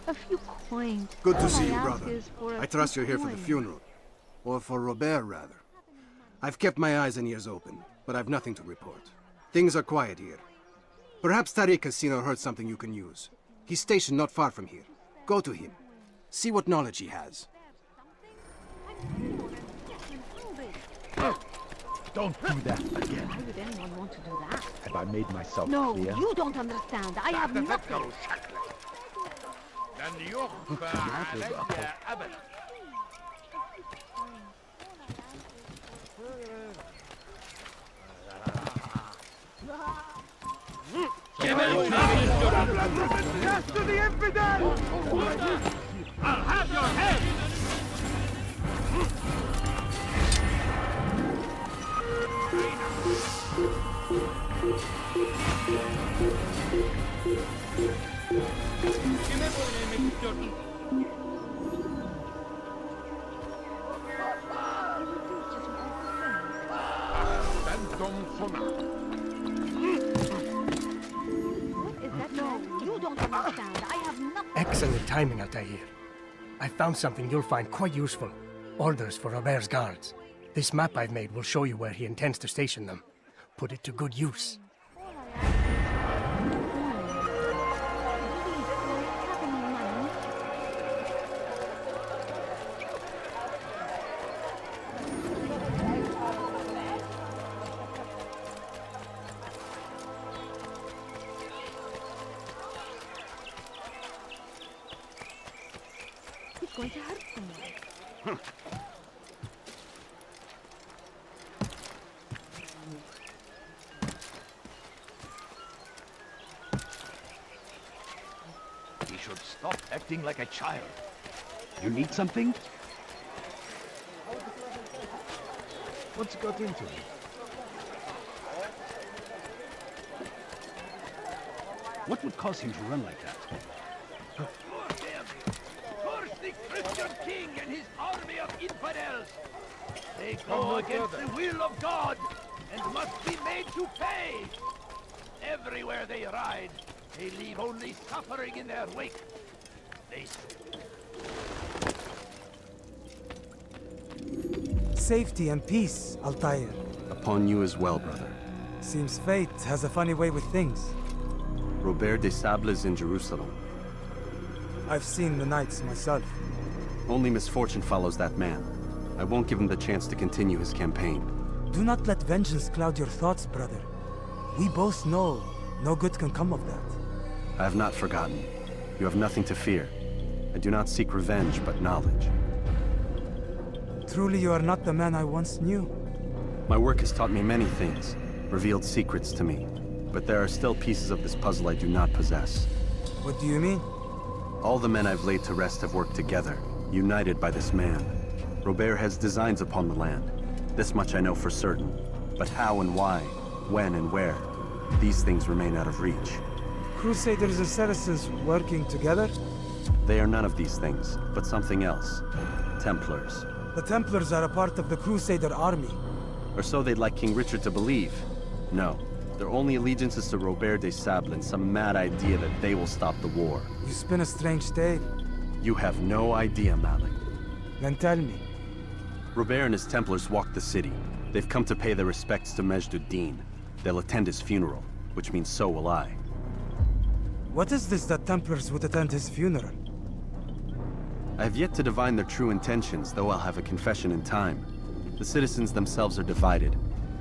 A few coins. Good to All see I you, ask brother. is for a I trust few you're here for the coins. funeral. Or for Robert, rather. I've kept my eyes and ears open, but I've nothing to report. Things are quiet here. Perhaps Tariq has seen or heard something you can use. He's stationed not far from here. Go to him. See what knowledge he has. Don't do that again. Why would anyone want to do that? Have I made myself No, clear? you don't understand. I have nothing. لن يخفى علي أبدا. Yes to the infidel! I'll have your head! No, you don't understand. I have nothing. Excellent timing, Altair. I found something you'll find quite useful. Orders for Robert's guards. This map I've made will show you where he intends to station them. Put it to good use. He's going to hurt someone. He should stop acting like a child. You need something? What's got into him? What would cause him to run like that? Curse the Christian king and his army of infidels! They go against the will of God and must be made to pay! Everywhere they ride, they leave only suffering in their wake. They... Safety and peace, Altair. Upon you as well, brother. Seems fate has a funny way with things. Robert de Sable is in Jerusalem. I've seen the knights myself. Only misfortune follows that man. I won't give him the chance to continue his campaign. Do not let vengeance cloud your thoughts, brother. We both know no good can come of that. I have not forgotten. You have nothing to fear. I do not seek revenge, but knowledge. Truly, you are not the man I once knew. My work has taught me many things, revealed secrets to me. But there are still pieces of this puzzle I do not possess. What do you mean? All the men I've laid to rest have worked together, united by this man. Robert has designs upon the land. This much I know for certain. But how and why, when and where, these things remain out of reach. Crusaders and Saracens working together? They are none of these things, but something else. Templars. The Templars are a part of the Crusader army. Or so they'd like King Richard to believe. No. Their only allegiance is to Robert de Sable and some mad idea that they will stop the war. You spin a strange tale. You have no idea, Malik. Then tell me. Robert and his Templars walk the city. They've come to pay their respects to Majd ad-Din. They'll attend his funeral, which means so will I. What is this that Templars would attend his funeral? I have yet to divine their true intentions, though I'll have a confession in time. The citizens themselves are divided.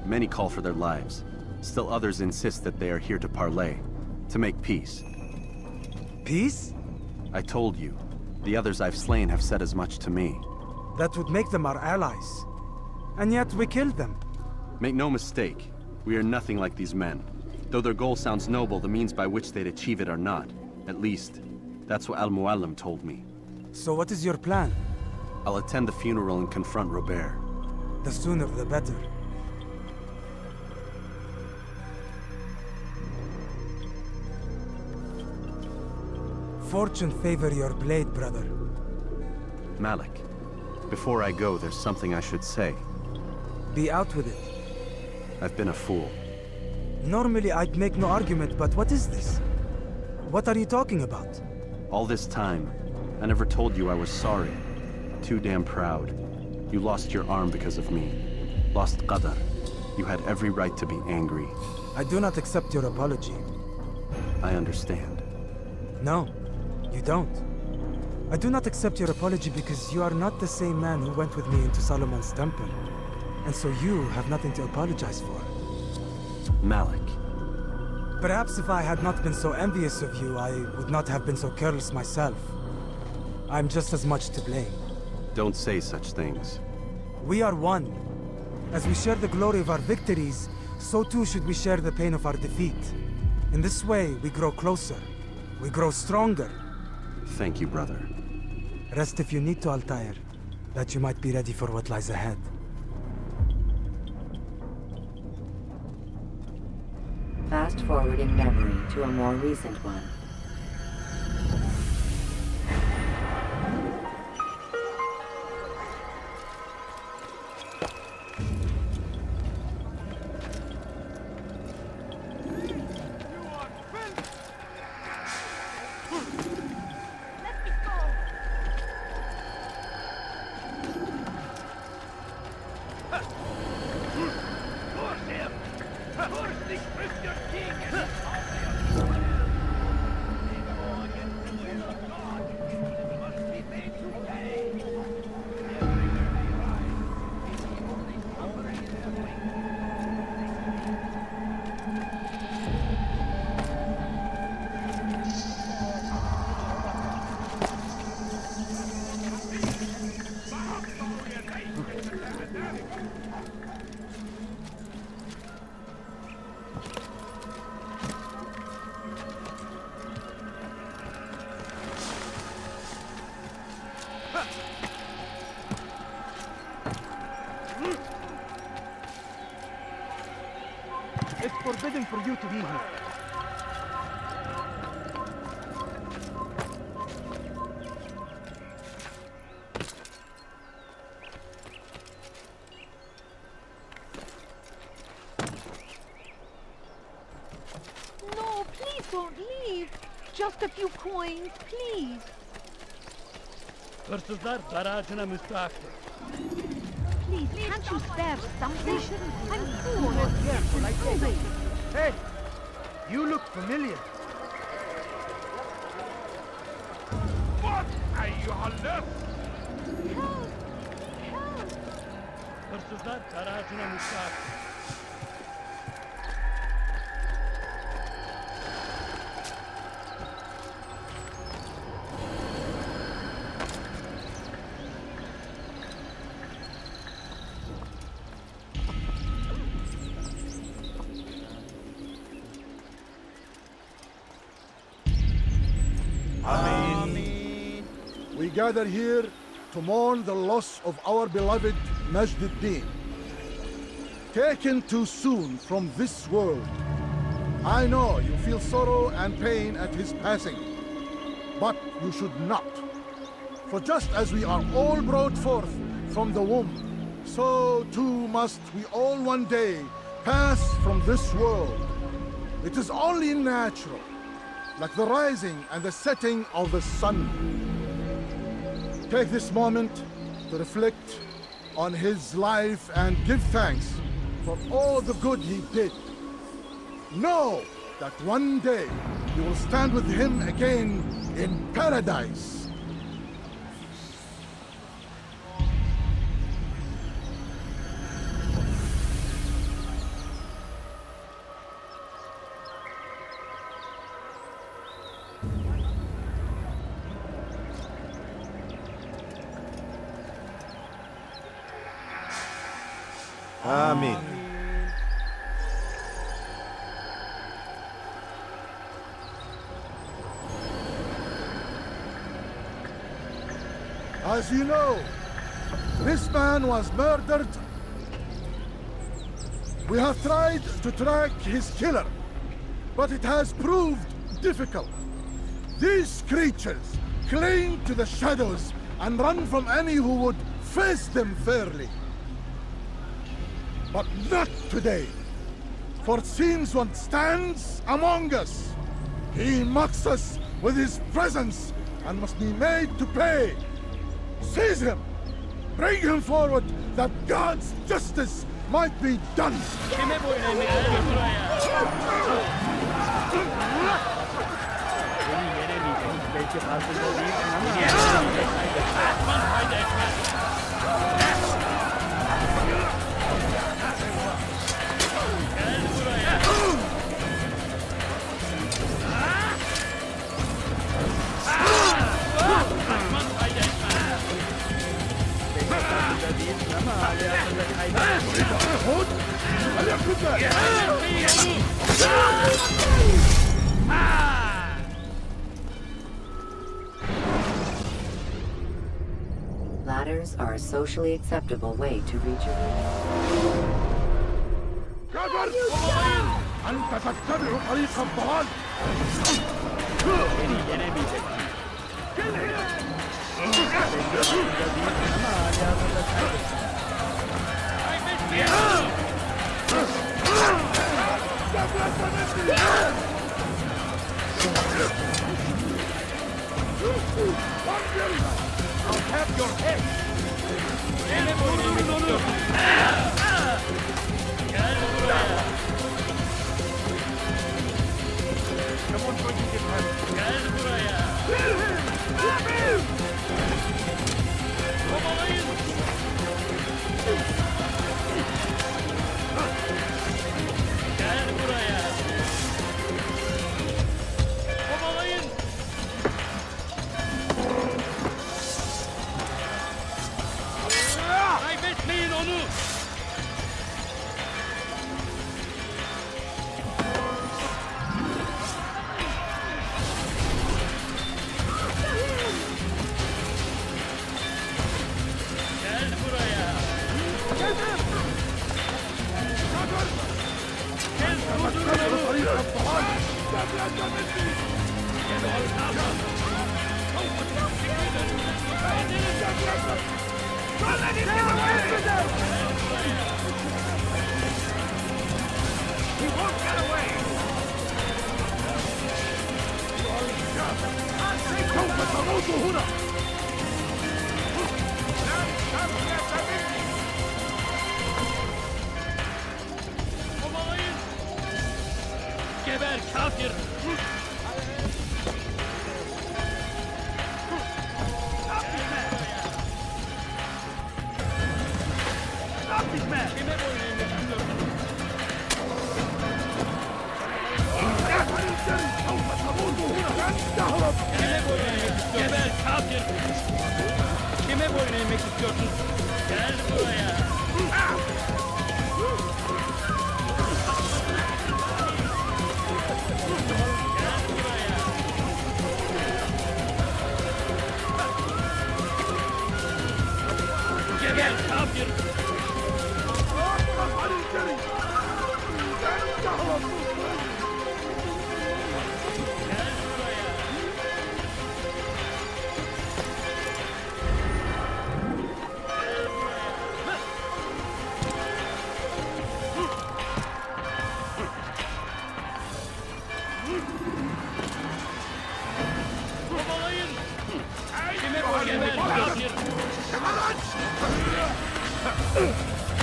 Many call for their lives. Still others insist that they are here to parley, to make peace. Peace? I told you. The others I've slain have said as much to me. That would make them our allies. And yet we killed them. Make no mistake, we are nothing like these men. Though their goal sounds noble, the means by which they'd achieve it are not. At least, that's what Al-Muallim told me. So what is your plan? I'll attend the funeral and confront Robert. The sooner the better. Fortune favor your blade, brother. Malik, before I go, there's something I should say. Be out with it. I've been a fool. Normally I'd make no argument, but what is this? What are you talking about? All this time, I never told you I was sorry. Too damn proud. You lost your arm because of me. Lost Qadar. You had every right to be angry. I do not accept your apology. I understand. No, you don't. I do not accept your apology because you are not the same man who went with me into Solomon's temple. And so you have nothing to apologize for. Malik. Perhaps if I had not been so envious of you, I would not have been so careless myself. I'm just as much to blame. Don't say such things. We are one. As we share the glory of our victories, so too should we share the pain of our defeat. In this way, we grow closer. We grow stronger. Thank you, brother. Rest if you need to, Altair, that you might be ready for what lies ahead. Fast-forwarding memory to a more recent one. It's forbidden for you to be here. No, please don't leave. Just a few coins, please. Please, can't you spare something? I'm poor. Careful, I say. Hey, you look familiar. What are you on this? We gather here to mourn the loss of our beloved Majd ad-Din. Taken too soon from this world. I know you feel sorrow and pain at his passing, but you should not. For just as we are all brought forth from the womb, so too must we all one day pass from this world. It is only natural, like the rising and the setting of the sun. Take this moment to reflect on his life and give thanks for all the good he did. Know that one day you will stand with him again in paradise. Amen. As you know, this man was murdered. We have tried to track his killer, but it has proved difficult. These creatures cling to the shadows and run from any who would face them fairly. But not today. For since one stands among us, he mocks us with his presence and must be made to pay. Seize him! Bring him forward that God's justice might be done! Ladders are a socially acceptable way to reach a room. أنت تتبع طريق الضلال. I'll have your head! Someone's going to get hurt. Kaybetmeyin onu! Gel buraya! Gel durdurun He won't get away! سوف تموت هنا. Kovalayın! Geber kafir! Stop this man! Kime boyun eğmek istiyorsun? سوف تموت هنا. لن تهرب. Kime boyun eğmek istiyorsun? Geber kafir! Kime boyun eğmek istiyorsun? Gel buraya! Geber kafir! Kovalayın! Kime boyun eğmek kafir!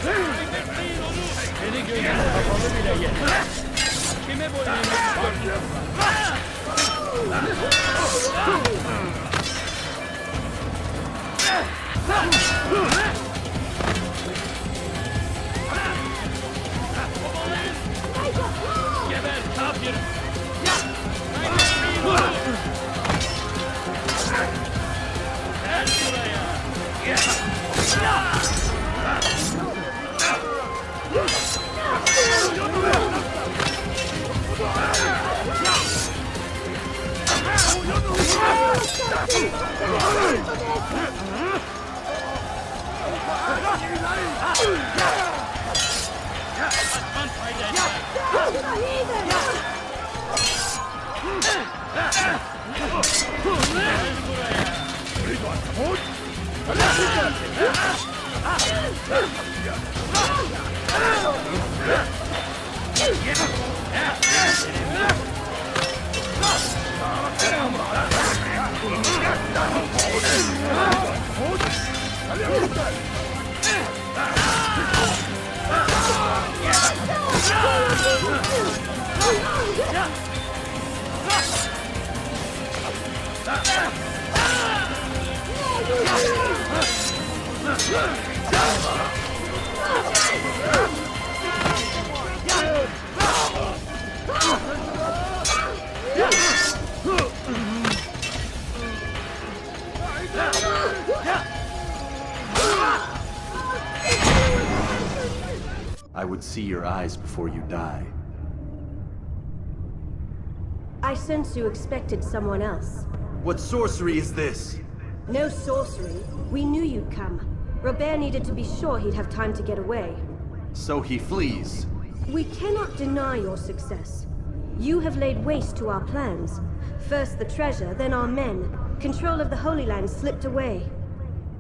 Kaybetmeyin onu! Seni gözün kapalı bile yer! Kime boyun eğmek istiyorsun? Geber kafir! Kaybetmeyin onu! Gel buraya! Kaçman fayda etmez! Gel buraya! Geber would see your eyes before you die. I sense you expected someone else. What sorcery is this? No sorcery. We knew you'd come. Robert needed to be sure he'd have time to get away. So he flees. We cannot deny your success. You have laid waste to our plans. First the treasure, then our men. Control of the Holy Land slipped away.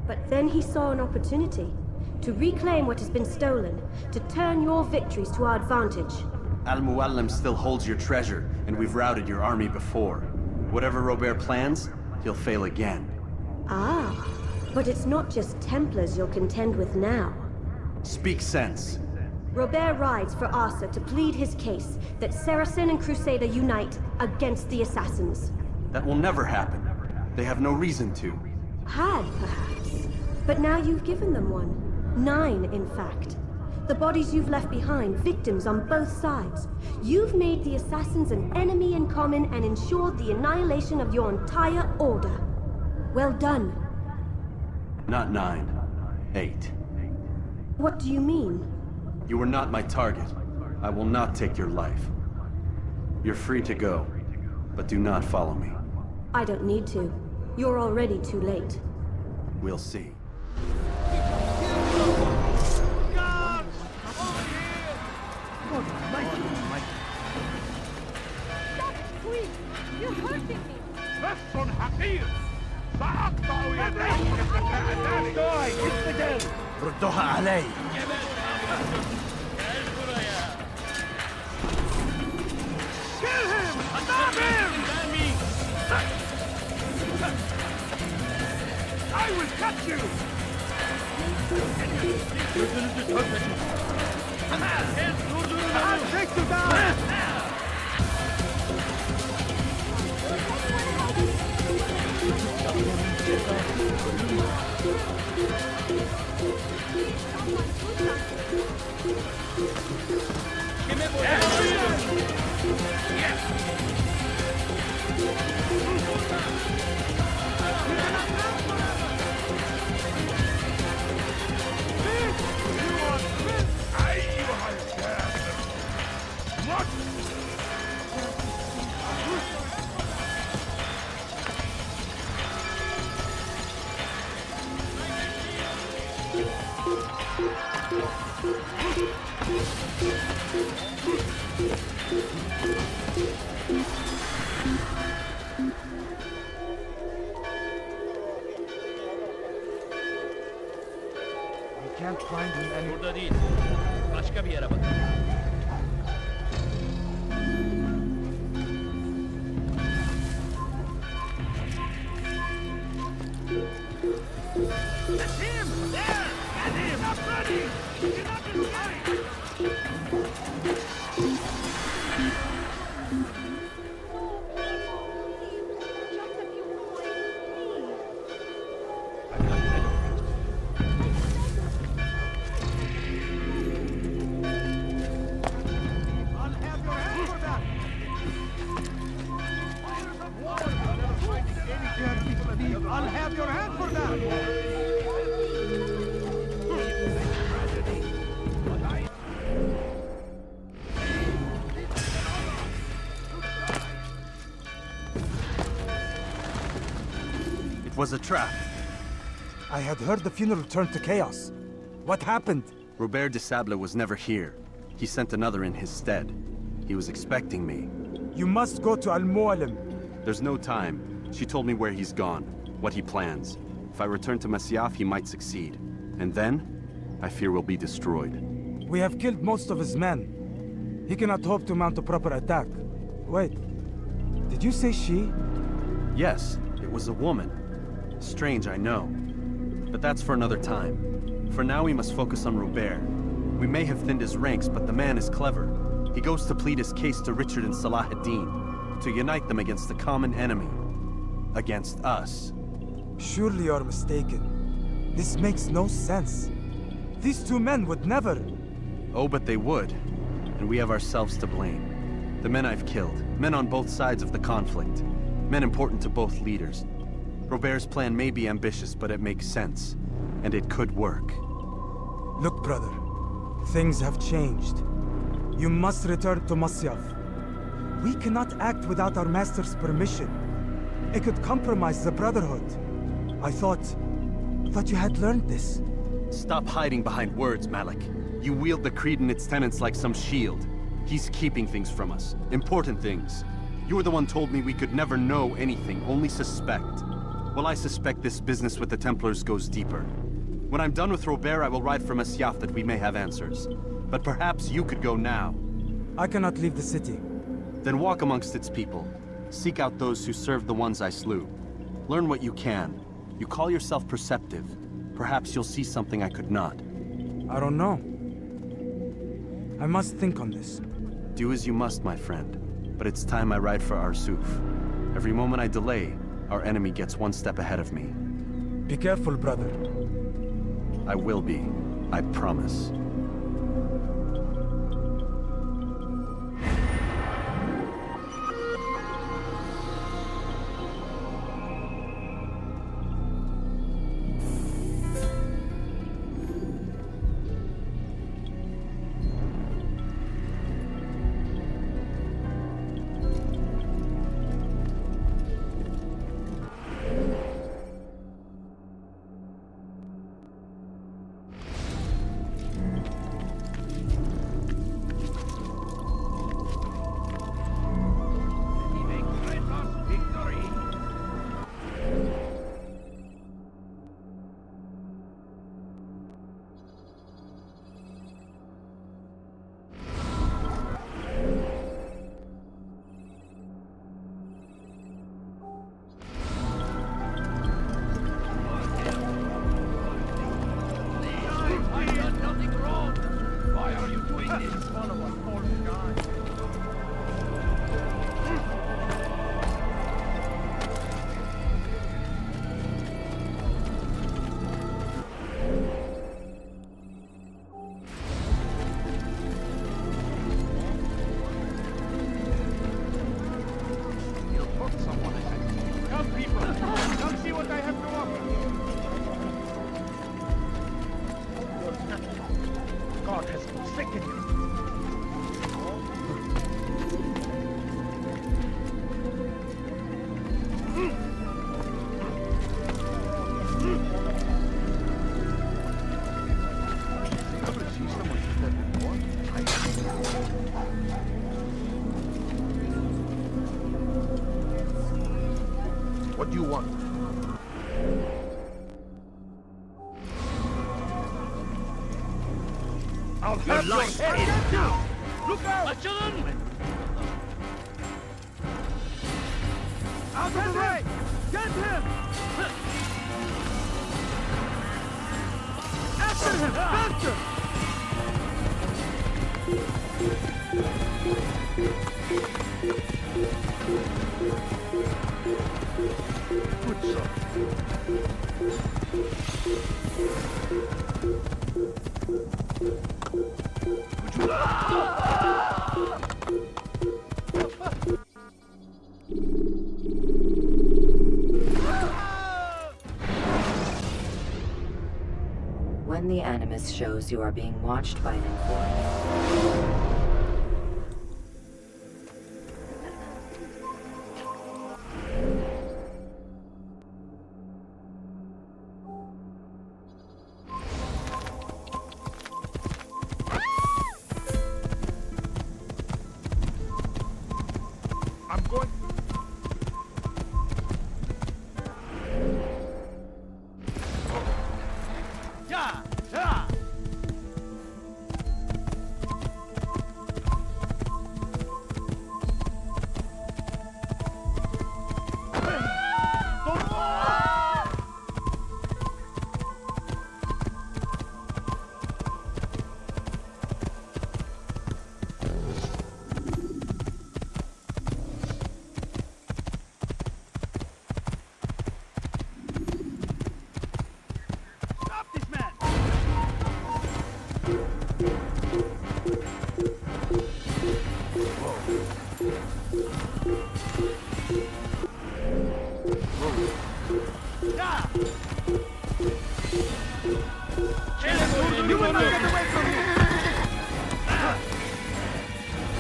But then he saw an opportunity to reclaim what has been stolen, to turn your victories to our advantage. Al-Muallim still holds your treasure, and we've routed your army before. Whatever Robert plans, he'll fail again. Ah, but it's not just Templars you'll contend with now. Speak sense. Robert rides for Arsa to plead his case that Saracen and Crusader unite against the Assassins. That will never happen. They have no reason to. Had, perhaps. But now you've given them one. 9, in fact. The bodies you've left behind, victims on both sides. You've made the Assassins an enemy in common and ensured the annihilation of your entire order. Well done. Not 9. 8. What do you mean? You were not my target. I will not take your life. You're free to go, but do not follow me. I don't need to. You're already too late. We'll see. Stop it, please! You're hurting me! بس حقير سأقطع يديك كأنك اسكت! ردوها علي! Kill him! Stop him! I will cut you! I'll take you down! Can't find him anywhere. Burada değil. Başka bir yere bak. That's him! There! Get him! Not ready! Get up and fight! I'll have your hand for that! It was a trap. I had heard the funeral turned to chaos. What happened? Robert de Sable was never here. He sent another in his stead. He was expecting me. You must go to Al-Muallim. There's no time. She told me where he's gone, what he plans. If I return to Masyaf, he might succeed. And then, I fear we'll be destroyed. We have killed most of his men. He cannot hope to mount a proper attack. Wait, did you say she? Yes, it was a woman. Strange, I know. But that's for another time. For now, we must focus on Robert. We may have thinned his ranks, but the man is clever. He goes to plead his case to Richard and Salah ad-Din, to unite them against the common enemy. Against us. Surely you're mistaken. This makes no sense. These two men would never... Oh, but they would. And we have ourselves to blame. The men I've killed, men on both sides of the conflict. Men important to both leaders. Robert's plan may be ambitious, but it makes sense. And it could work. Look, brother. Things have changed. You must return to Masyaf. We cannot act without our master's permission. It could compromise the Brotherhood. I thought you had learned this. Stop hiding behind words, Malik. You wield the Creed and its tenets like some shield. He's keeping things from us. Important things. You were the one told me we could never know anything, only suspect. Well, I suspect this business with the Templars goes deeper. When I'm done with Robert, I will ride for Masyaf that we may have answers. But perhaps you could go now. I cannot leave the city. Then walk amongst its people. Seek out those who served the ones I slew. Learn what you can. You call yourself perceptive. Perhaps you'll see something I could not. I don't know. I must think on this. Do as you must, my friend. But it's time I ride for Arsuf. Every moment I delay, our enemy gets one step ahead of me. Be careful, brother. I will be. I promise. What do you want? I'll have your head now! Look out! Açılın! Out to the right! Get him! After him! Faster! Good shot. When the Animus shows you are being watched by an informant,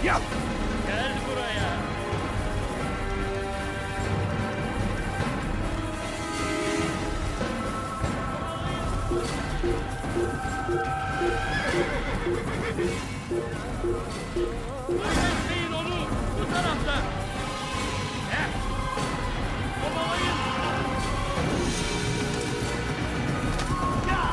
Yap! Gel buraya! Bekleyin onu! Bu tarafta! Heh! Kovalayın! Ya!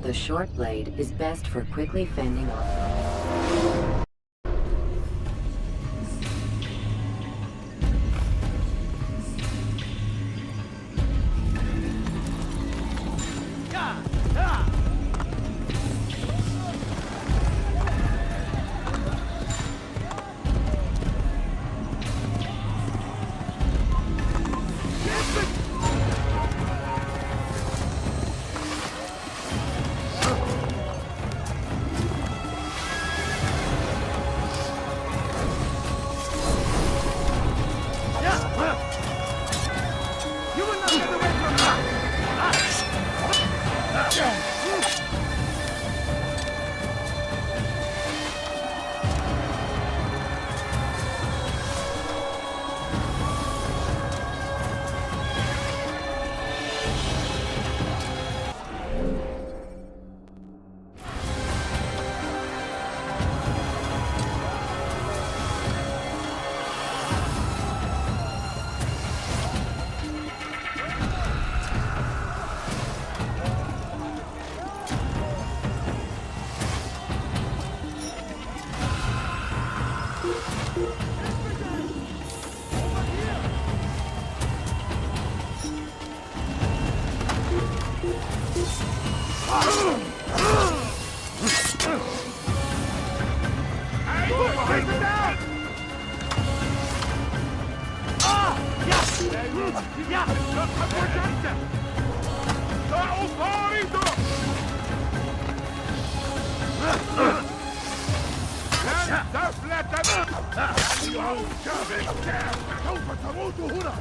The short blade is best for quickly fending off. سوف تموت هنا.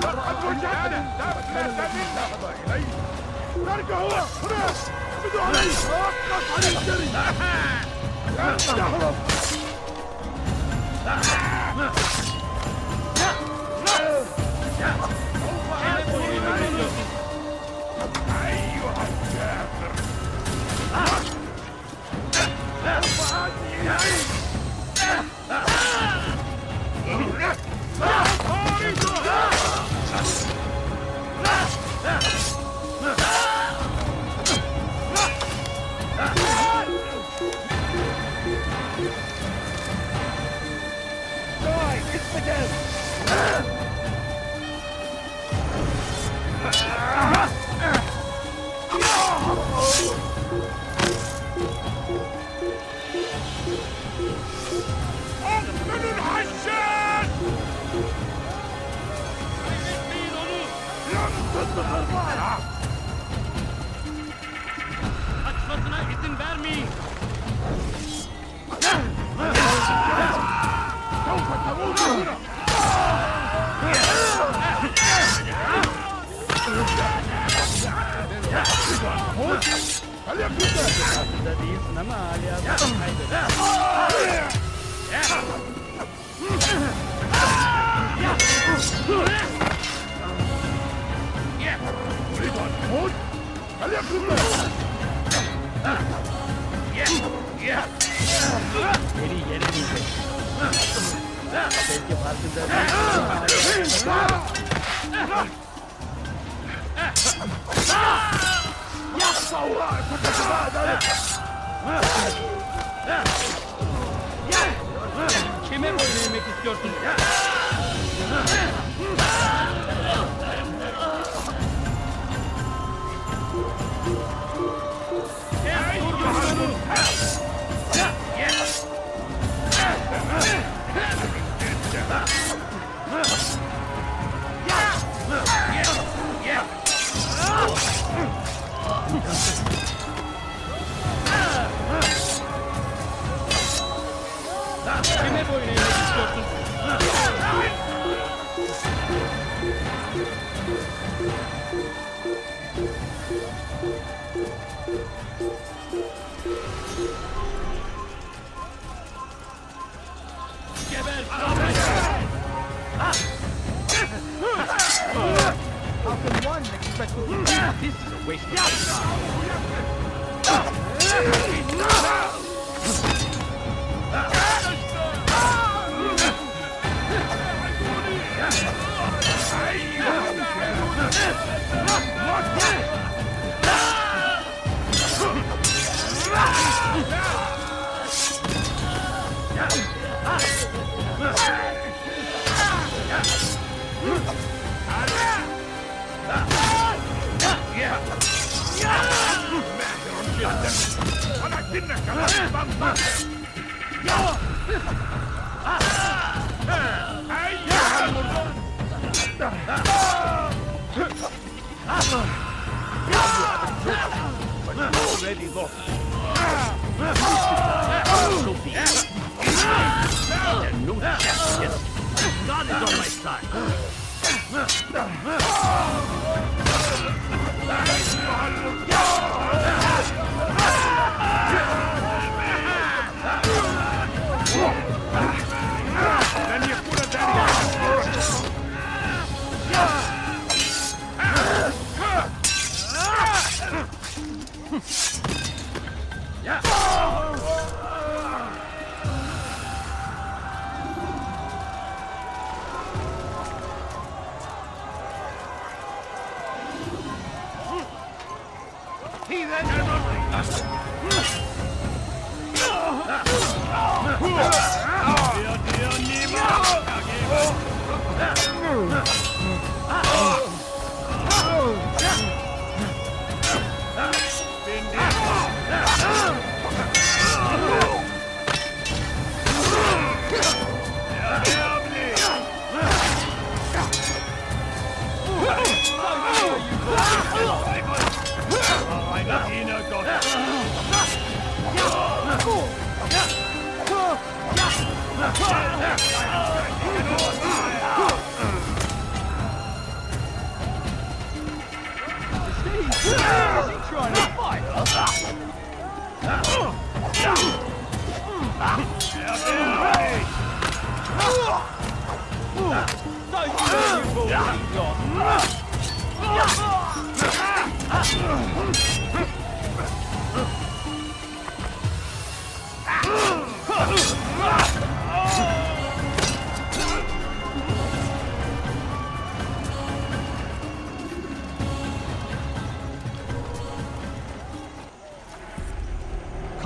لقد وجدنا دفنة منا إليه. نرجع هنا اعمدوا عليه ووقف عن الجري. يهرب. أيها الكافر. سوف آتي إليك. Die, infidel! Kaçmasına izin vermeyin. Farkında değilsin ama hala Beni yenemeyecek. Belki farkında değilsin. Kime boyun eğmek istiyorsun? Kime boyun eğmek istiyorsun? Geber! How can one expect to win? This is a waste of time. Already lost. So be it. There's no chance. God is on my side. Then you put it down.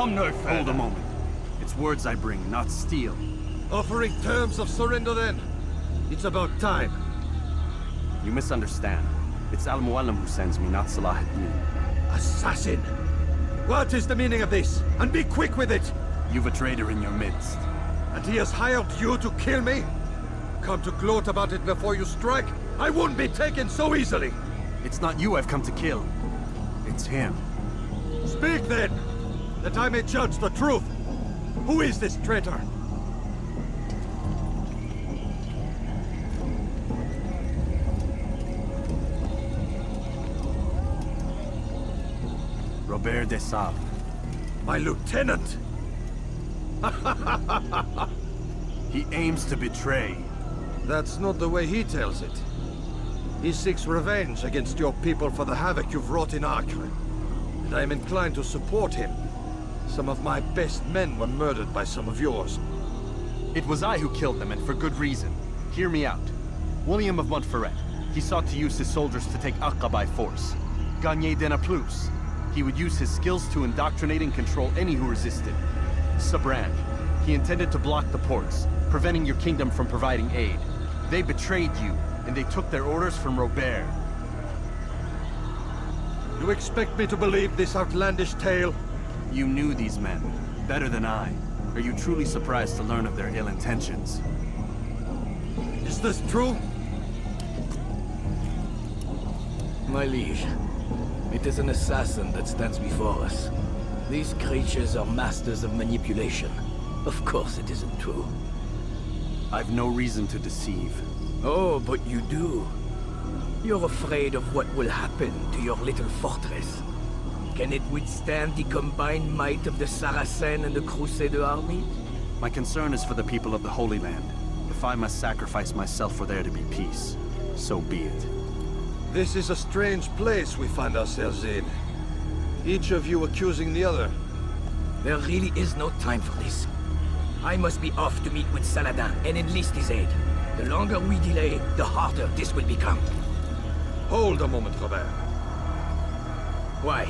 Come no further. Hold a moment. It's words I bring, not steel. Offering terms of surrender then. It's about time. You misunderstand. It's Al-Mualim who sends me, not Salah ad-Din. Assassin! What is the meaning of this? And be quick with it! You've a traitor in your midst. And he has hired you to kill me? Come to gloat about it before you strike? I won't be taken so easily! It's not you I've come to kill. It's him. Speak then, that I may judge the truth. Who is this traitor? Robert de Sable. My lieutenant! He aims to betray. That's not the way he tells it. He seeks revenge against your people for the havoc you've wrought in Acre. And I am inclined to support him. Some of my best men were murdered by some of yours. It was I who killed them, and for good reason. Hear me out. William of Montferrat. He sought to use his soldiers to take Acre by force. Gagner de Naplouse. He would use his skills to indoctrinate and control any who resisted. Sabrand. He intended to block the ports, preventing your kingdom from providing aid. They betrayed you, and they took their orders from Robert. You expect me to believe this outlandish tale? You knew these men, better than I. Are you truly surprised to learn of their ill intentions? Is this true? My liege, it is an assassin that stands before us. These creatures are masters of manipulation. Of course it isn't true. I've no reason to deceive. Oh, but you do. You're afraid of what will happen to your little fortress. Can it withstand the combined might of the Saracen and the Crusader army? My concern is for the people of the Holy Land. If I must sacrifice myself for there to be peace, so be it. This is a strange place we find ourselves in. Each of you accusing the other. There really is no time for this. I must be off to meet with Saladin and enlist his aid. The longer we delay, the harder this will become. Hold a moment, Robert. Why?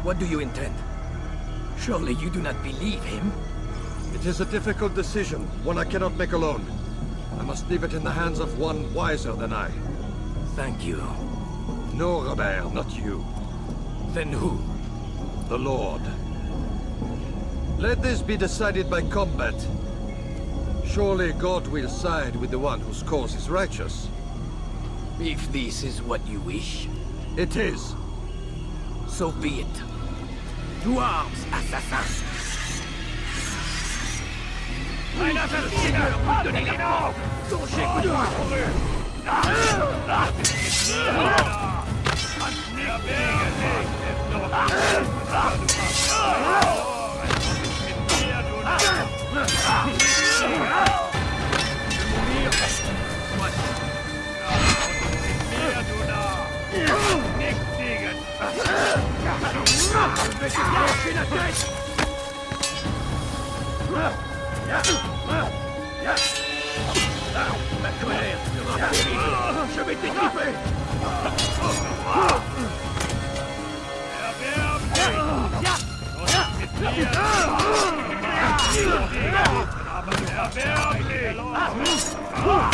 What do you intend? Surely you do not believe him? It is a difficult decision, one I cannot make alone. I must leave it in the hands of one wiser than I. Thank you. No, Robert, not you. Then who? The Lord. Let this be decided by combat. Surely God will side with the one whose cause is righteous. If this is what you wish. It is. So be it. To arms, assassins! Un assassin vous donner la mort! Danger coup de poing pour eux! Je vais te trancher la tête! Ma colère sera terrible! Je vais t'étriper!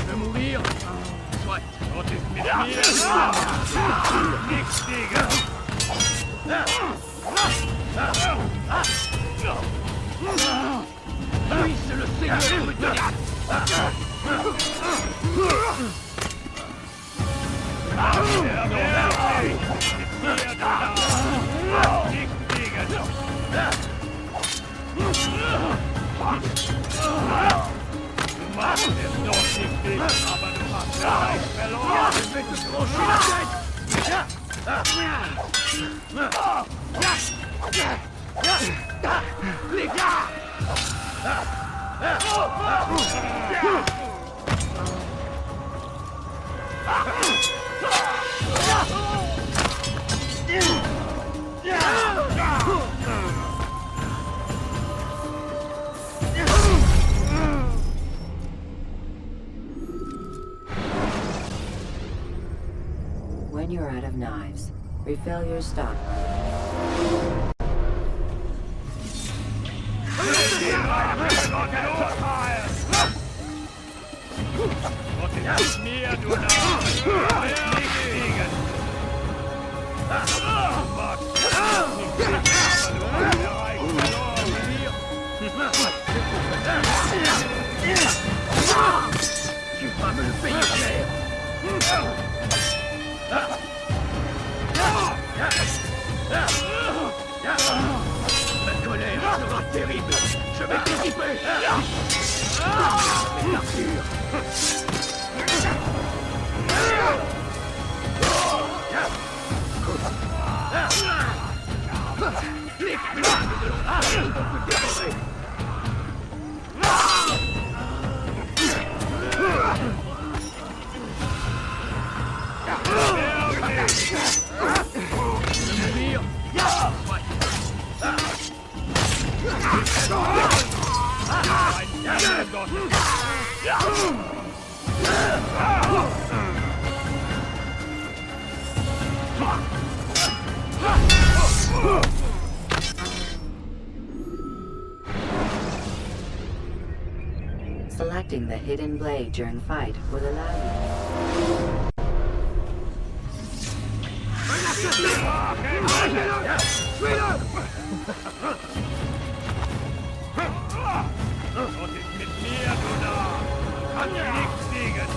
De mourir! Soit! Lui, c'est le Seigneur qui me donne! Je vais te trancher la tête! Les gars! When you're out of knives, refill your stock. Tu vas me le payer cher! Selecting the hidden blade during fight will allow you. Was ist mit mir, du da? Kannst du nichts siegen?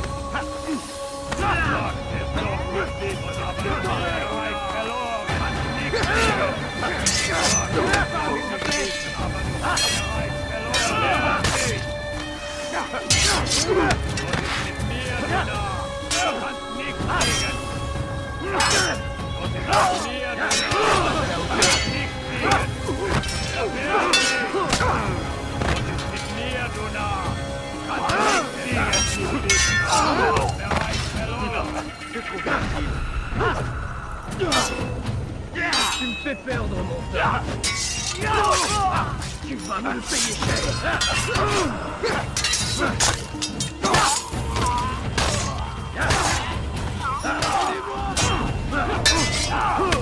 Gott ist doch lustig, aber ihr Reich verloren. Kannst du nichts siegen? Gott ist lustig, aber du hast ihr Reich verloren. Was ist mit mir, du da? Kannst du nichts siegen? Was ist mit mir, du da? Kannst du nichts siegen? Mir, du Narr! Kannst du nicht siegen, du bist der Reich verloren! Tu me fais perdre mon temps! Tu vas me le payer cher!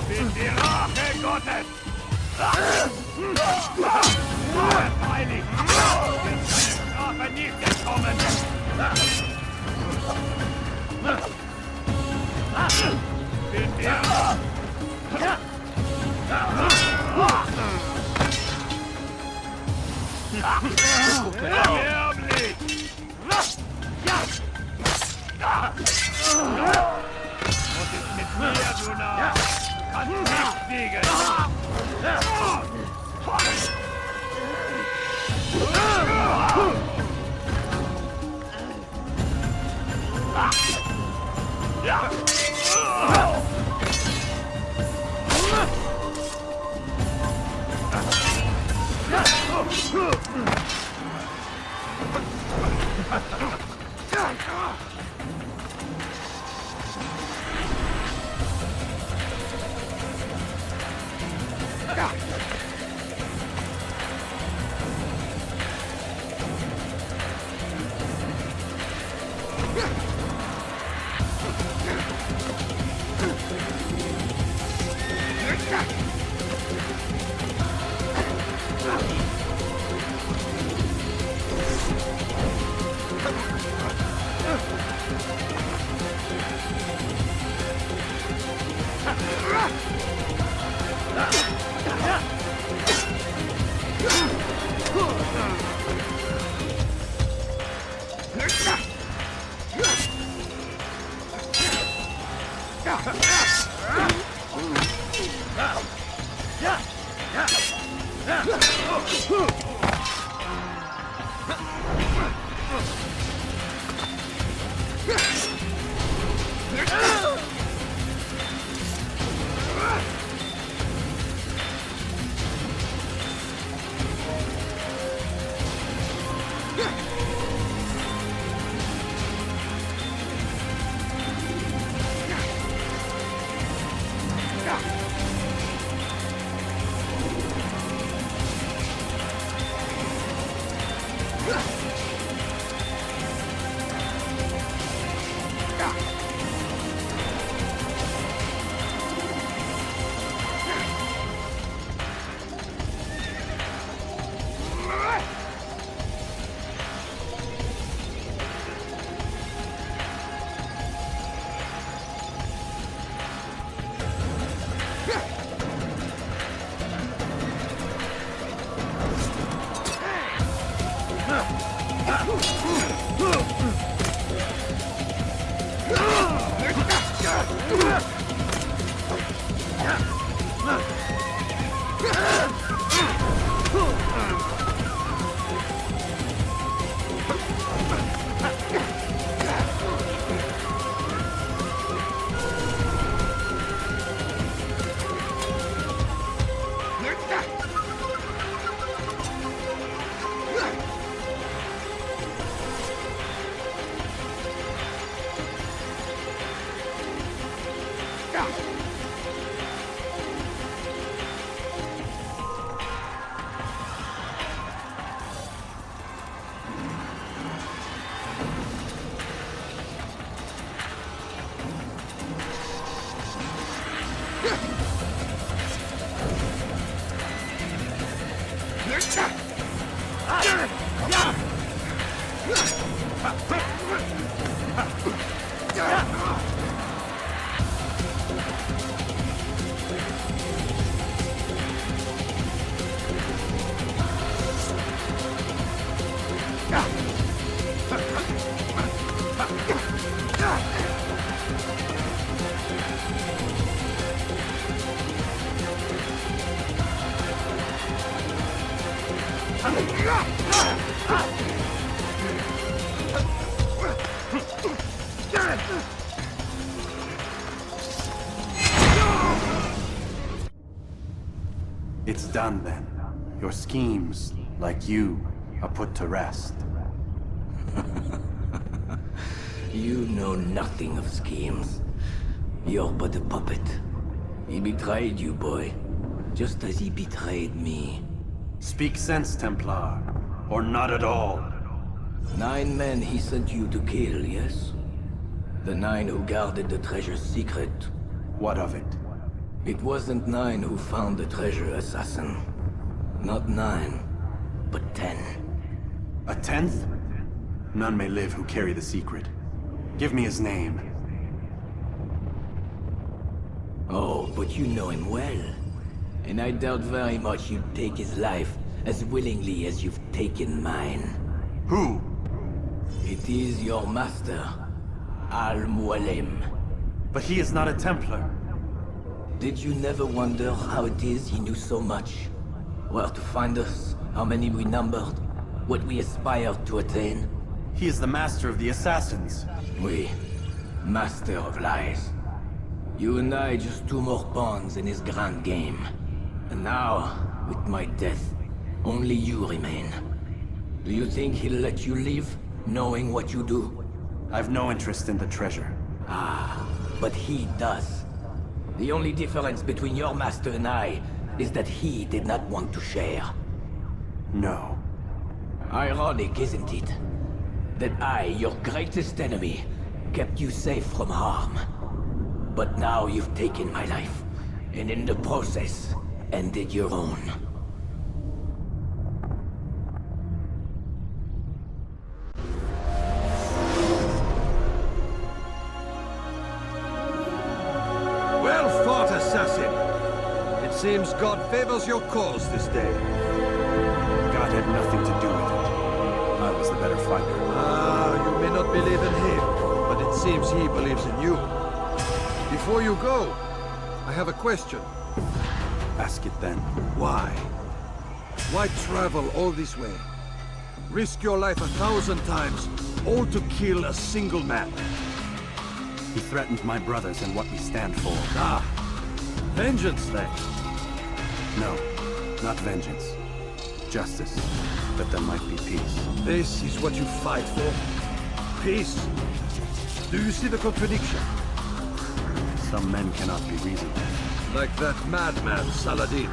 Bin die Rache Gottes! Heilig! Strafe nicht entkommen! Bin dir! Erblich! Was ist mit mir, du Narr? Kannst nicht siegen! It's done then. Your schemes, like you, are put to rest. You know nothing of schemes. You're but a puppet. He betrayed you, boy. Just as he betrayed me. Speak sense, Templar. Or not at all. 9 men he sent you to kill, yes? The 9 who guarded the treasure's secret. What of it? It wasn't 9 who found the treasure, assassin. Not 9, but 10. A 10th? None may live who carry the secret. Give me his name. Oh, but you know him well. And I doubt very much you'd take his life as willingly as you've taken mine. Who? It is your master, Al-Mualim. But he is not a Templar. Did you never wonder how it is he knew so much? Where to find us, how many we numbered, what we aspired to attain? He is the master of the assassins. Oui, master of lies. You and I just 2 more pawns in his grand game. And now, with my death, only you remain. Do you think he'll let you live, knowing what you do? I've no interest in the treasure. Ah, but he does. The only difference between your master and I is that he did not want to share. No. Ironic, isn't it? That I, your greatest enemy, kept you safe from harm. But now you've taken my life, and in the process, ended your own. Well fought, assassin! It seems God favors your cause this day. God had nothing to do with it. I was the better fighter. Ah, you may not believe in him, but it seems he believes in you. Before you go, I have a question. Ask it then. Why? Why travel all this way? Risk your life 1,000 times, all to kill a single man. He threatened my brothers and what we stand for. Ah, vengeance then. No, not vengeance. Justice, that there might be peace. This is what you fight for? Peace? Do you see the contradiction? Some men cannot be reasoned. Like that madman, Saladin.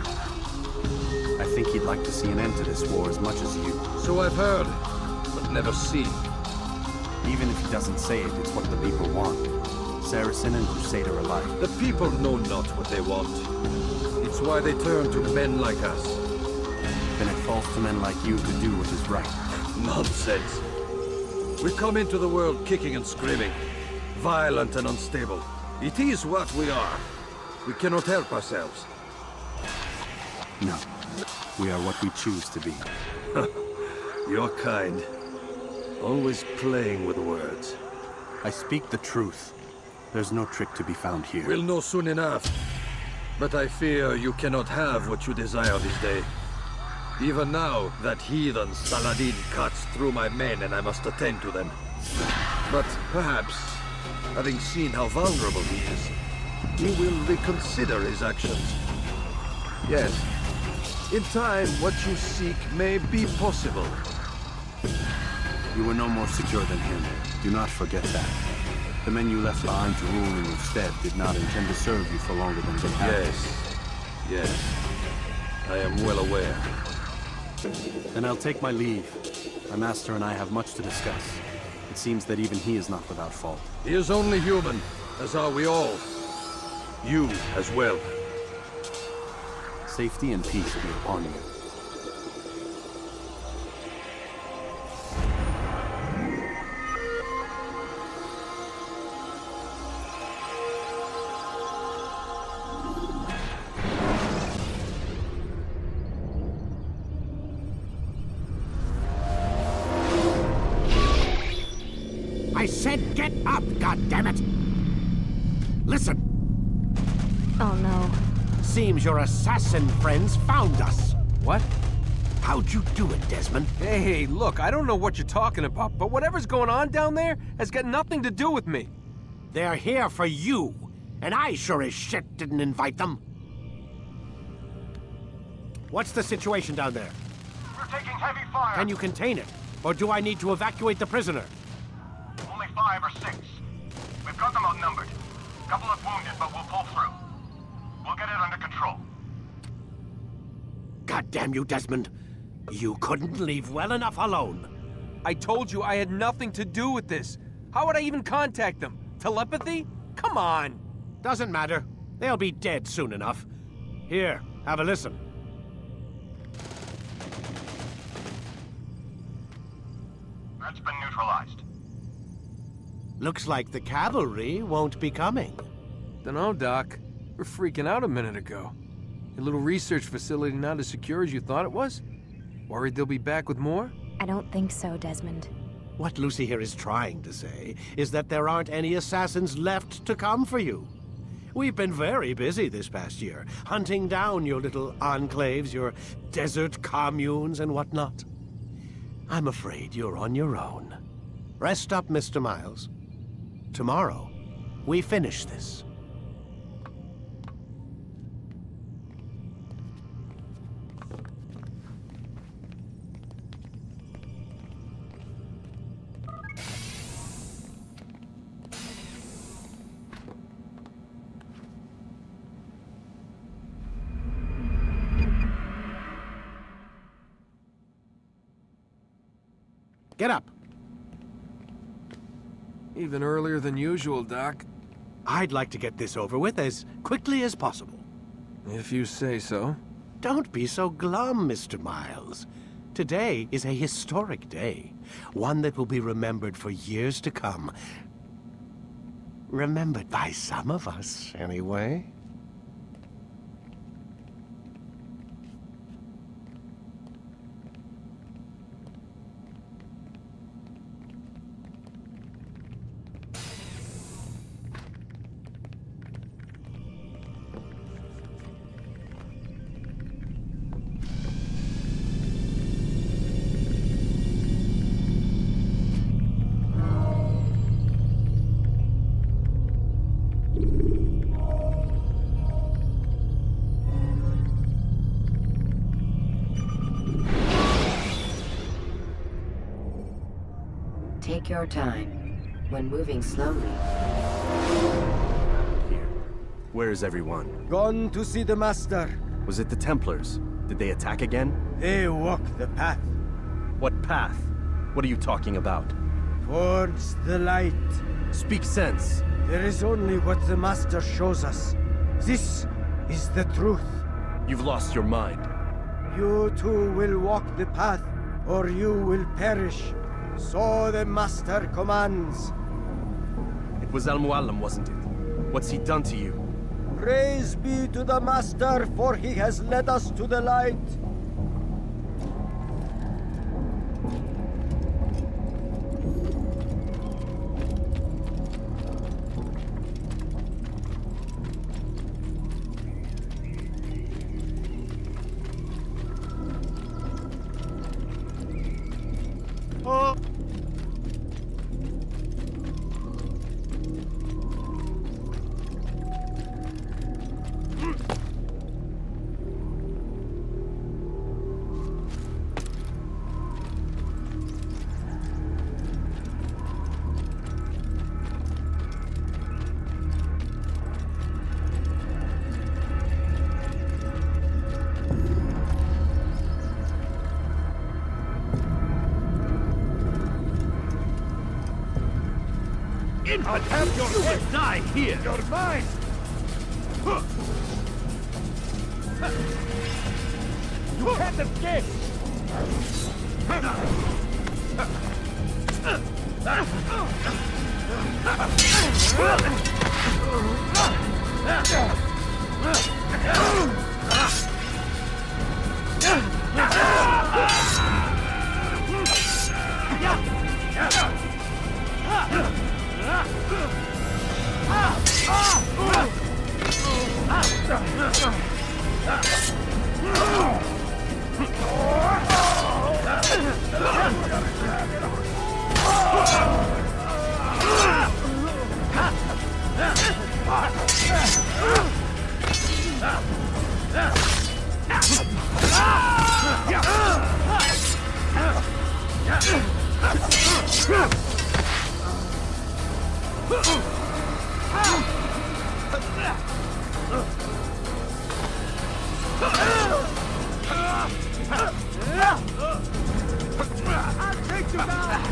I think he'd like to see an end to this war as much as you. So I've heard, but never seen. Even if he doesn't say it, it's what the people want. Saracen and Crusader alike. The people know not what they want. It's why they turn to men like us. Then it falls to men like you to do what is right. Nonsense. We come into the world kicking and screaming, violent and unstable. It is what we are. We cannot help ourselves. No. We are what we choose to be. You're kind. Always playing with words. I speak the truth. There's no trick to be found here. We'll know soon enough. But I fear you cannot have what you desire this day. Even now, that heathen Saladin cuts through my men and I must attend to them. But perhaps, having seen how vulnerable he is, he will reconsider his actions. Yes, in time, what you seek may be possible. You were no more secure than him. Do not forget that. The men you left behind to rule in your stead did not intend to serve you for longer than they had. Yes. I am well aware. Then I'll take my leave. My master and I have much to discuss. It seems that even he is not without fault. He is only human, as are we all. You as well. Safety and peace be upon you. I said get up, goddammit! Listen! Oh no. Seems your assassin friends found us. What? How'd you do it, Desmond? Hey, look, I don't know what you're talking about, but whatever's going on down there has got nothing to do with me. They're here for you, and I sure as shit didn't invite them. What's the situation down there? We're taking heavy fire. Can you contain it? Or do I need to evacuate the prisoner? Only 5 or 6. We've got them outnumbered. Couple of wounded, but we'll pull through. We'll get it under control. God damn you, Desmond. You couldn't leave well enough alone. I told you I had nothing to do with this. How would I even contact them? Telepathy? Come on. Doesn't matter. They'll be dead soon enough. Here, have a listen. That's been neutralized. Looks like the cavalry won't be coming. Dunno, Doc. We're freaking out a minute ago. Your little research facility not as secure as you thought it was? Worried they'll be back with more? I don't think so, Desmond. What Lucy here is trying to say is that there aren't any assassins left to come for you. We've been very busy this past year, hunting down your little enclaves, your desert communes and whatnot. I'm afraid you're on your own. Rest up, Mr. Miles. Tomorrow, we finish this. Get up. Even earlier than usual, Doc. I'd like to get this over with as quickly as possible. If you say so. Don't be so glum, Mr. Miles. Today is a historic day. One that will be remembered for years to come. Remembered by some of us, anyway. Take your time. When moving slowly. Here. Where is everyone? Gone to see the Master. Was it the Templars? Did they attack again? They walk the path. What path? What are you talking about? Towards the light. Speak sense. There is only what the Master shows us. This is the truth. You've lost your mind. You too will walk the path, or you will perish. So the Master commands. It was Al-Mualim, wasn't it? What's he done to you? Praise be to the Master, for he has led us to the light. Oh! I'll have your head die here. You're mine! You can't escape! I'll take you down!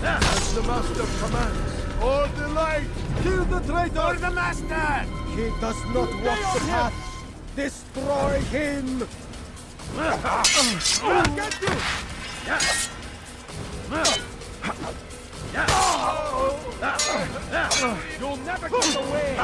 As the master commands, all delight! Kill the traitor! For the master! He does not walk the path. Destroy him! I'll get you! You'll never get away!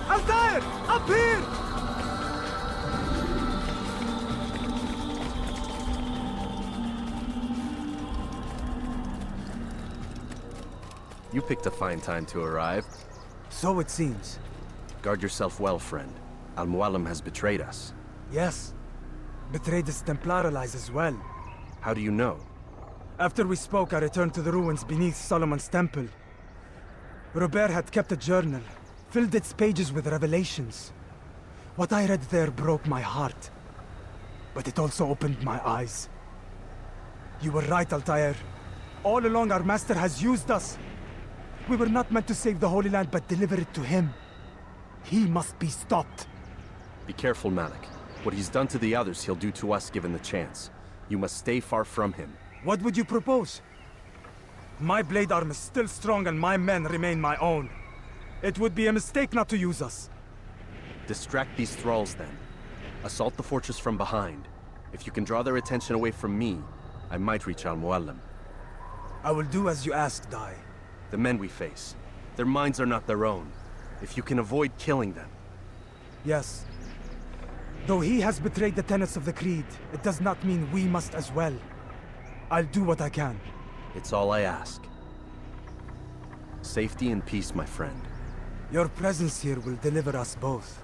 Altair! Up here! You picked a fine time to arrive. So it seems. Guard yourself well, friend. Al-Mualim has betrayed us. Yes. Betrayed his Templar allies as well. How do you know? After we spoke, I returned to the ruins beneath Solomon's temple. Robert had kept a journal, filled its pages with revelations. What I read there broke my heart. But it also opened my eyes. You were right, Altair. All along our master has used us. We were not meant to save the Holy Land, but deliver it to him. He must be stopped. Be careful, Malik. What he's done to the others, he'll do to us given the chance. You must stay far from him. What would you propose? My blade arm is still strong and my men remain my own. It would be a mistake not to use us. Distract these thralls, then. Assault the fortress from behind. If you can draw their attention away from me, I might reach Al-Mualim. I will do as you ask, Dai. The men we face, their minds are not their own. If you can avoid killing them. Yes. Though he has betrayed the tenets of the Creed, it does not mean we must as well. I'll do what I can. It's all I ask. Safety and peace, my friend. Your presence here will deliver us both.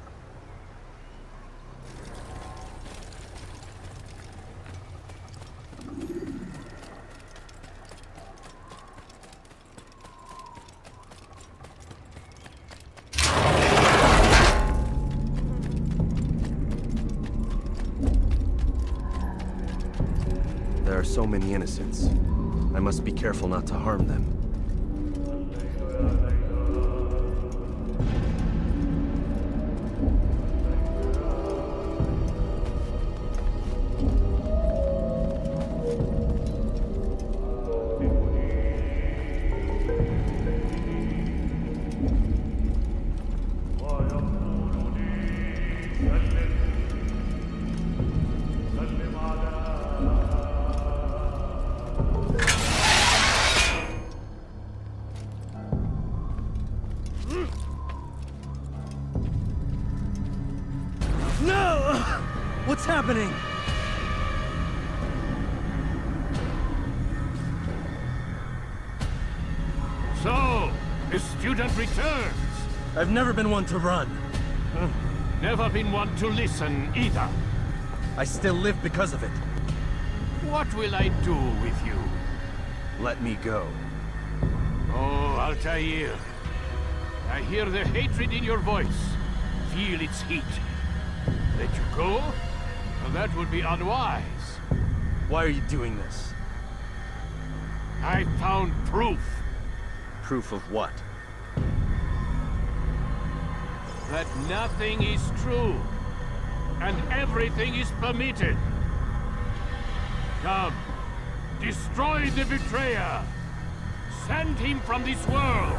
There are so many innocents. I must be careful not to harm them. No! What's happening? So, the student returns. I've never been one to run. Never been one to listen either. I still live because of it. What will I do with you? Let me go. Oh, Altair. I hear the hatred in your voice. Feel its heat. Let you go? Well, that would be unwise. Why are you doing this? I found proof. Proof of what? That nothing is true. And everything is permitted. Come. Destroy the betrayer. Send him from this world.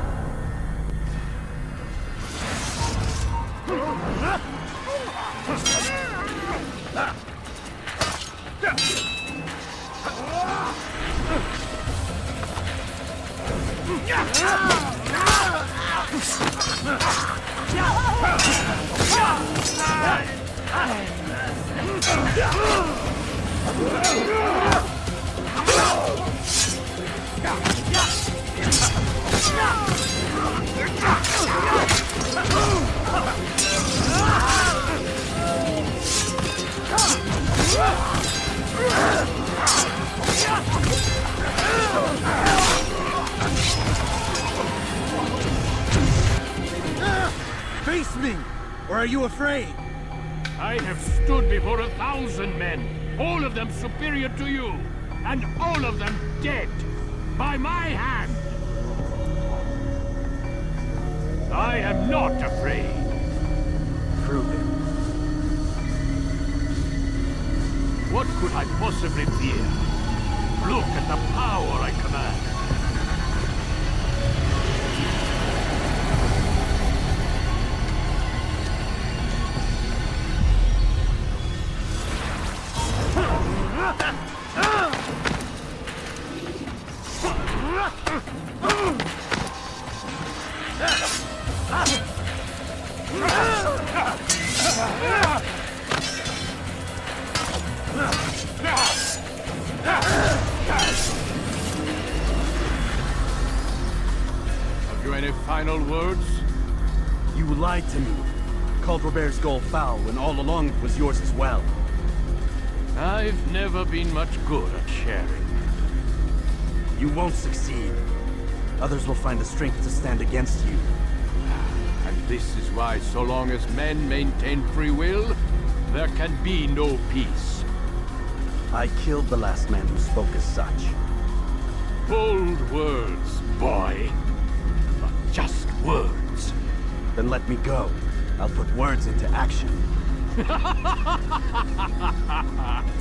Face me! Or are you afraid? I have stood before 1,000 men, all of them superior to you, and all of them dead, by my hand. I am not afraid. Prove it. What could I possibly fear? Look at the power I command. Have you any final words? You lied to me. Called Robert's goal foul when all along it was yours as well. I've never been much good at sharing. You won't succeed. Others will find the strength to stand against you. And this is why, so long as men maintain free will, there can be no peace. I killed the last man who spoke as such. Bold words, boy. But just words. Then let me go. I'll put words into action.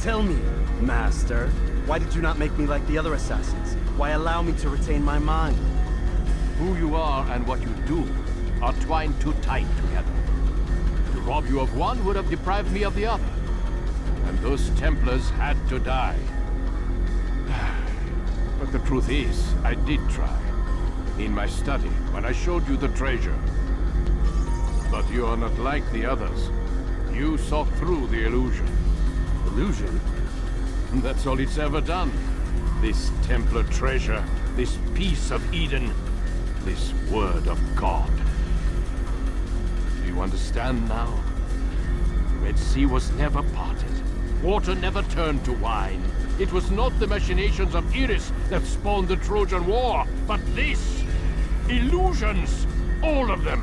Tell me, Master, why did you not make me like the other assassins? Why allow me to retain my mind? Who you are and what you do are twined too tight together. To rob you of one would have deprived me of the other. And those Templars had to die. But the truth is, I did try. In my study, when I showed you the treasure. But you are not like the others. You saw through the illusion. Illusion? That's all it's ever done. This Templar treasure, this piece of Eden, this word of God. Do you understand now? The Red Sea was never parted. Water never turned to wine. It was not the machinations of Iris that spawned the Trojan War, but this! Illusions! All of them!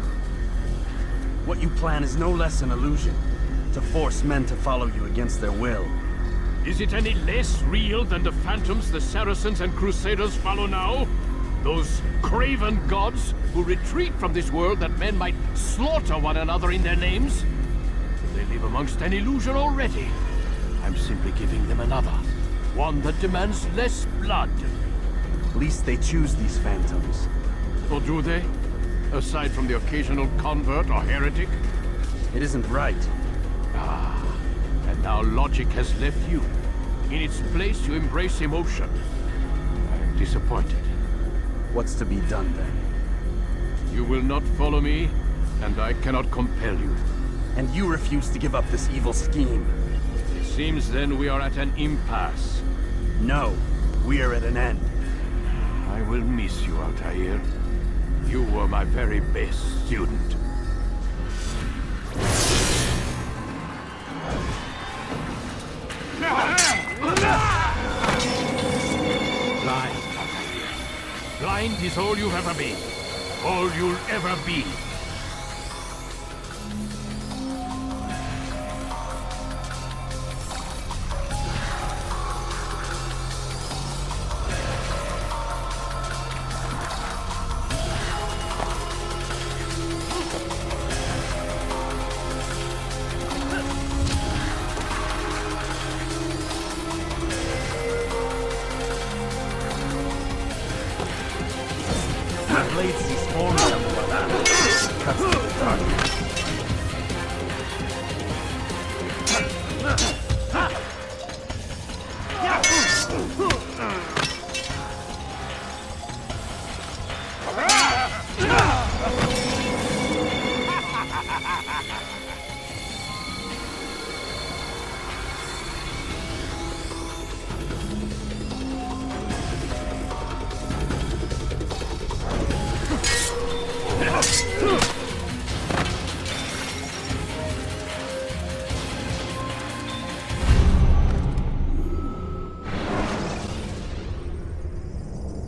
What you plan is no less an illusion. To force men to follow you against their will. Is it any less real than the phantoms the Saracens and Crusaders follow now? Those craven gods who retreat from this world that men might slaughter one another in their names? They live amongst an illusion already. I'm simply giving them another. One that demands less blood. At least they choose these phantoms. Or do they? Aside from the occasional convert or heretic? It isn't right. Ah, and now logic has left you. In its place, you embrace emotion. I'm disappointed. What's to be done then? You will not follow me, and I cannot compel you. And you refuse to give up this evil scheme. It seems then we are at an impasse. No, we are at an end. I will miss you, Altair. You were my very best student. is all you've ever been. All you'll ever be.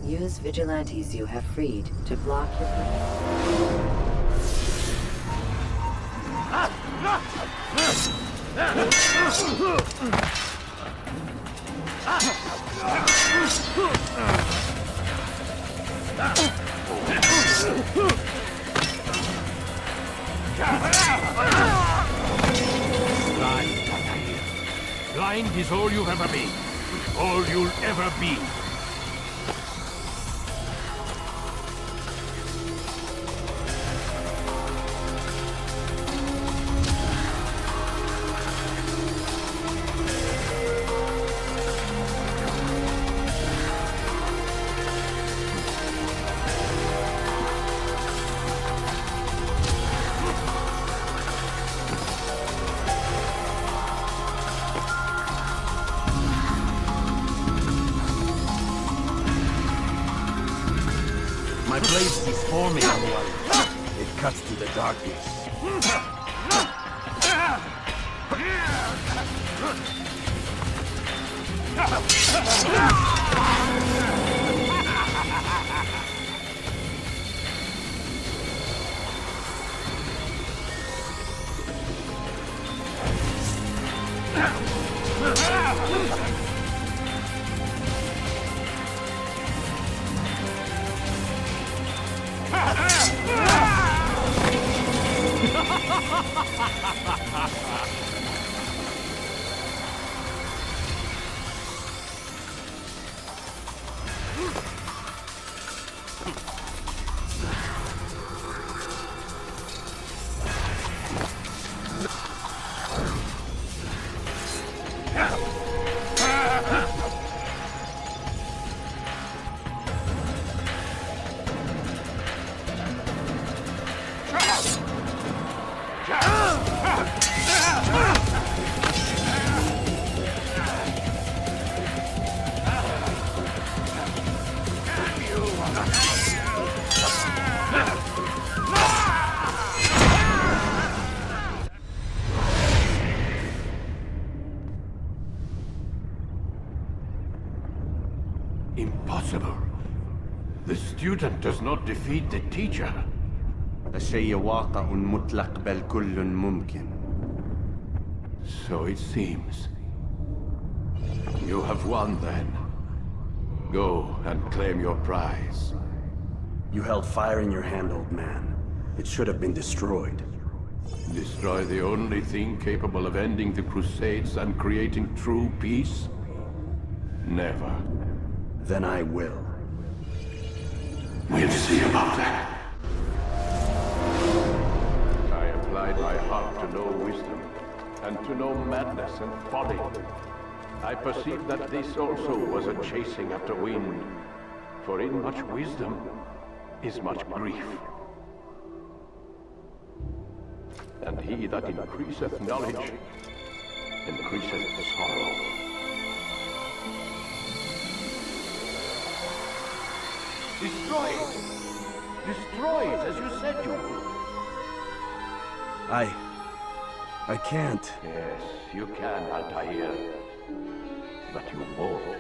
Use vigilantes you have freed to block your path. Blind is all you've ever been. All you'll ever be. My blade is forming on one. It cuts through the darkness. Impossible. The student does not defeat the teacher. الشيء واقع مطلق بل كل ممكن. So it seems. You have won then. Go and claim your prize. You held fire in your hand, old man. It should have been destroyed. Destroy the only thing capable of ending the Crusades and creating true peace? Never. Then I will. We'll see about that. I applied my heart to know wisdom, and to know madness and folly. I perceived that this also was a chasing after wind, for in much wisdom is much grief. And he that increaseth knowledge, increaseth sorrow. Destroy it! Destroy it, as you said you would. I can't. Yes, you can, Altair. But you won't.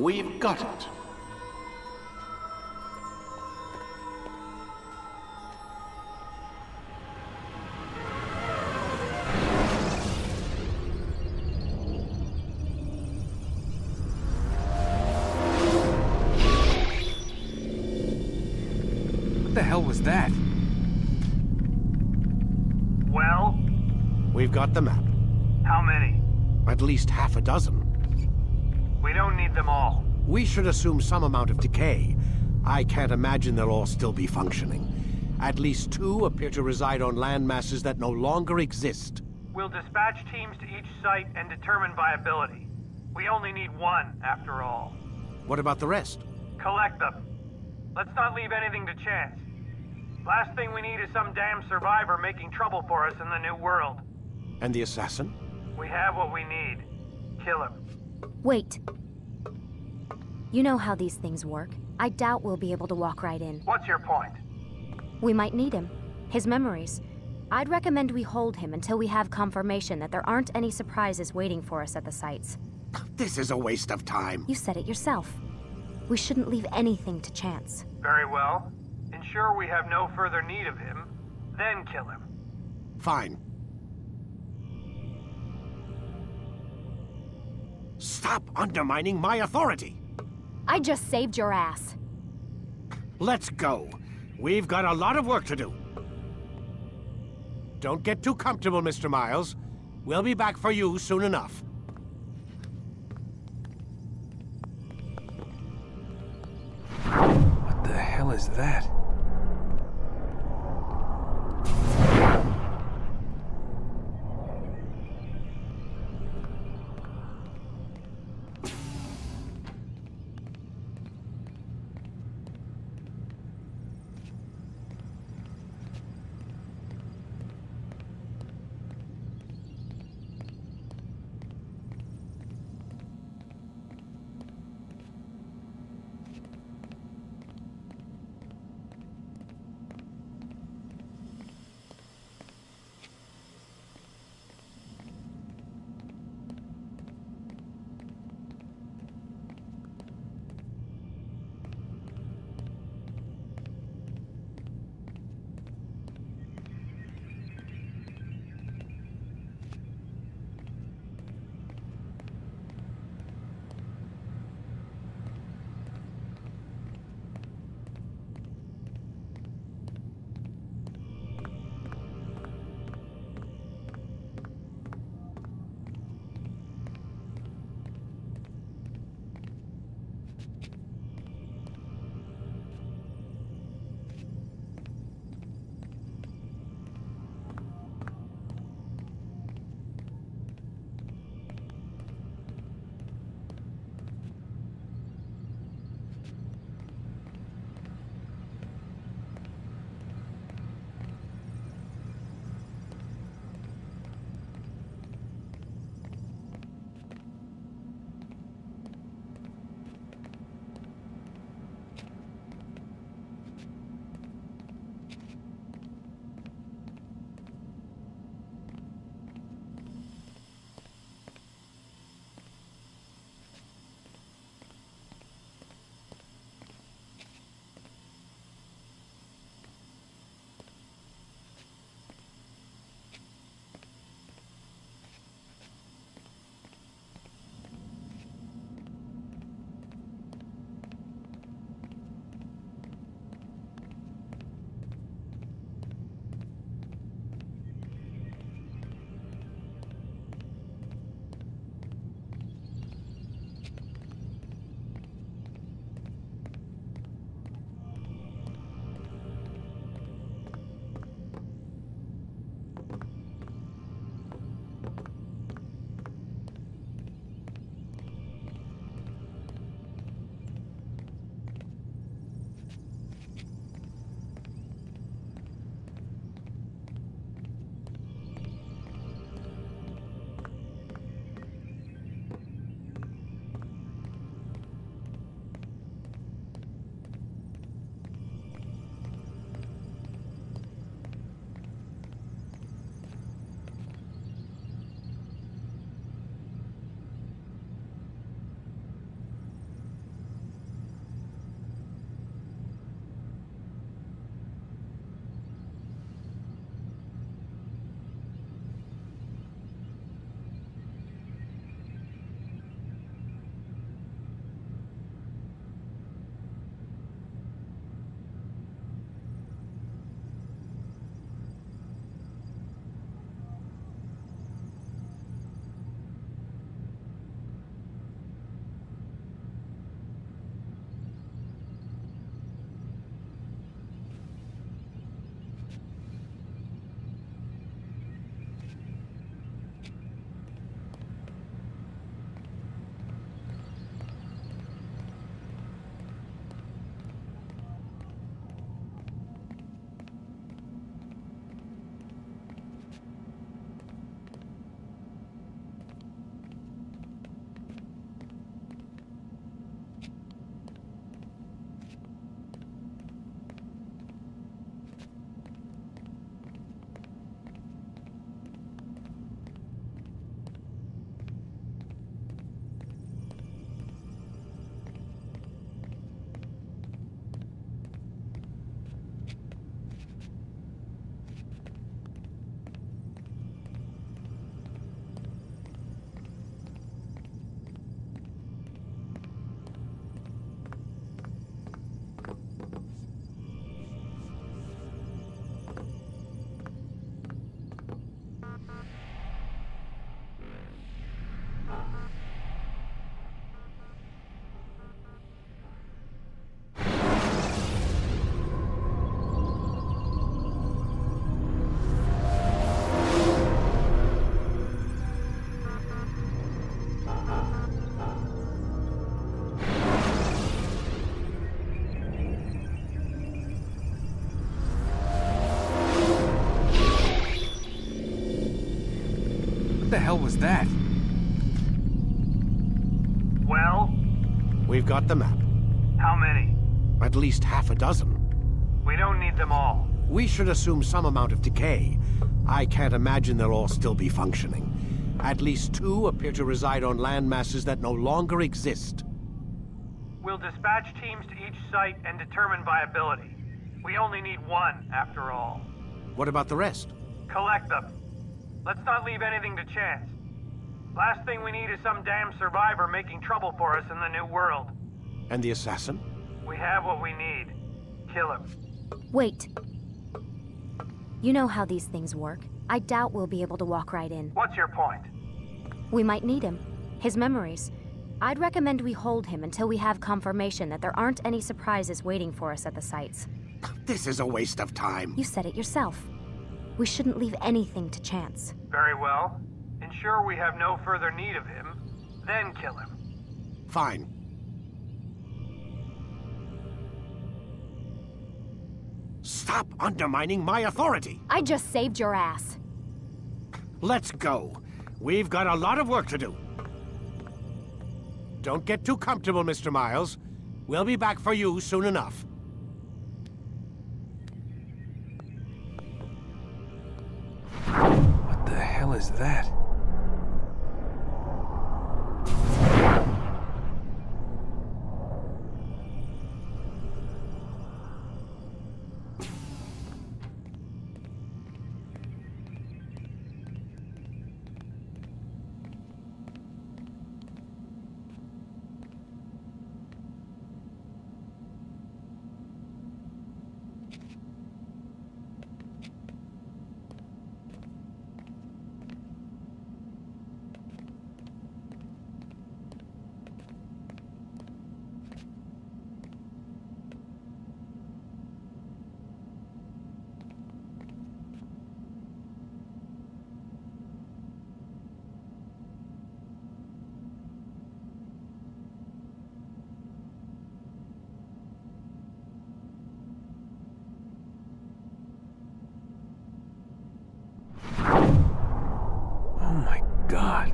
We've got it. What the hell was that? Well? We've got the map. How many? At least half a dozen. We don't need them all. We should assume some amount of decay. I can't imagine they'll all still be functioning. At least 2 appear to reside on land masses that no longer exist. We'll dispatch teams to each site and determine viability. We only need 1, after all. What about the rest? Collect them. Let's not leave anything to chance. Last thing we need is some damn survivor making trouble for us in the new world. And the assassin? We have what we need. Kill him. Wait. You know how these things work. I doubt we'll be able to walk right in. What's your point? We might need him. His memories. I'd recommend we hold him until we have confirmation that there aren't any surprises waiting for us at the sites. This is a waste of time. You said it yourself. We shouldn't leave anything to chance. Very well. Ensure we have no further need of him, then kill him. Fine. Stop undermining my authority! I just saved your ass. Let's go. We've got a lot of work to do. Don't get too comfortable, Mr. Miles. We'll be back for you soon enough. What the hell is that? the hell was that? Well? We've got the map. How many? At least half a dozen. We don't need them all. We should assume some amount of decay. I can't imagine they'll all still be functioning. At least 2 appear to reside on land masses that no longer exist. We'll dispatch teams to each site and determine viability. We only need 1, after all. What about the rest? Collect them. Let's not leave anything to chance. Last thing we need is some damn survivor making trouble for us in the new world. And the assassin? We have what we need. Kill him. Wait. You know how these things work. I doubt we'll be able to walk right in. What's your point? We might need him. His memories. I'd recommend we hold him until we have confirmation that there aren't any surprises waiting for us at the sites. This is a waste of time. You said it yourself. We shouldn't leave anything to chance. Very well. Ensure we have no further need of him, then kill him. Fine. Stop undermining my authority! I just saved your ass. Let's go. We've got a lot of work to do. Don't get too comfortable, Mr. Miles. We'll be back for you soon enough. What the hell is that? God.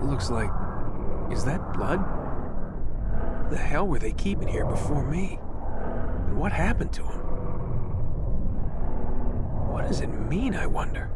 Looks like... Is that blood? The hell were they keeping here before me? And what happened to him? What does it mean, I wonder?